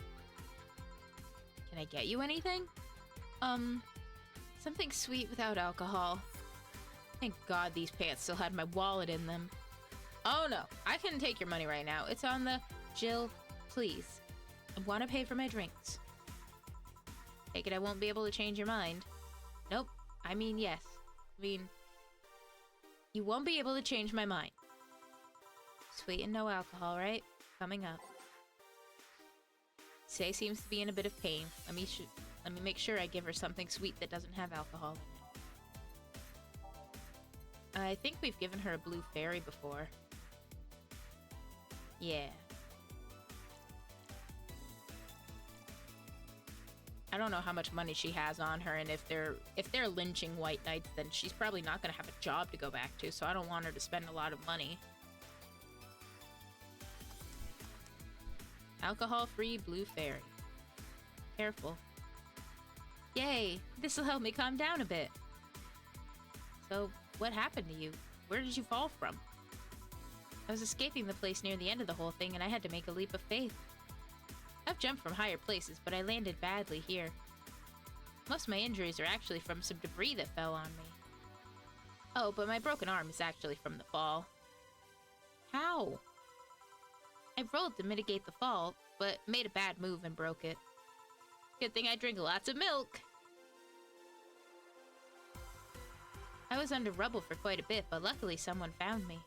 Speaker 1: I get you anything? Something sweet without alcohol. Thank God these pants still had my wallet in them. Oh no, I can take your money right now. It's on the... Jill, please. I want to pay for my drinks. Take it I won't be able to change your mind. Nope, I mean yes. I mean... You won't be able to change my mind. Sweet and no alcohol, right? Coming up. Say seems to be in a bit of pain. Let me make sure I give her something sweet that doesn't have alcohol in it. I think we've given her a blue fairy before. Yeah. I don't know how much money she has on her, and if they're lynching white knights, then she's probably not going to have a job to go back to, so I don't want her to spend a lot of money. Alcohol-free blue fairy. Careful. Yay! This'll help me calm down a bit. So, what happened to you? Where did you fall from? I was escaping the place near the end of the whole thing, and I had to make a leap of faith. I've jumped from higher places, but I landed badly here. Most of my injuries are actually from some debris that fell on me. Oh, but my broken arm is actually from the fall. How? I rolled to mitigate the fall, but made a bad move and broke it. Good thing I drink lots of milk! I was under rubble for quite a bit, but luckily someone found me.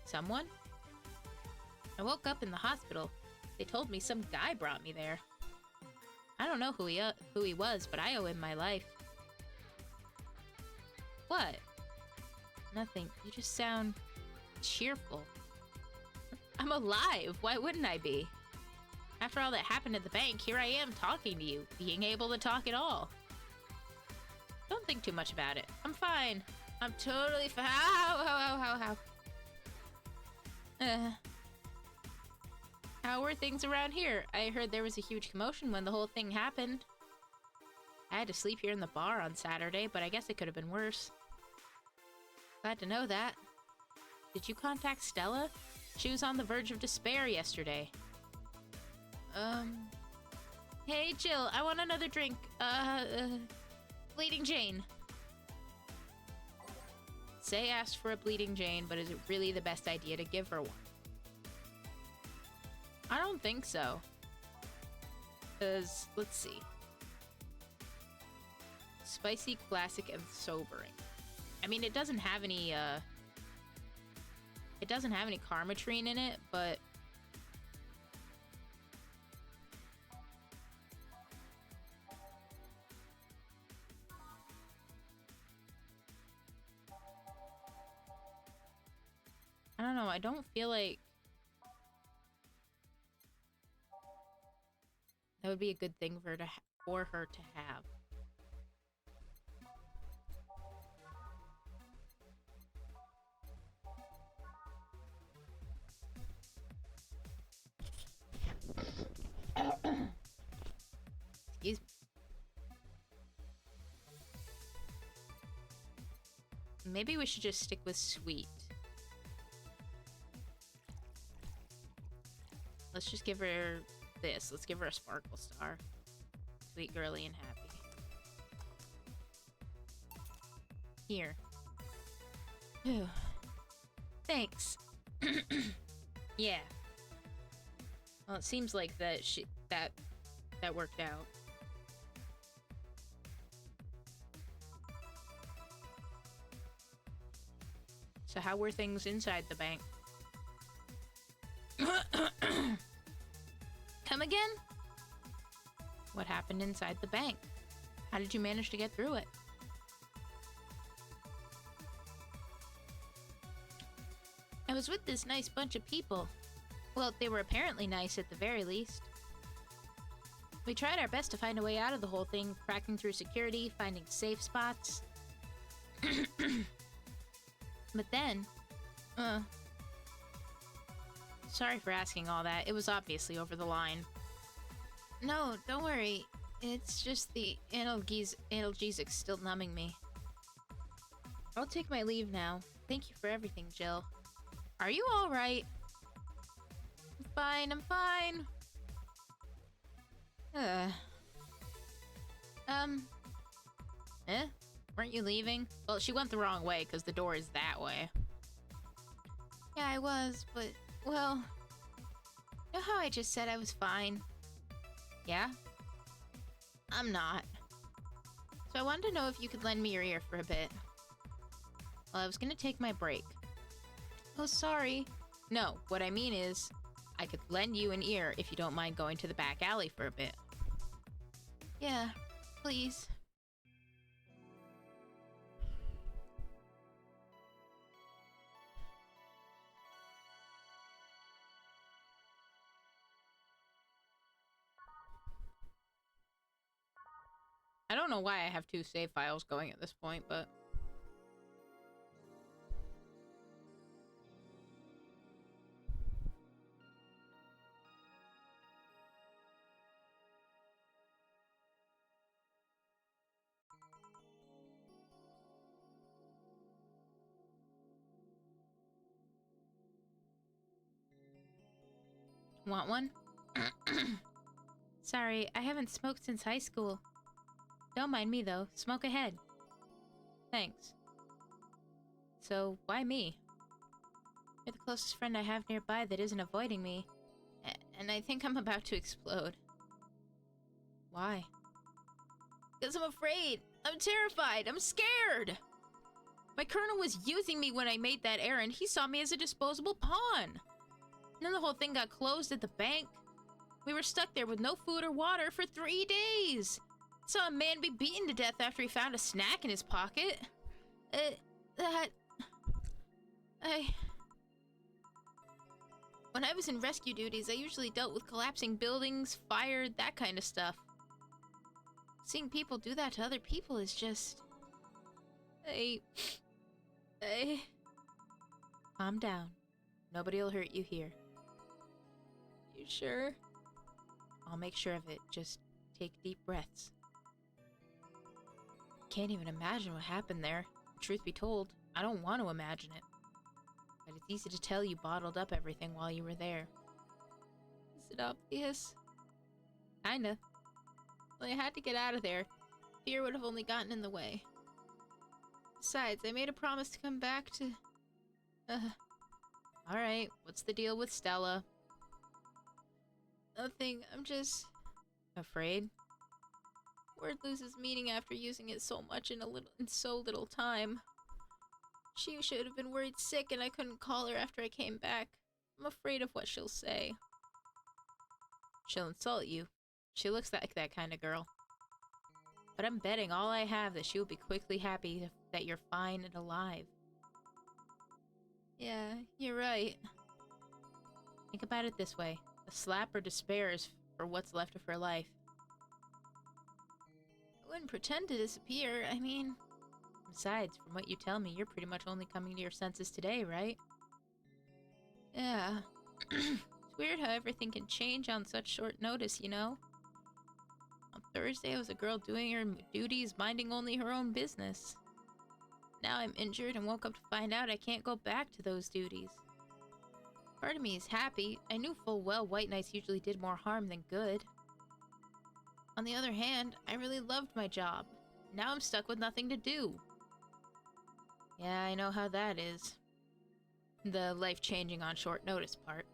Speaker 1: Someone? I woke up in the hospital. They told me some guy brought me there. I don't know who he was, but I owe him my life. What? Nothing. You just sound cheerful. I'm alive. Why wouldn't I be? After all that happened at the bank, here I am talking to you, being able to talk at all. Don't think too much about it. I'm fine. I'm totally fine. Ow, ow, ow, ow, ow. How were things around here? I heard there was a huge commotion when the whole thing happened. I had to sleep here in the bar on Saturday, but I guess it could have been worse. Glad to know that. Did you contact Stella? She was on the verge of despair yesterday. Hey, Jill, I want another drink. Bleeding Jane. Say asked for a Bleeding Jane, but is it really the best idea to give her one? I don't think so. Because, let's see. Spicy, classic, and sobering. I mean, it doesn't have any, it doesn't have any Karmatrine in it, but... I don't know, I don't feel like... that would be a good thing for her to have. Excuse me. Maybe we should just stick with sweet. Let's just give her this. Let's give her a Sparkle Star. Sweet, girly, and happy. Here. Phew. Thanks. Yeah. Well, it seems like that that worked out. So how were things inside the bank? Come again? What happened inside the bank? How did you manage to get through it? I was with this nice bunch of people. Well, they were apparently nice at the very least. We tried our best to find a way out of the whole thing, cracking through security, finding safe spots. But then, sorry for asking all that. It was obviously over the line. No, don't worry. It's just the analgesics still numbing me. I'll take my leave now. Thank you for everything, Jill. Are you alright? I'm fine, I'm fine. Weren't you leaving? Well, she went the wrong way because the door is that way. Yeah, I was, but, well, you know how I just said I was fine? Yeah? I'm not. So I wanted to know if you could lend me your ear for a bit. Well, I was gonna take my break. Oh, sorry. No, what I mean is, I could lend you an ear if you don't mind going to the back alley for a bit. Yeah, please. I don't know why I have two save files going at this point, but... Want one? Sorry, I haven't smoked since high school. Don't mind me, though. Smoke ahead. Thanks. So, why me? You're the closest friend I have nearby that isn't avoiding me. And I think I'm about to explode. Why? Because I'm afraid. I'm terrified. I'm scared. My colonel was using me when I made that errand. He saw me as a disposable pawn. And then the whole thing got closed at the bank. We were stuck there with no food or water for 3 days. Saw a man be beaten to death after he found a snack in his pocket. When I was in rescue duties, I usually dealt with collapsing buildings, fire, that kind of stuff. Seeing people do that to other people is just... Calm down. Nobody'll hurt you here.
Speaker 2: You sure?
Speaker 1: I'll make sure of it. Just take deep breaths. Can't even imagine what happened there. Truth be told, I don't want to imagine it. But it's easy to tell you bottled up everything while you were there.
Speaker 2: Is it obvious?
Speaker 1: Kinda.
Speaker 2: Well, I had to get out of there. Fear would have only gotten in the way. Besides, I made a promise to come back to...
Speaker 1: Alright, what's the deal with Stella?
Speaker 2: Nothing, I'm just...
Speaker 1: Afraid?
Speaker 2: Word loses meaning after using it so much in so little time. She should have been worried sick and I couldn't call her after I came back. I'm afraid of what she'll say.
Speaker 1: She'll insult you. She looks like that kind of girl. But I'm betting all I have that she will be quickly happy that you're fine and alive.
Speaker 2: Yeah, you're right.
Speaker 1: Think about it this way. A slap or despair is for what's left of her life.
Speaker 2: I wouldn't pretend to disappear, I mean...
Speaker 1: Besides, from what you tell me, you're pretty much only coming to your senses today, right?
Speaker 2: Yeah. It's weird how everything can change on such short notice, you know? On Thursday, I was a girl doing her duties, minding only her own business. Now I'm injured and woke up to find out I can't go back to those duties. Part of me is happy. I knew full well White Knights usually did more harm than good. On the other hand, I really loved my job. Now I'm stuck with nothing to do.
Speaker 1: Yeah, I know how that is. The life-changing on short notice part.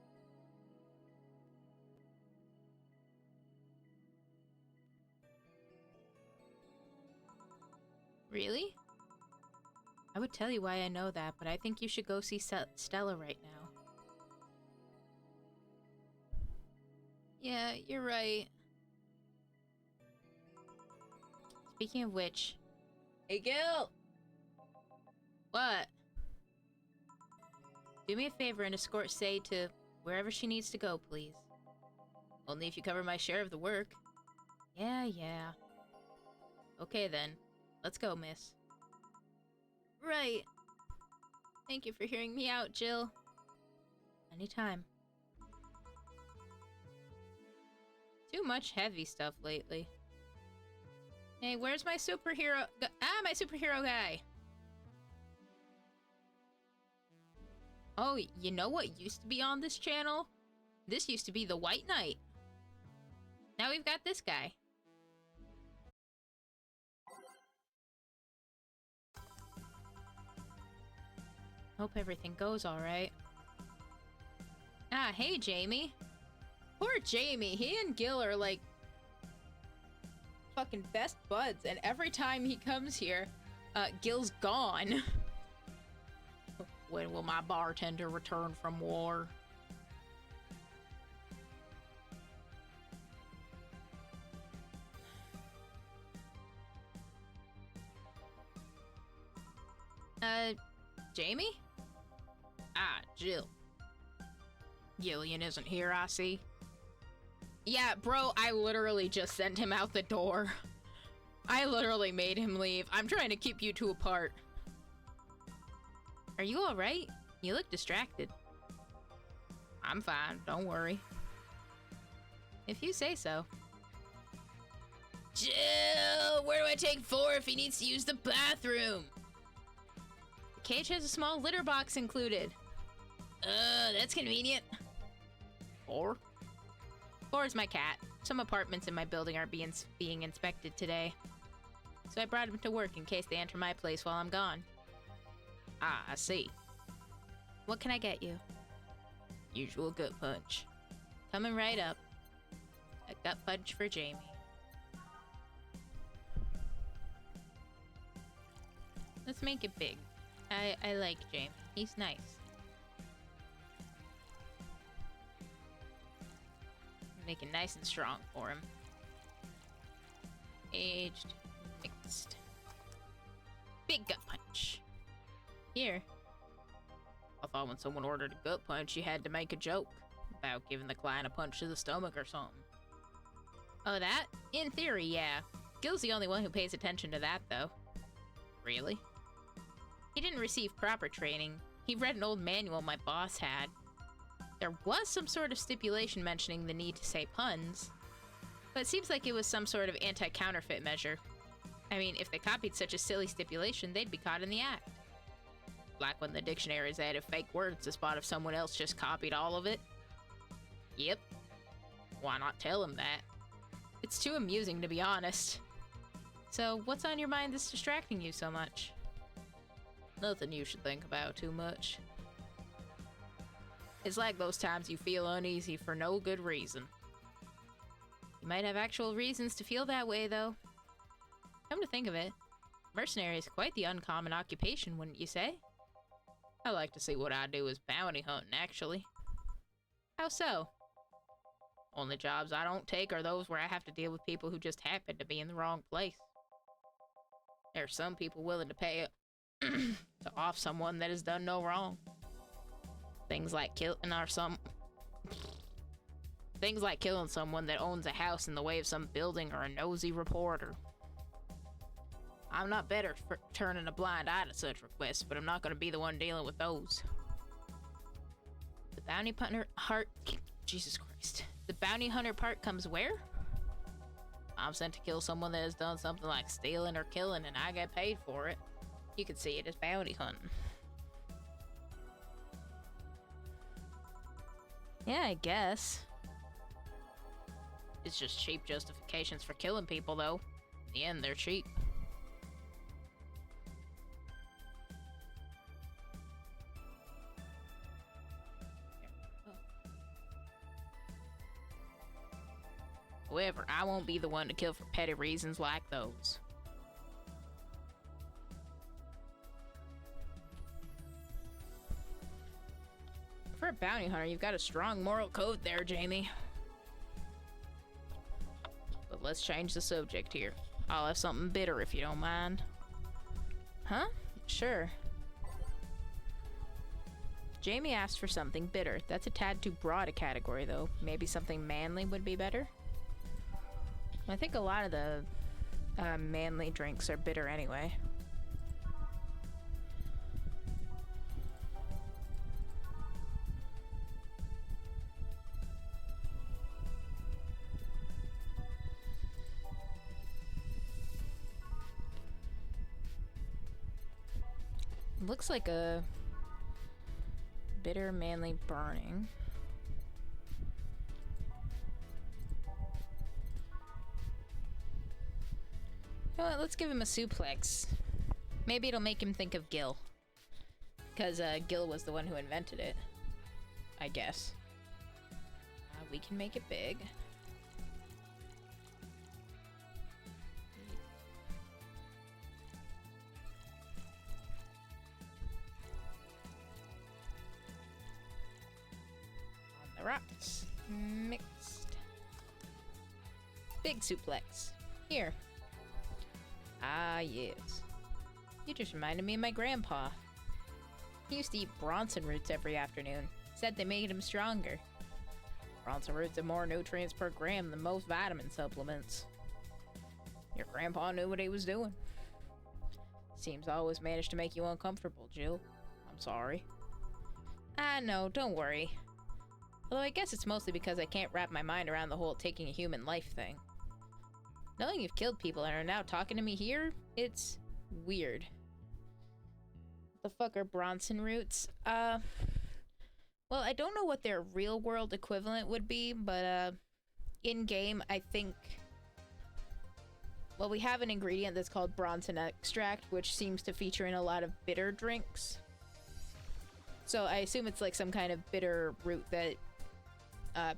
Speaker 2: Really?
Speaker 1: I would tell you why I know that, but I think you should go see Stella right now.
Speaker 2: Yeah, you're right.
Speaker 1: Speaking of which...
Speaker 2: Hey, Gil!
Speaker 1: What? Do me a favor and escort Say to wherever she needs to go, please.
Speaker 2: Only if you cover my share of the work.
Speaker 1: Yeah. Okay then. Let's go, miss.
Speaker 2: Right. Thank you for hearing me out, Jill.
Speaker 1: Anytime. Too much heavy stuff lately.
Speaker 2: Hey, where's my superhero... my superhero guy! Oh, you know what used to be on this channel? This used to be the White Knight. Now we've got this guy.
Speaker 1: Hope everything goes alright.
Speaker 2: Ah, hey, Jamie. Poor Jamie. He and Gil are like fucking best buds, and every time he comes here, Gil's gone. When will my bartender return from war? Jamie? Ah, Jill.
Speaker 1: Gillian isn't here, I see.
Speaker 2: Yeah, bro, I literally just sent him out the door. I literally made him leave. I'm trying to keep you two apart.
Speaker 1: Are you alright? You look distracted.
Speaker 2: I'm fine, don't worry.
Speaker 1: If you say so.
Speaker 2: Jill, where do I take 4 if he needs to use the bathroom?
Speaker 1: The cage has a small litter box included.
Speaker 2: That's convenient.
Speaker 1: 4? 4 is my cat. Some apartments in my building are being inspected today. So I brought him to work in case they enter my place while I'm gone.
Speaker 2: Ah, I see.
Speaker 1: What can I get you?
Speaker 2: Usual gut punch.
Speaker 1: Coming right up. A gut punch for Jamie. Let's make it big. I like Jamie. He's nice. Make it nice and strong for him. Aged, mixed. Big gut punch. Here.
Speaker 2: I thought when someone ordered a gut punch, you had to make a joke about giving the client a punch to the stomach or something.
Speaker 1: Oh, that? In theory, yeah. Gil's the only one who pays attention to that, though.
Speaker 2: Really?
Speaker 1: He didn't receive proper training. He read an old manual my boss had. There was some sort of stipulation mentioning the need to say puns, but it seems like it was some sort of anti-counterfeit measure. I mean, if they copied such a silly stipulation, they'd be caught in the act. Like when the dictionaries added fake words to spot if someone else just copied all of it. Yep. Why not tell them that? It's too amusing, to be honest. So, what's on your mind that's distracting you so much? Nothing you should think about too much. It's like those times you feel uneasy for no good reason. You might have actual reasons to feel that way, though. Come to think of it, mercenary is quite the uncommon occupation, wouldn't you say? I like to see what I do as bounty hunting, actually. How so? Only jobs I don't take are those where I have to deal with people who just happen to be in the wrong place. There are some people willing to pay to off someone that has done no wrong. Things like killing someone that owns a house in the way of some building or a nosy reporter. I'm not better for turning a blind eye to such requests, but I'm not going to be the one dealing with those. The bounty hunter heart... Jesus Christ. The bounty hunter part comes where? I'm sent to kill someone that has done something like stealing or killing, and I get paid for it. You could see it as bounty hunting. Yeah, I guess. It's just cheap justifications for killing people, though. In the end, they're cheap. However, I won't be the one to kill for petty reasons like those. For a bounty hunter, you've got a strong moral code there, Jamie. But let's change the subject here. I'll have something bitter if you don't mind. Huh? Sure. Jamie asked for something bitter. That's a tad too broad a category, though. Maybe something manly would be better? I think a lot of the manly drinks are bitter anyway. Looks like a bitter manly burning. You know what, let's give him a suplex. Maybe it'll make him think of Gil. Because Gil was the one who invented it. I guess. We can make it big. On the rocks. Mixed. Big suplex. Here. Ah, yes. You just reminded me of my grandpa. He used to eat Bronson roots every afternoon. Said they made him stronger. Bronson roots have more nutrients per gram than most vitamin supplements. Your grandpa knew what he was doing. Seems I always managed to make you uncomfortable, Jill. I'm sorry. Ah, no, don't worry. Although I guess it's mostly because I can't wrap my mind around the whole taking a human life thing. Knowing you've killed people and are now talking to me here, it's weird. What the fuck are Bronson roots? Well, I don't know what their real-world equivalent would be, but, in-game, I think... Well, we have an ingredient that's called Bronson extract, which seems to feature in a lot of bitter drinks. So I assume it's like some kind of bitter root that,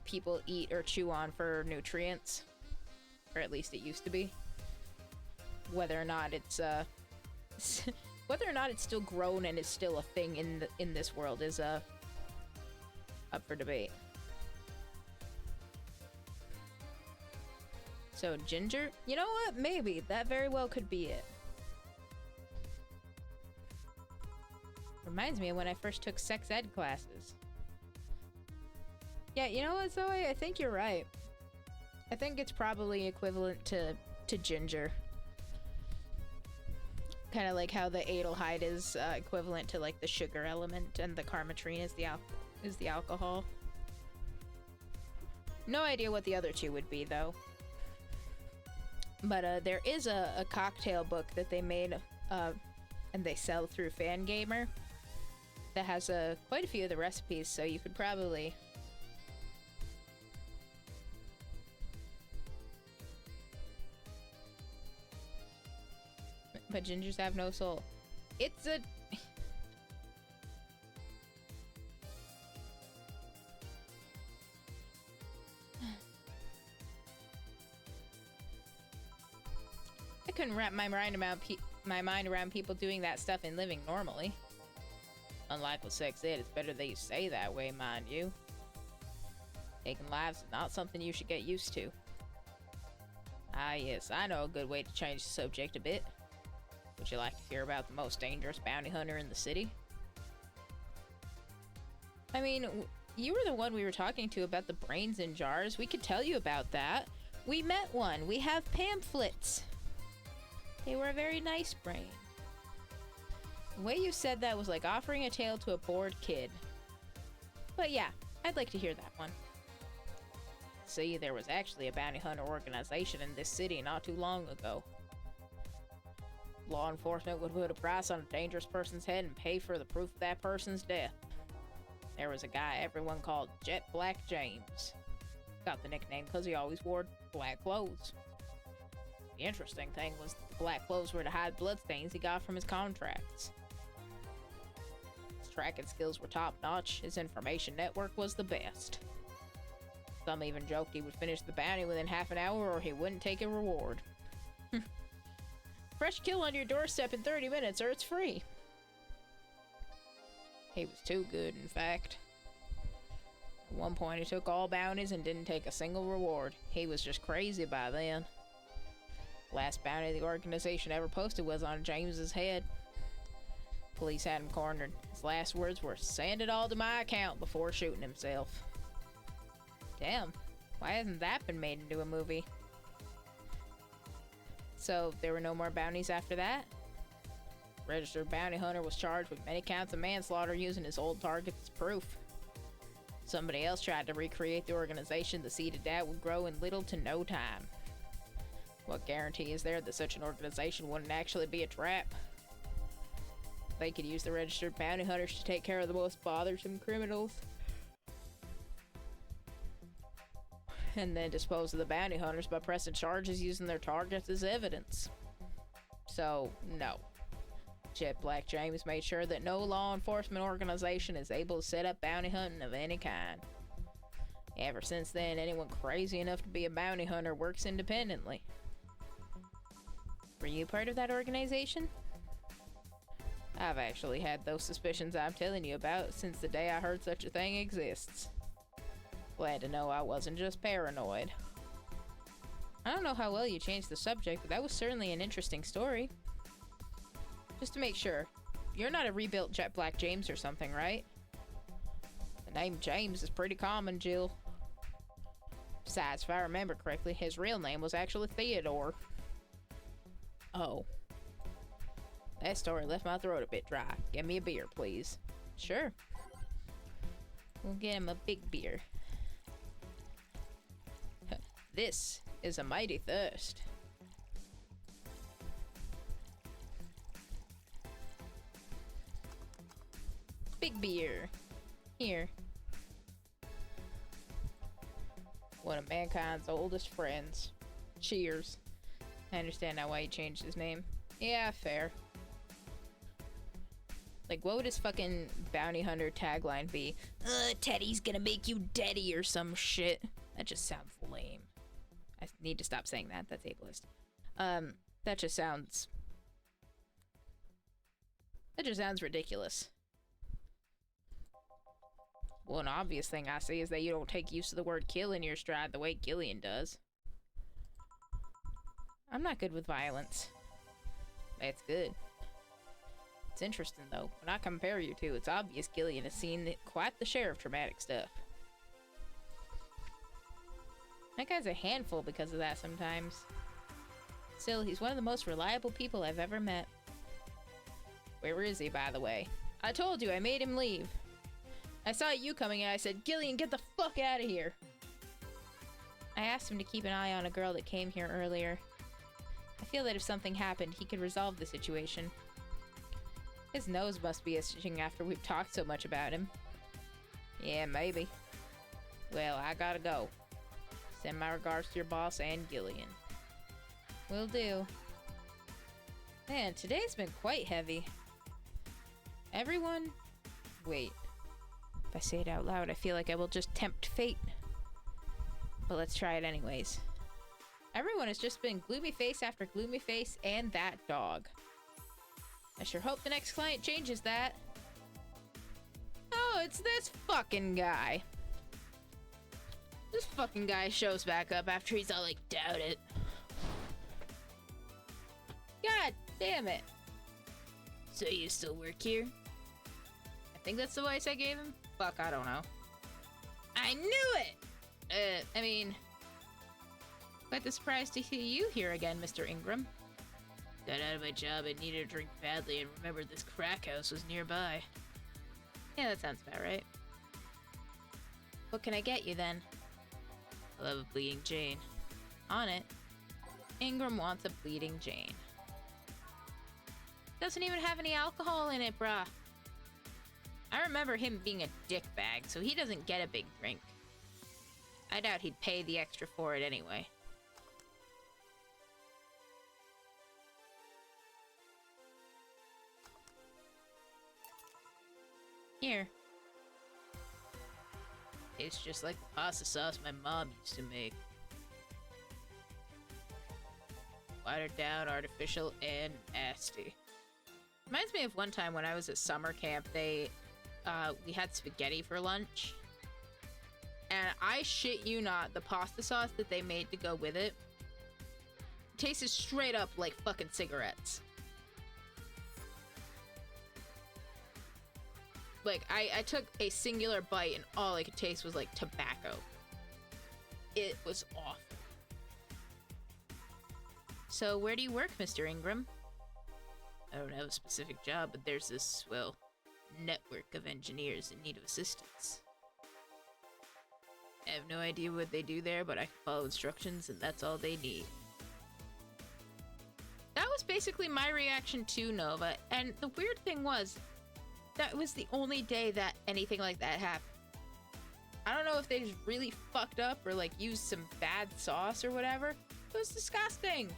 Speaker 1: people eat or chew on for nutrients. Or at least it used to be. Whether or not it's whether or not it's still grown and is still a thing in this world is up for debate. So ginger, you know what? Maybe that very well could be it. Reminds me of when I first took sex ed classes. Yeah, you know what, Zoe? I think you're right. I think it's probably equivalent to ginger. Kind of like how the adelhyde is equivalent to like the sugar element, and the carmatrine is the alcohol. No idea what the other two would be, though. But there is a cocktail book that they made, and they sell through Fangamer that has quite a few of the recipes, so you could probably... But gingers have no soul. It's a... I couldn't wrap my mind around people doing that stuff and living normally. Unlike with sex ed, it's better that you say that way, mind you. Taking lives is not something you should get used to. Ah yes, I know a good way to change the subject a bit. Would you like to hear about the most dangerous bounty hunter in the city? I mean, you were the one we were talking to about the brains in jars. We could tell you about that. We met one. We have pamphlets. They were a very nice brain. The way you said that was like offering a tale to a bored kid. But yeah, I'd like to hear that one. See, there was actually a bounty hunter organization in this city not too long ago. Law enforcement would put a price on a dangerous person's head and pay for the proof of that person's death. There was a guy everyone called Jet Black James. Got the nickname because he always wore black clothes. The interesting thing was the black clothes were to hide bloodstains he got from his contracts. His tracking skills were top-notch, his information network was the best. Some even joked he would finish the bounty within half an hour or he wouldn't take a reward. Fresh kill on your doorstep in 30 minutes or it's free. He was too good, in fact. At one point he took all bounties and didn't take a single reward. He was just crazy by then. Last bounty the organization ever posted was on James's head. Police had him cornered. His last words were, "Send it all to my account," before shooting himself. Damn, why hasn't that been made into a movie? So, there were no more bounties after that? Registered bounty hunter was charged with many counts of manslaughter using his old targets as proof. Somebody else tried to recreate the organization. The seed of doubt would grow in little to no time. What guarantee is there that such an organization wouldn't actually be a trap? They could use the registered bounty hunters to take care of the most bothersome criminals. And then dispose of the bounty hunters by pressing charges using their targets as evidence. So, no. Jet Black James made sure that no law enforcement organization is able to set up bounty hunting of any kind. Ever since then, anyone crazy enough to be a bounty hunter works independently. Were you part of that organization? I've actually had those suspicions I'm telling you about since the day I heard such a thing exists. Glad to know I wasn't just paranoid. I don't know how well you changed the subject, but that was certainly an interesting story. Just to make sure, you're not a rebuilt Jet Black James or something, right? The name James is pretty common, Jill. Besides, if I remember correctly, his real name was actually Theodore. Oh. That story left my throat a bit dry. Get me a beer, please. Sure. We'll get him a big beer. This is a mighty thirst. Big beer. Here. One of mankind's oldest friends. Cheers. I understand now why he changed his name. Yeah, fair. Like, what would his fucking bounty hunter tagline be? Teddy's gonna make you daddy or some shit. That just sounds lame. I need to stop saying that. That's ableist. That just sounds ridiculous. One obvious thing I see is that you don't take use of the word kill in your stride the way Gillian does. I'm not good with violence. That's good. It's interesting, though. When I compare you two, it's obvious Gillian has seen quite the share of traumatic stuff. That guy's a handful because of that sometimes. Still, he's one of the most reliable people I've ever met. Where is he, by the way? I told you, I made him leave. I saw you coming and I said, Gillian, get the fuck out of here. I asked him to keep an eye on a girl that came here earlier. I feel that if something happened, he could resolve the situation. His nose must be itching after we've talked so much about him. Yeah, maybe. Well, I gotta go. Send my regards to your boss and Gillian. Will do. Man, today's been quite heavy. Everyone... Wait. If I say it out loud, I feel like I will just tempt fate. But let's try it anyways. Everyone has just been gloomy face after gloomy face and that dog. I sure hope the next client changes that. Oh, it's this fucking guy. This fucking guy shows back up after he's all like, doubt it. God damn it.
Speaker 2: So you still work here?
Speaker 1: I think that's the voice I gave him? Fuck, I don't know. I knew it! I mean... Quite the surprise to see you here again, Mr. Ingram.
Speaker 2: Got out of my job and needed a drink badly and remembered this crack house was nearby.
Speaker 1: Yeah, that sounds about right. What can I get you then?
Speaker 2: I'll have a bleeding Jane.
Speaker 1: On it. Ingram wants a bleeding Jane. Doesn't even have any alcohol in it, brah. I remember him being a dickbag, so he doesn't get a big drink. I doubt he'd pay the extra for it anyway. Here.
Speaker 2: Tastes just like the pasta sauce my mom used to make. Watered down, artificial, and nasty.
Speaker 1: Reminds me of one time when I was at summer camp, we had spaghetti for lunch. And I shit you not, the pasta sauce that they made to go with it tasted straight up like fucking cigarettes. Like, I took a singular bite and all I could taste was like tobacco. It was awful. So where do you work, Mr. Ingram?
Speaker 2: I don't have a specific job, but there's this, well, network of engineers in need of assistance. I have no idea what they do there, but I can follow instructions and that's all they need.
Speaker 1: That was basically my reaction to Nova, and the weird thing was, that was the only day that anything like that happened. I don't know if they just really fucked up or like used some bad sauce or whatever. It was disgusting.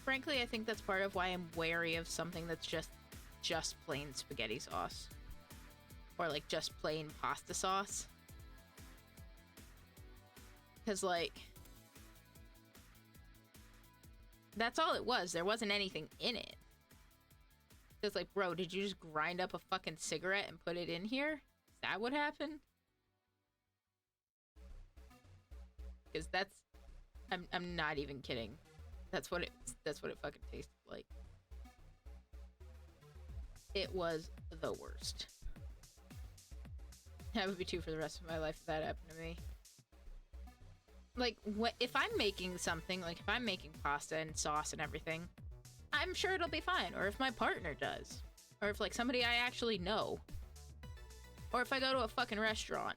Speaker 1: Frankly, I think that's part of why I'm wary of something that's just plain spaghetti sauce. Or like just plain pasta sauce. Because like, that's all it was. There wasn't anything in it. It's like, bro, did you just grind up a fucking cigarette and put it in here? Is that what happened? Because that's, I'm not even kidding. That's what it fucking tasted like. It was the worst. That would be too for the rest of my life if that happened to me. Like, if I'm making something, like if I'm making pasta and sauce and everything, I'm sure it'll be fine. Or if my partner does. Or if like somebody I actually know. Or if I go to a fucking restaurant.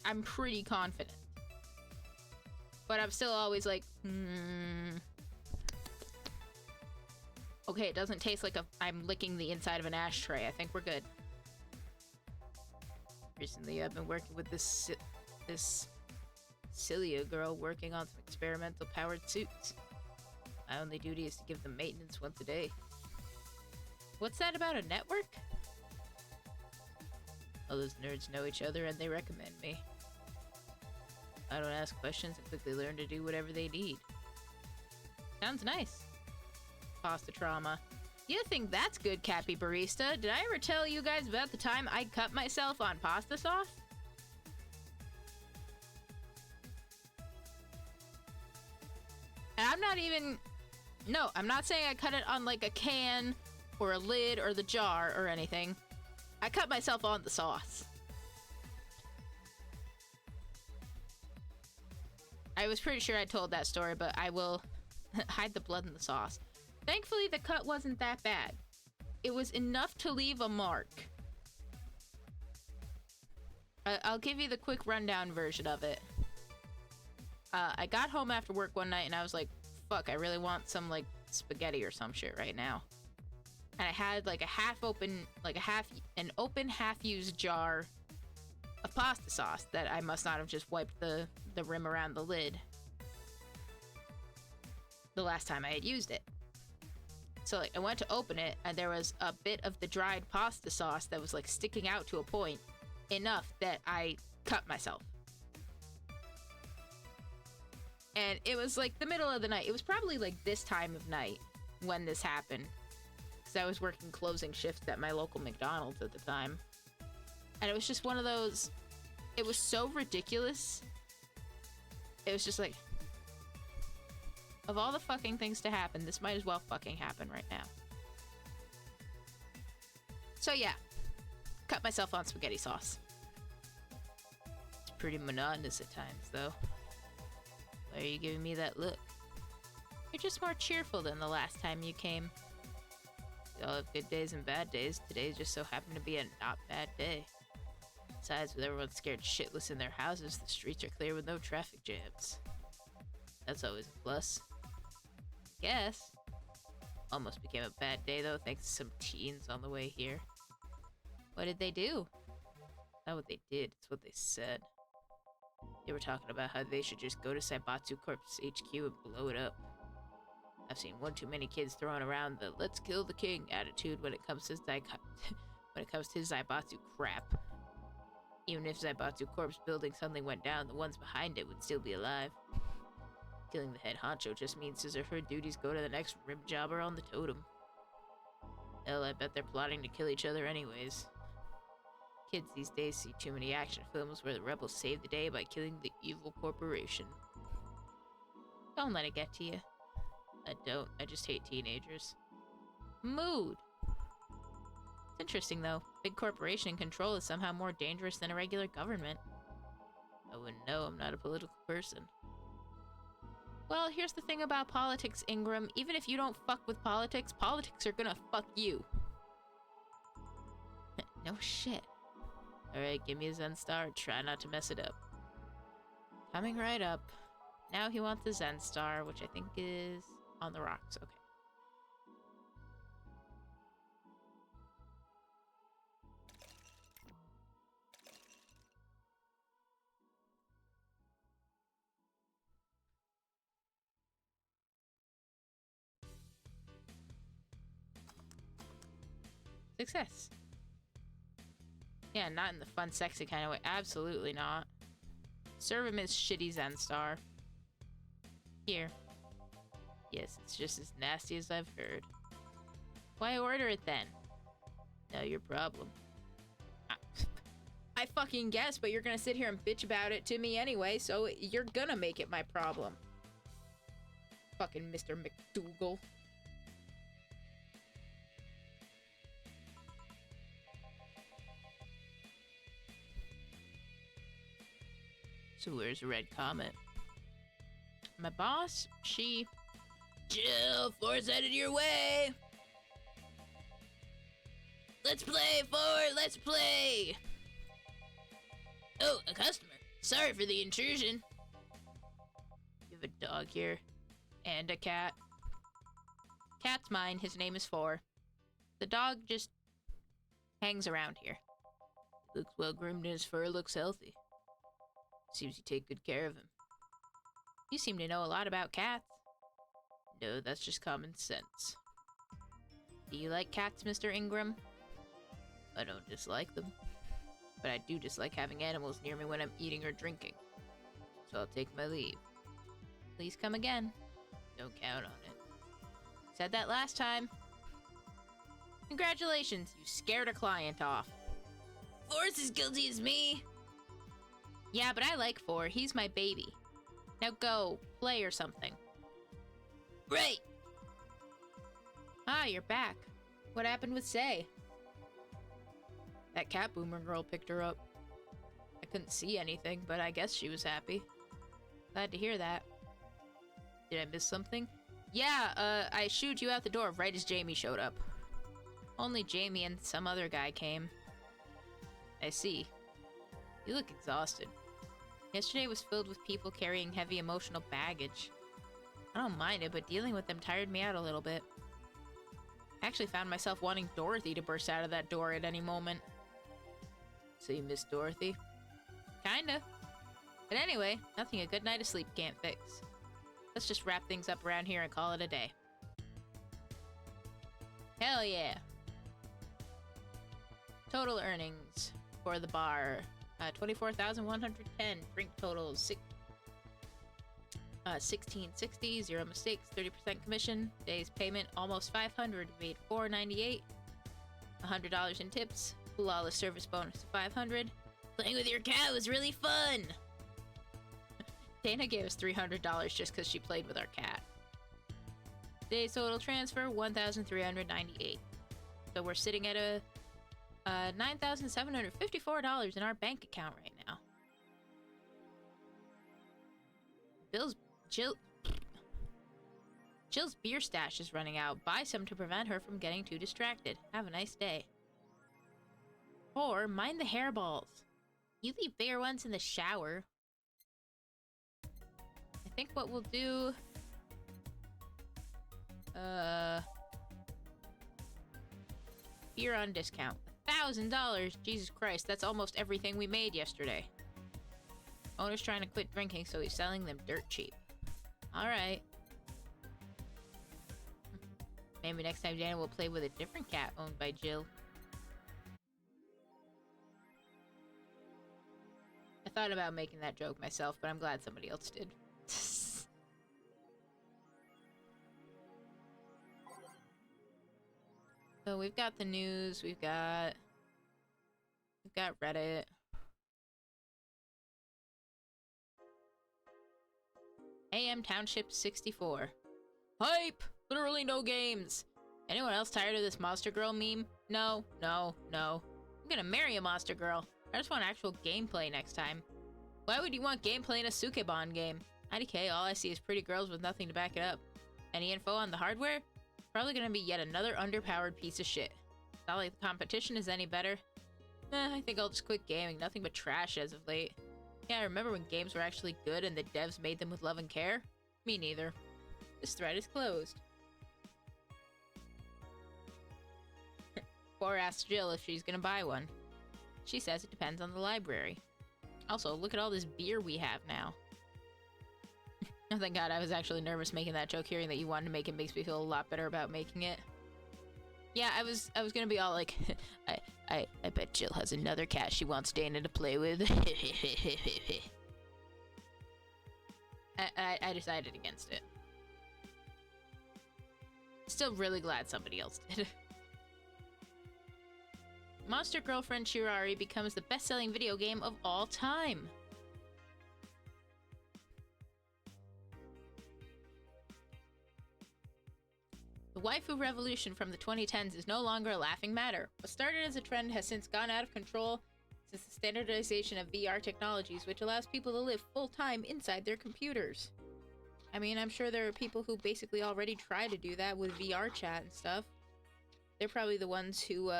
Speaker 1: I'm pretty confident. But I'm still always like, okay, it doesn't taste like I'm licking the inside of an ashtray. I think we're good. Recently, I've been working with this Cilia girl working on some experimental powered suits. My only duty is to give them maintenance once a day. What's that about a network? All those nerds know each other and they recommend me. I don't ask questions and quickly learn to do whatever they need. Sounds nice. Pasta trauma. You think that's good, Cappy Barista? Did I ever tell you guys about the time I cut myself on pasta sauce? And I'm not even... No, I'm not saying I cut it on like a can or a lid or the jar or anything. I cut myself on the sauce. I was pretty sure I told that story, but I will hide the blood in the sauce. Thankfully, the cut wasn't that bad. It was enough to leave a mark. I'll give you the quick rundown version of it. I got home after work one night and I was like, fuck, I really want some, like, spaghetti or some shit right now. And I had, like, an open, half-used jar of pasta sauce that I must not have just wiped the rim around the lid the last time I had used it. So, like, I went to open it, and there was a bit of the dried pasta sauce that was, like, sticking out to a point enough that I cut myself. And it was, like, the middle of the night. It was probably, like, this time of night when this happened. Because I was working closing shifts at my local McDonald's at the time. And it was just one of those... It was so ridiculous. It was just like... Of all the fucking things to happen, this might as well fucking happen right now. So yeah, cut myself on spaghetti sauce. It's pretty monotonous at times, though. Why are you giving me that look? You're just more cheerful than the last time you came. We all have good days and bad days. Today just so happened to be a not bad day. Besides, with everyone scared shitless in their houses, the streets are clear with no traffic jams. That's always a plus. Guess. Almost became a bad day though, thanks to some teens on the way here. What did they do? Not what they did, it's what they said. They were talking about how they should just go to Saibatsu Corp's HQ and blow it up. I've seen one too many kids throwing around the "let's kill the king" attitude when it comes to Zaibatsu crap. Even if Zaibatsu Corp's building suddenly went down, the ones behind it would still be alive. Killing the head honcho just means his or her duties go to the next rib jobber on the totem. Hell, I bet they're plotting to kill each other anyways. Kids these days see too many action films where the rebels save the day by killing the evil corporation. Don't let it get to you. I don't. I just hate teenagers. Mood. It's interesting, though. Big corporation in control is somehow more dangerous than a regular government. I wouldn't know. I'm not a political person. Well, here's the thing about politics, Ingram. Even if you don't fuck with politics, politics are gonna fuck you. No shit. Alright, give me a Zen Star. Try not to mess it up. Coming right up. Now he wants the Zen Star, which I think is on the rocks. Okay. Success. Yeah, not in the fun, sexy kind of way. Absolutely not. Serve him his shitty Zen Star. Here. Yes, it's just as nasty as I've heard. Why order it then? Not your problem. I fucking guess, but you're gonna sit here and bitch about it to me anyway, so you're gonna make it my problem. Fucking Mr. McDougal. So where's the red comet? My boss, she... Chill, Force headed your way! Let's play, Ford, let's play! Oh, a customer. Sorry for the intrusion. You have a dog here. And a cat. Cat's mine, his name is Four. The dog just hangs around here. Looks well groomed and his fur looks healthy. Seems you take good care of him. You seem to know a lot about cats. No, that's just common sense. Do you like cats, Mr. Ingram? I don't dislike them. But I do dislike having animals near me when I'm eating or drinking. So I'll take my leave. Please come again. Don't count on it. Said that last time. Congratulations, you scared a client off. Forrest is guilty as me. Yeah, but I like Four. He's my baby. Now go, play or something. Right. Ah, you're back. What happened with Say? That cat boomer girl picked her up. I couldn't see anything, but I guess she was happy. Glad to hear that. Did I miss something? Yeah, I shooed you out the door right as Jamie showed up. Only Jamie and some other guy came. I see. You look exhausted. Yesterday was filled with people carrying heavy emotional baggage. I don't mind it, but dealing with them tired me out a little bit. I actually found myself wanting Dorothy to burst out of that door at any moment. So you miss Dorothy? Kinda. But anyway, nothing a good night of sleep can't fix. Let's just wrap things up around here and call it a day. Hell yeah. Total earnings for the bar. 24,110. Drink totals 1660. 0 mistakes. 30% commission. Day's payment almost 500. Made 498. $100 in tips. Flawless service bonus of 500.
Speaker 2: Playing with your cat was really fun.
Speaker 1: Dana gave us $300 just because she played with our cat. Day's total transfer 1,398. So we're sitting at a $9,754 in our bank account right now. Jill's beer stash is running out. Buy some to prevent her from getting too distracted. Have a nice day. Or mind the hairballs. You leave bigger ones in the shower. I think what we'll do... beer on discount. $1,000! Jesus Christ, that's almost everything we made yesterday. Owner's trying to quit drinking, so he's selling them dirt cheap. Alright. Maybe next time Dana will play with a different cat owned by Jill. I thought about making that joke myself, but I'm glad somebody else did. So we've got the news, we've got Reddit. AM Township 64. Hype! Literally no games. Anyone else tired of this Monster Girl meme? No. I'm gonna marry a Monster Girl. I just want actual gameplay next time. Why would you want gameplay in a Sukeban game? IDK, all I see is pretty girls with nothing to back it up. Any info on the hardware? Probably gonna be yet another underpowered piece of shit. Not like the competition is any better. I think I'll just quit gaming. Nothing but trash as of late. Yeah, I remember when games were actually good and the devs made them with love and care? Me neither. This thread is closed. Or asked Jill if she's gonna buy one. She says it depends on the library. Also, look at all this beer we have now. Oh, thank God, I was actually nervous making that joke. Hearing that you wanted to make it makes me feel a lot better about making it. Yeah, I was gonna be all like, I bet Jill has another cat she wants Dana to play with. I decided against it. Still really glad somebody else did. Monster Girlfriend Shirari becomes the best-selling video game of all time. The waifu revolution from the 2010s is no longer a laughing matter. What started as a trend has since gone out of control since the standardization of VR technologies, which allows people to live full-time inside their computers. I mean, I'm sure there are people who basically already try to do that with VR chat and stuff. They're probably the ones who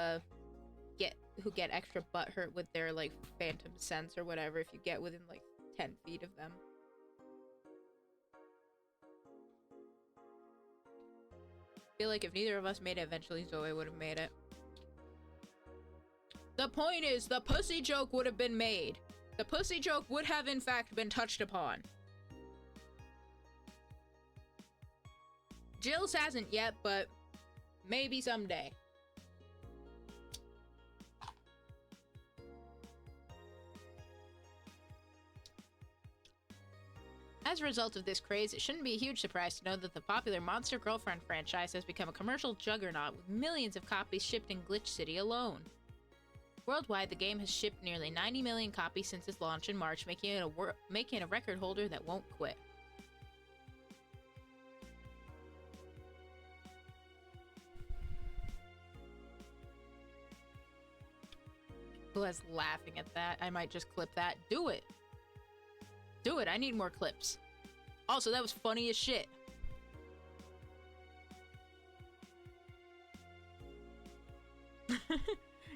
Speaker 1: get extra butthurt with their, like, phantom sense or whatever if you get within, like, 10 feet of them. I feel like if neither of us made it, eventually Zoe would have made it. The point is, the pussy joke would have been made. The pussy joke would have, in fact, been touched upon. Jill's hasn't yet, but maybe someday. As a result of this craze, it shouldn't be a huge surprise to know that the popular Monster Girlfriend franchise has become a commercial juggernaut with millions of copies shipped in Glitch City alone. Worldwide, the game has shipped nearly 90 million copies since its launch in March, making it a record holder that won't quit. Was laughing at that. I might just clip that. Do it! Do it! I need more clips. Also, that was funny as shit.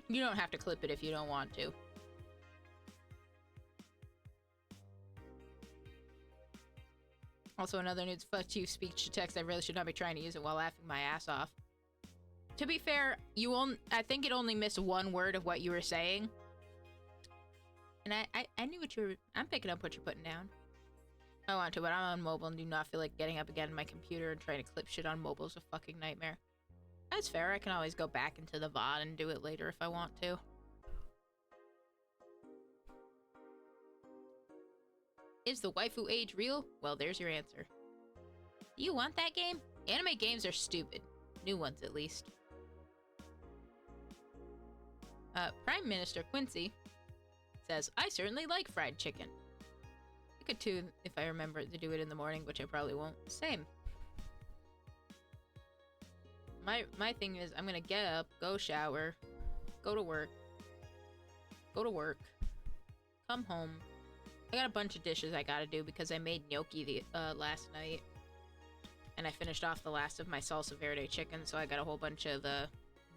Speaker 1: You don't have to clip it if you don't want to. Also, another news, fuck you, speech to text. I really should not be trying to use it while laughing my ass off. To be fair, I think it only missed one word of what you were saying. And I knew what you were... I'm picking up what you're putting down. I want to, but I'm on mobile and do not feel like getting up again on my computer and trying to clip shit on mobile is a fucking nightmare. That's fair, I can always go back into the VOD and do it later if I want to. Is the waifu age real? Well, there's your answer. Do you want that game? Anime games are stupid. New ones, at least. Prime Minister Quincy says, I certainly like fried chicken. I could too if I remember to do it in the morning, which I probably won't. Same. My thing is, I'm gonna get up, go shower, go to work, come home. I got a bunch of dishes I gotta do because I made gnocchi last night. And I finished off the last of my salsa verde chicken, so I got a whole bunch of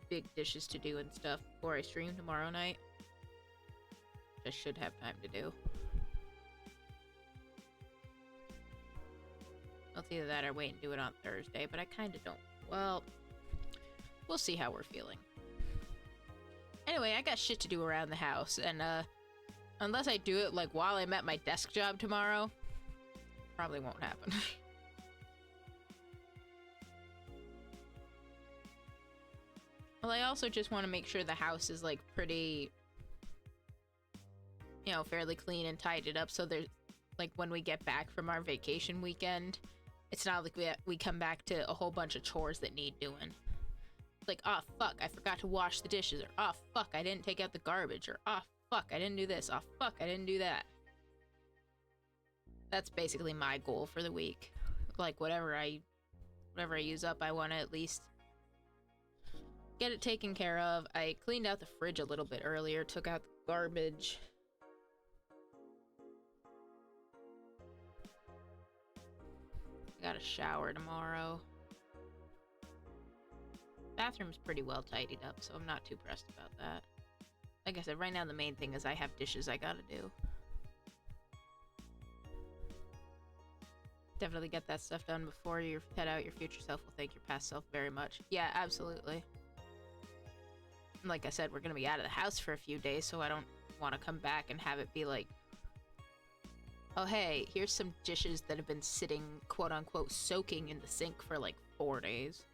Speaker 1: big dishes to do and stuff before I stream tomorrow night. I should have time to do. Well, it's either that or wait and do it on Thursday, but I kind of don't. Well, we'll see how we're feeling. Anyway, I got shit to do around the house, and unless I do it like while I'm at my desk job tomorrow, probably won't happen. Well, I also just want to make sure the house is like pretty, you know, fairly clean and tidied up, so there's like when we get back from our vacation weekend, it's not like we come back to a whole bunch of chores that need doing. Like, oh fuck, I forgot to wash the dishes, or oh fuck, I didn't take out the garbage, or oh fuck, I didn't do this, oh fuck, I didn't do that. That's basically my goal for the week. Like whatever I use up, I want to at least get it taken care of. I cleaned out the fridge a little bit earlier, took out the garbage. I got a shower tomorrow. Bathroom's pretty well tidied up, so I'm not too pressed about that. Like I said, right now the main thing is I have dishes I gotta do. Definitely get that stuff done before you head out. Your future self will thank your past self very much. Yeah, absolutely. Like I said, we're gonna be out of the house for a few days, so I don't want to come back and have it be like, oh hey, here's some dishes that have been sitting, quote-unquote, soaking in the sink for like 4 days.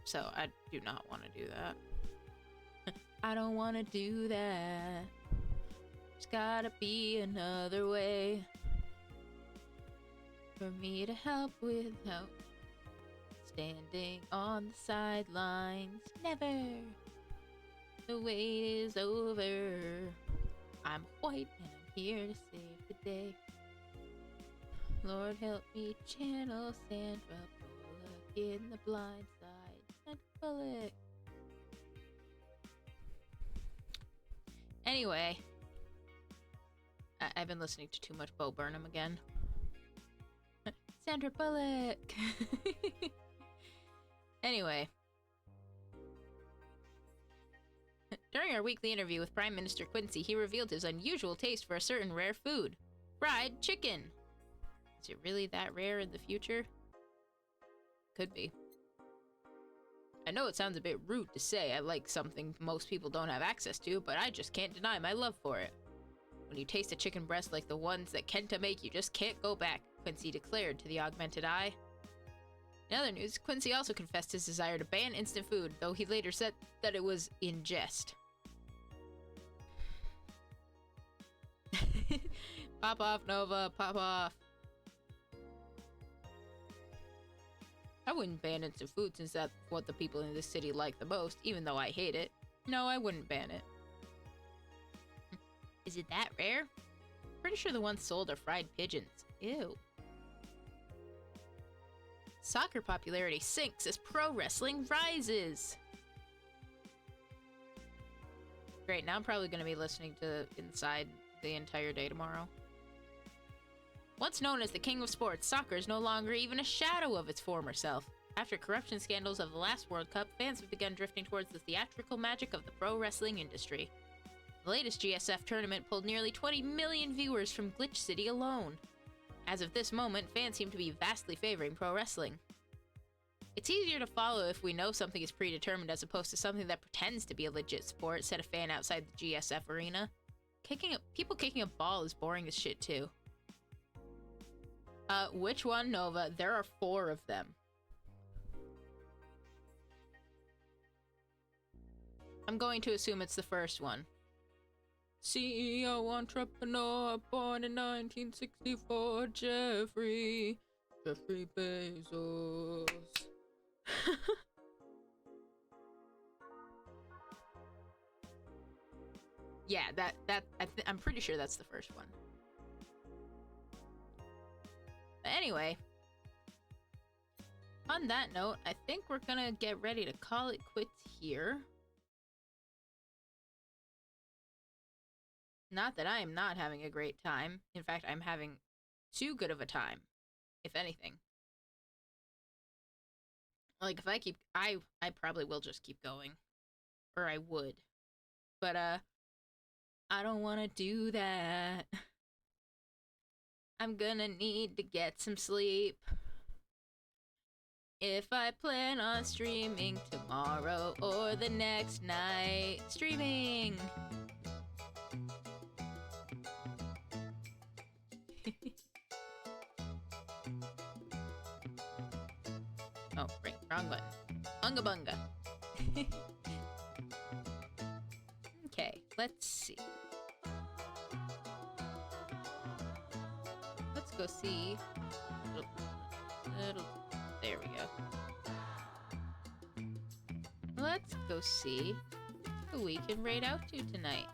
Speaker 1: So I do not want to do that. I don't want to do that. There's gotta be another way for me to help without standing on the sidelines. Never. The wait is over. I'm white and I'm here to save the day. Lord help me channel Sandra Bullock in The Blind Side. Sandra Bullock. Anyway, I've been listening to too much Bo Burnham again. Sandra Bullock. Anyway, during our weekly interview with Prime Minister Quincy, he revealed his unusual taste for a certain rare food, fried chicken. Is it really that rare in the future? Could be. I know it sounds a bit rude to say I like something most people don't have access to, but I just can't deny my love for it. When you taste a chicken breast like the ones that Kenta make, you just can't go back, Quincy declared to the augmented eye. In other news, Quincy also confessed his desire to ban instant food, though he later said that it was in jest. Pop off, Nova, pop off. I wouldn't ban instant food since that's what the people in this city like the most, even though I hate it. No, I wouldn't ban it. Is it that rare? Pretty sure the ones sold are fried pigeons. Ew. Soccer popularity sinks as pro wrestling rises. Great, now I'm probably going to be listening to Inside the entire day tomorrow. Once known as the king of sports, soccer is no longer even a shadow of its former self. After corruption scandals of the last World Cup, fans have begun drifting towards the theatrical magic of the pro wrestling industry. The latest GSF tournament pulled nearly 20 million viewers from Glitch City alone. As of this moment, fans seem to be vastly favoring pro wrestling. It's easier to follow if we know something is predetermined as opposed to something that pretends to be a legit sport, said a fan outside the GSF arena. People kicking a ball is boring as shit too. Which one, Nova? There are 4 of them. I'm going to assume it's the first one. CEO entrepreneur born in 1964, Jeffrey Bezos. Yeah, I'm pretty sure that's the first one. But anyway, on that note, I think we're gonna get ready to call it quits here. Not that I am not having a great time. In fact, I'm having too good of a time, if anything. Like, if I probably will just keep going. Or I would. But, I don't want to do that. I'm gonna need to get some sleep. If I plan on streaming tomorrow or the next night. Streaming! Oh, right, wrong button. Bunga bunga. Okay, let's see. Let's go see. There we go. Let's go see who we can raid out to tonight.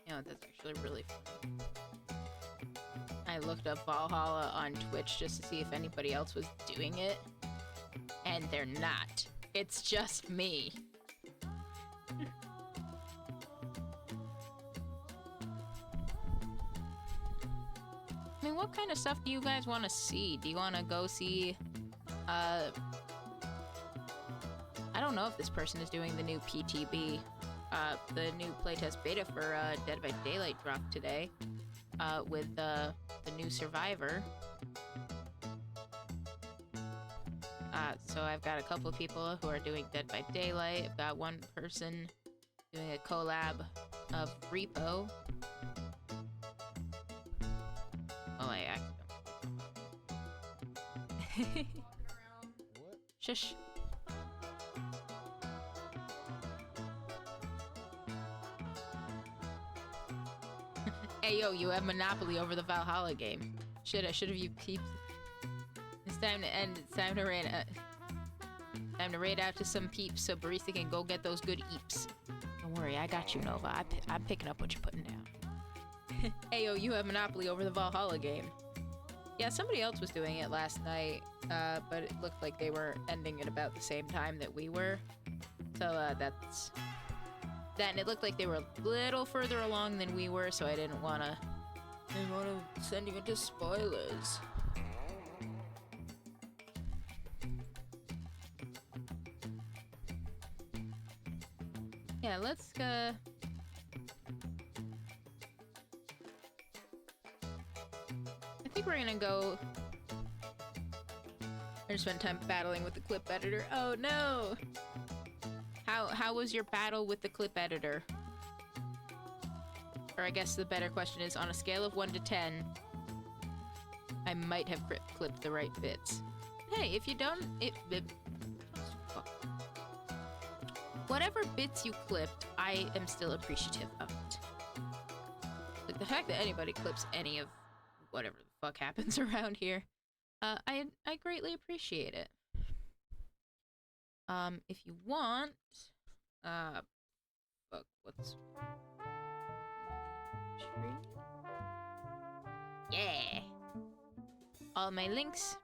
Speaker 1: You know, that's actually really funny. I looked up Valhalla on Twitch just to see if anybody else was doing it, and they're not. It's just me. I mean, what kind of stuff do you guys want to see? Do you want to go see, I don't know if this person is doing the new PTB. The new playtest beta for Dead by Daylight dropped today with the new survivor. So I've got a couple of people who are doing Dead by Daylight. I've got one person doing a collab of Repo. Oh, I accidentally. Shush. Hey yo, you have monopoly over the Valhalla game. Should have you peeped. It's time to end. It's time to raid. Time to raid out to some peeps so Barista can go get those good eeps. Don't worry, I got you, Nova. I'm picking up what you're putting down. Hey yo, you have monopoly over the Valhalla game. Yeah, somebody else was doing it last night, but it looked like they were ending at about the same time that we were. So that's that, and it looked like they were a little further along than we were, so I didn't want to send you into spoilers. Yeah, let's I think we're gonna go. I just spent time battling with the clip editor. Oh no! How was your battle with the clip editor? Or I guess the better question is, on a scale of 1 to 10, I might have clipped the right bits. Hey, if you don't, whatever bits you clipped, I am still appreciative of it. the fact that anybody clips any of whatever the fuck happens around here, I greatly appreciate it. If you want, fuck, what's... Yeah! All my links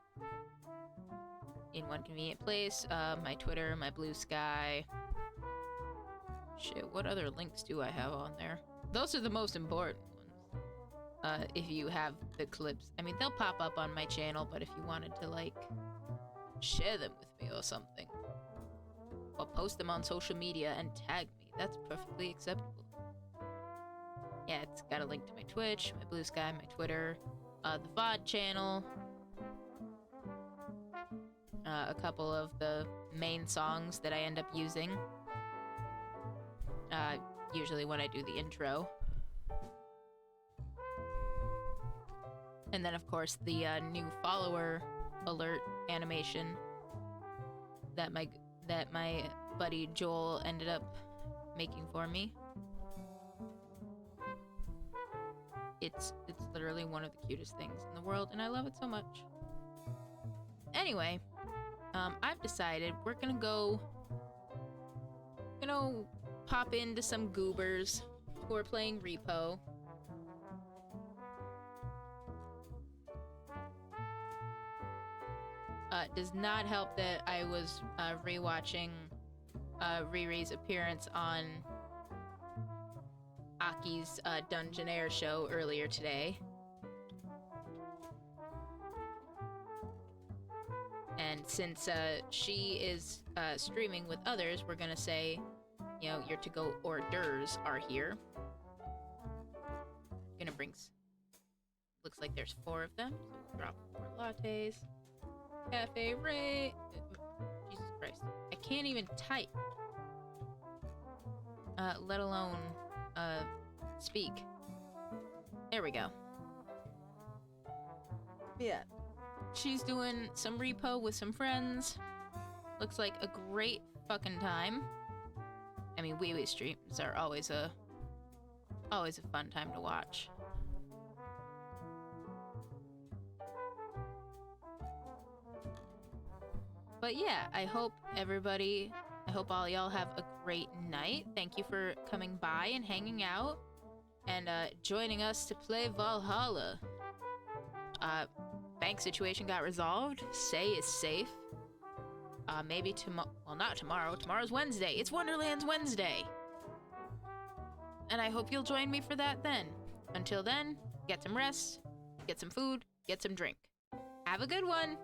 Speaker 1: in one convenient place. My Twitter, my Blue Sky. Shit, what other links do I have on there? Those are the most important ones. If you have the clips. I mean, they'll pop up on my channel, but if you wanted to, like, share them with me or something, or post them on social media and tag me, that's perfectly acceptable. Yeah, it's got a link to my Twitch, my Blue Sky, my Twitter, the VOD channel, a couple of the main songs that I end up using, usually when I do the intro. And then, of course, the new follower alert animation that my buddy Joel ended up making for me. It's literally one of the cutest things in the world, and I love it so much. Anyway, I've decided we're gonna go pop into some goobers who are playing Repo. Does not help that I was rewatching Riri's appearance on Aki's Dungeonaire show earlier today. And since she is streaming with others, we're gonna say, you know, your to-go hors d'oeuvres are here. Gonna bring... Looks like there's 4 of them, so we'll drop 4 lattes. Café Ray... Jesus Christ. I can't even type. Let alone, speak. There we go. Yeah. She's doing some Repo with some friends. Looks like a great fucking time. I mean, Wee Wee streams are always a fun time to watch. But yeah, I hope all y'all have a great night. Thank you for coming by and hanging out and joining us to play Valhalla. Bank situation got resolved. Say is safe. Maybe tomorrow. Well, not tomorrow. Tomorrow's Wednesday. It's Wonderland's Wednesday. And I hope you'll join me for that then. Until then, get some rest, get some food, get some drink. Have a good one.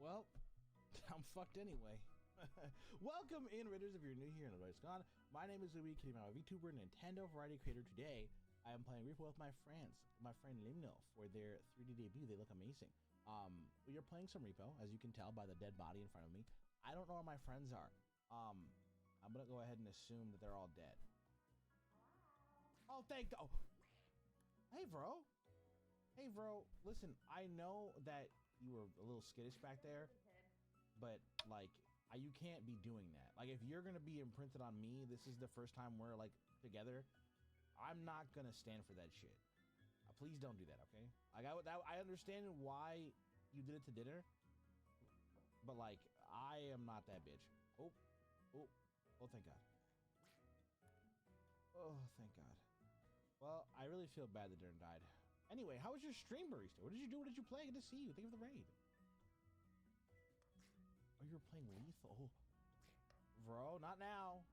Speaker 4: Well, I'm fucked anyway. Welcome in, Raiders, if you're new here and otherwise gone. My name is Louis Kitty, I'm a VTuber, Nintendo variety creator. Today, I am playing Repo with my friend Limno for their 3D debut. They look amazing. We are playing some Repo, as you can tell by the dead body in front of me. I don't know where my friends are. I'm gonna go ahead and assume that they're all dead. Oh, thank God. Hey, bro. Hey, bro. Listen, I know that you were a little skittish back there, but like, you can't be doing that. Like, if you're gonna be imprinted on me, this is the first time we're like together. I'm not gonna stand for that shit. Please don't do that, okay? Like, I understand why you did it to dinner, but like, I am not that bitch. Oh, thank God. Oh, thank God. Well, I really feel bad that Darren died. Anyway, how was your stream, Barista? What did you do? What did you play? Good to see you. Thank you for the raid. Oh, you were playing Lethal. Bro, not now.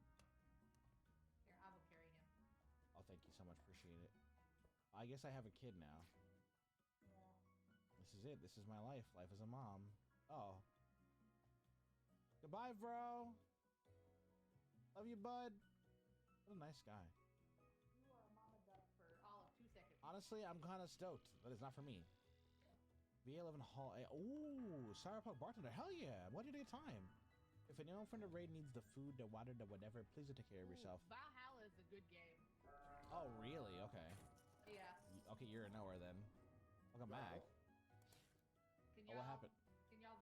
Speaker 1: Here, I will carry him.
Speaker 4: Oh, thank you so much. Appreciate it. I guess I have a kid now.
Speaker 1: Yeah.
Speaker 4: This is it. This is my life. Life as a mom. Oh. Goodbye, bro. Love you, bud. What a nice guy.
Speaker 1: You are a mama duck for all of 2 seconds.
Speaker 4: Honestly, I'm kind of stoked, but it's not for me. VA-11 Hall. Ooh, Cyberpunk bartender. Hell yeah! What did you get time? If anyone from the raid needs the food, the water, the whatever, please do take care of yourself.
Speaker 1: Valhalla is a good game.
Speaker 4: Oh, really? Okay.
Speaker 1: Yeah.
Speaker 4: Okay, you're a knower then. Welcome back.
Speaker 1: Can
Speaker 4: Oh, what happened?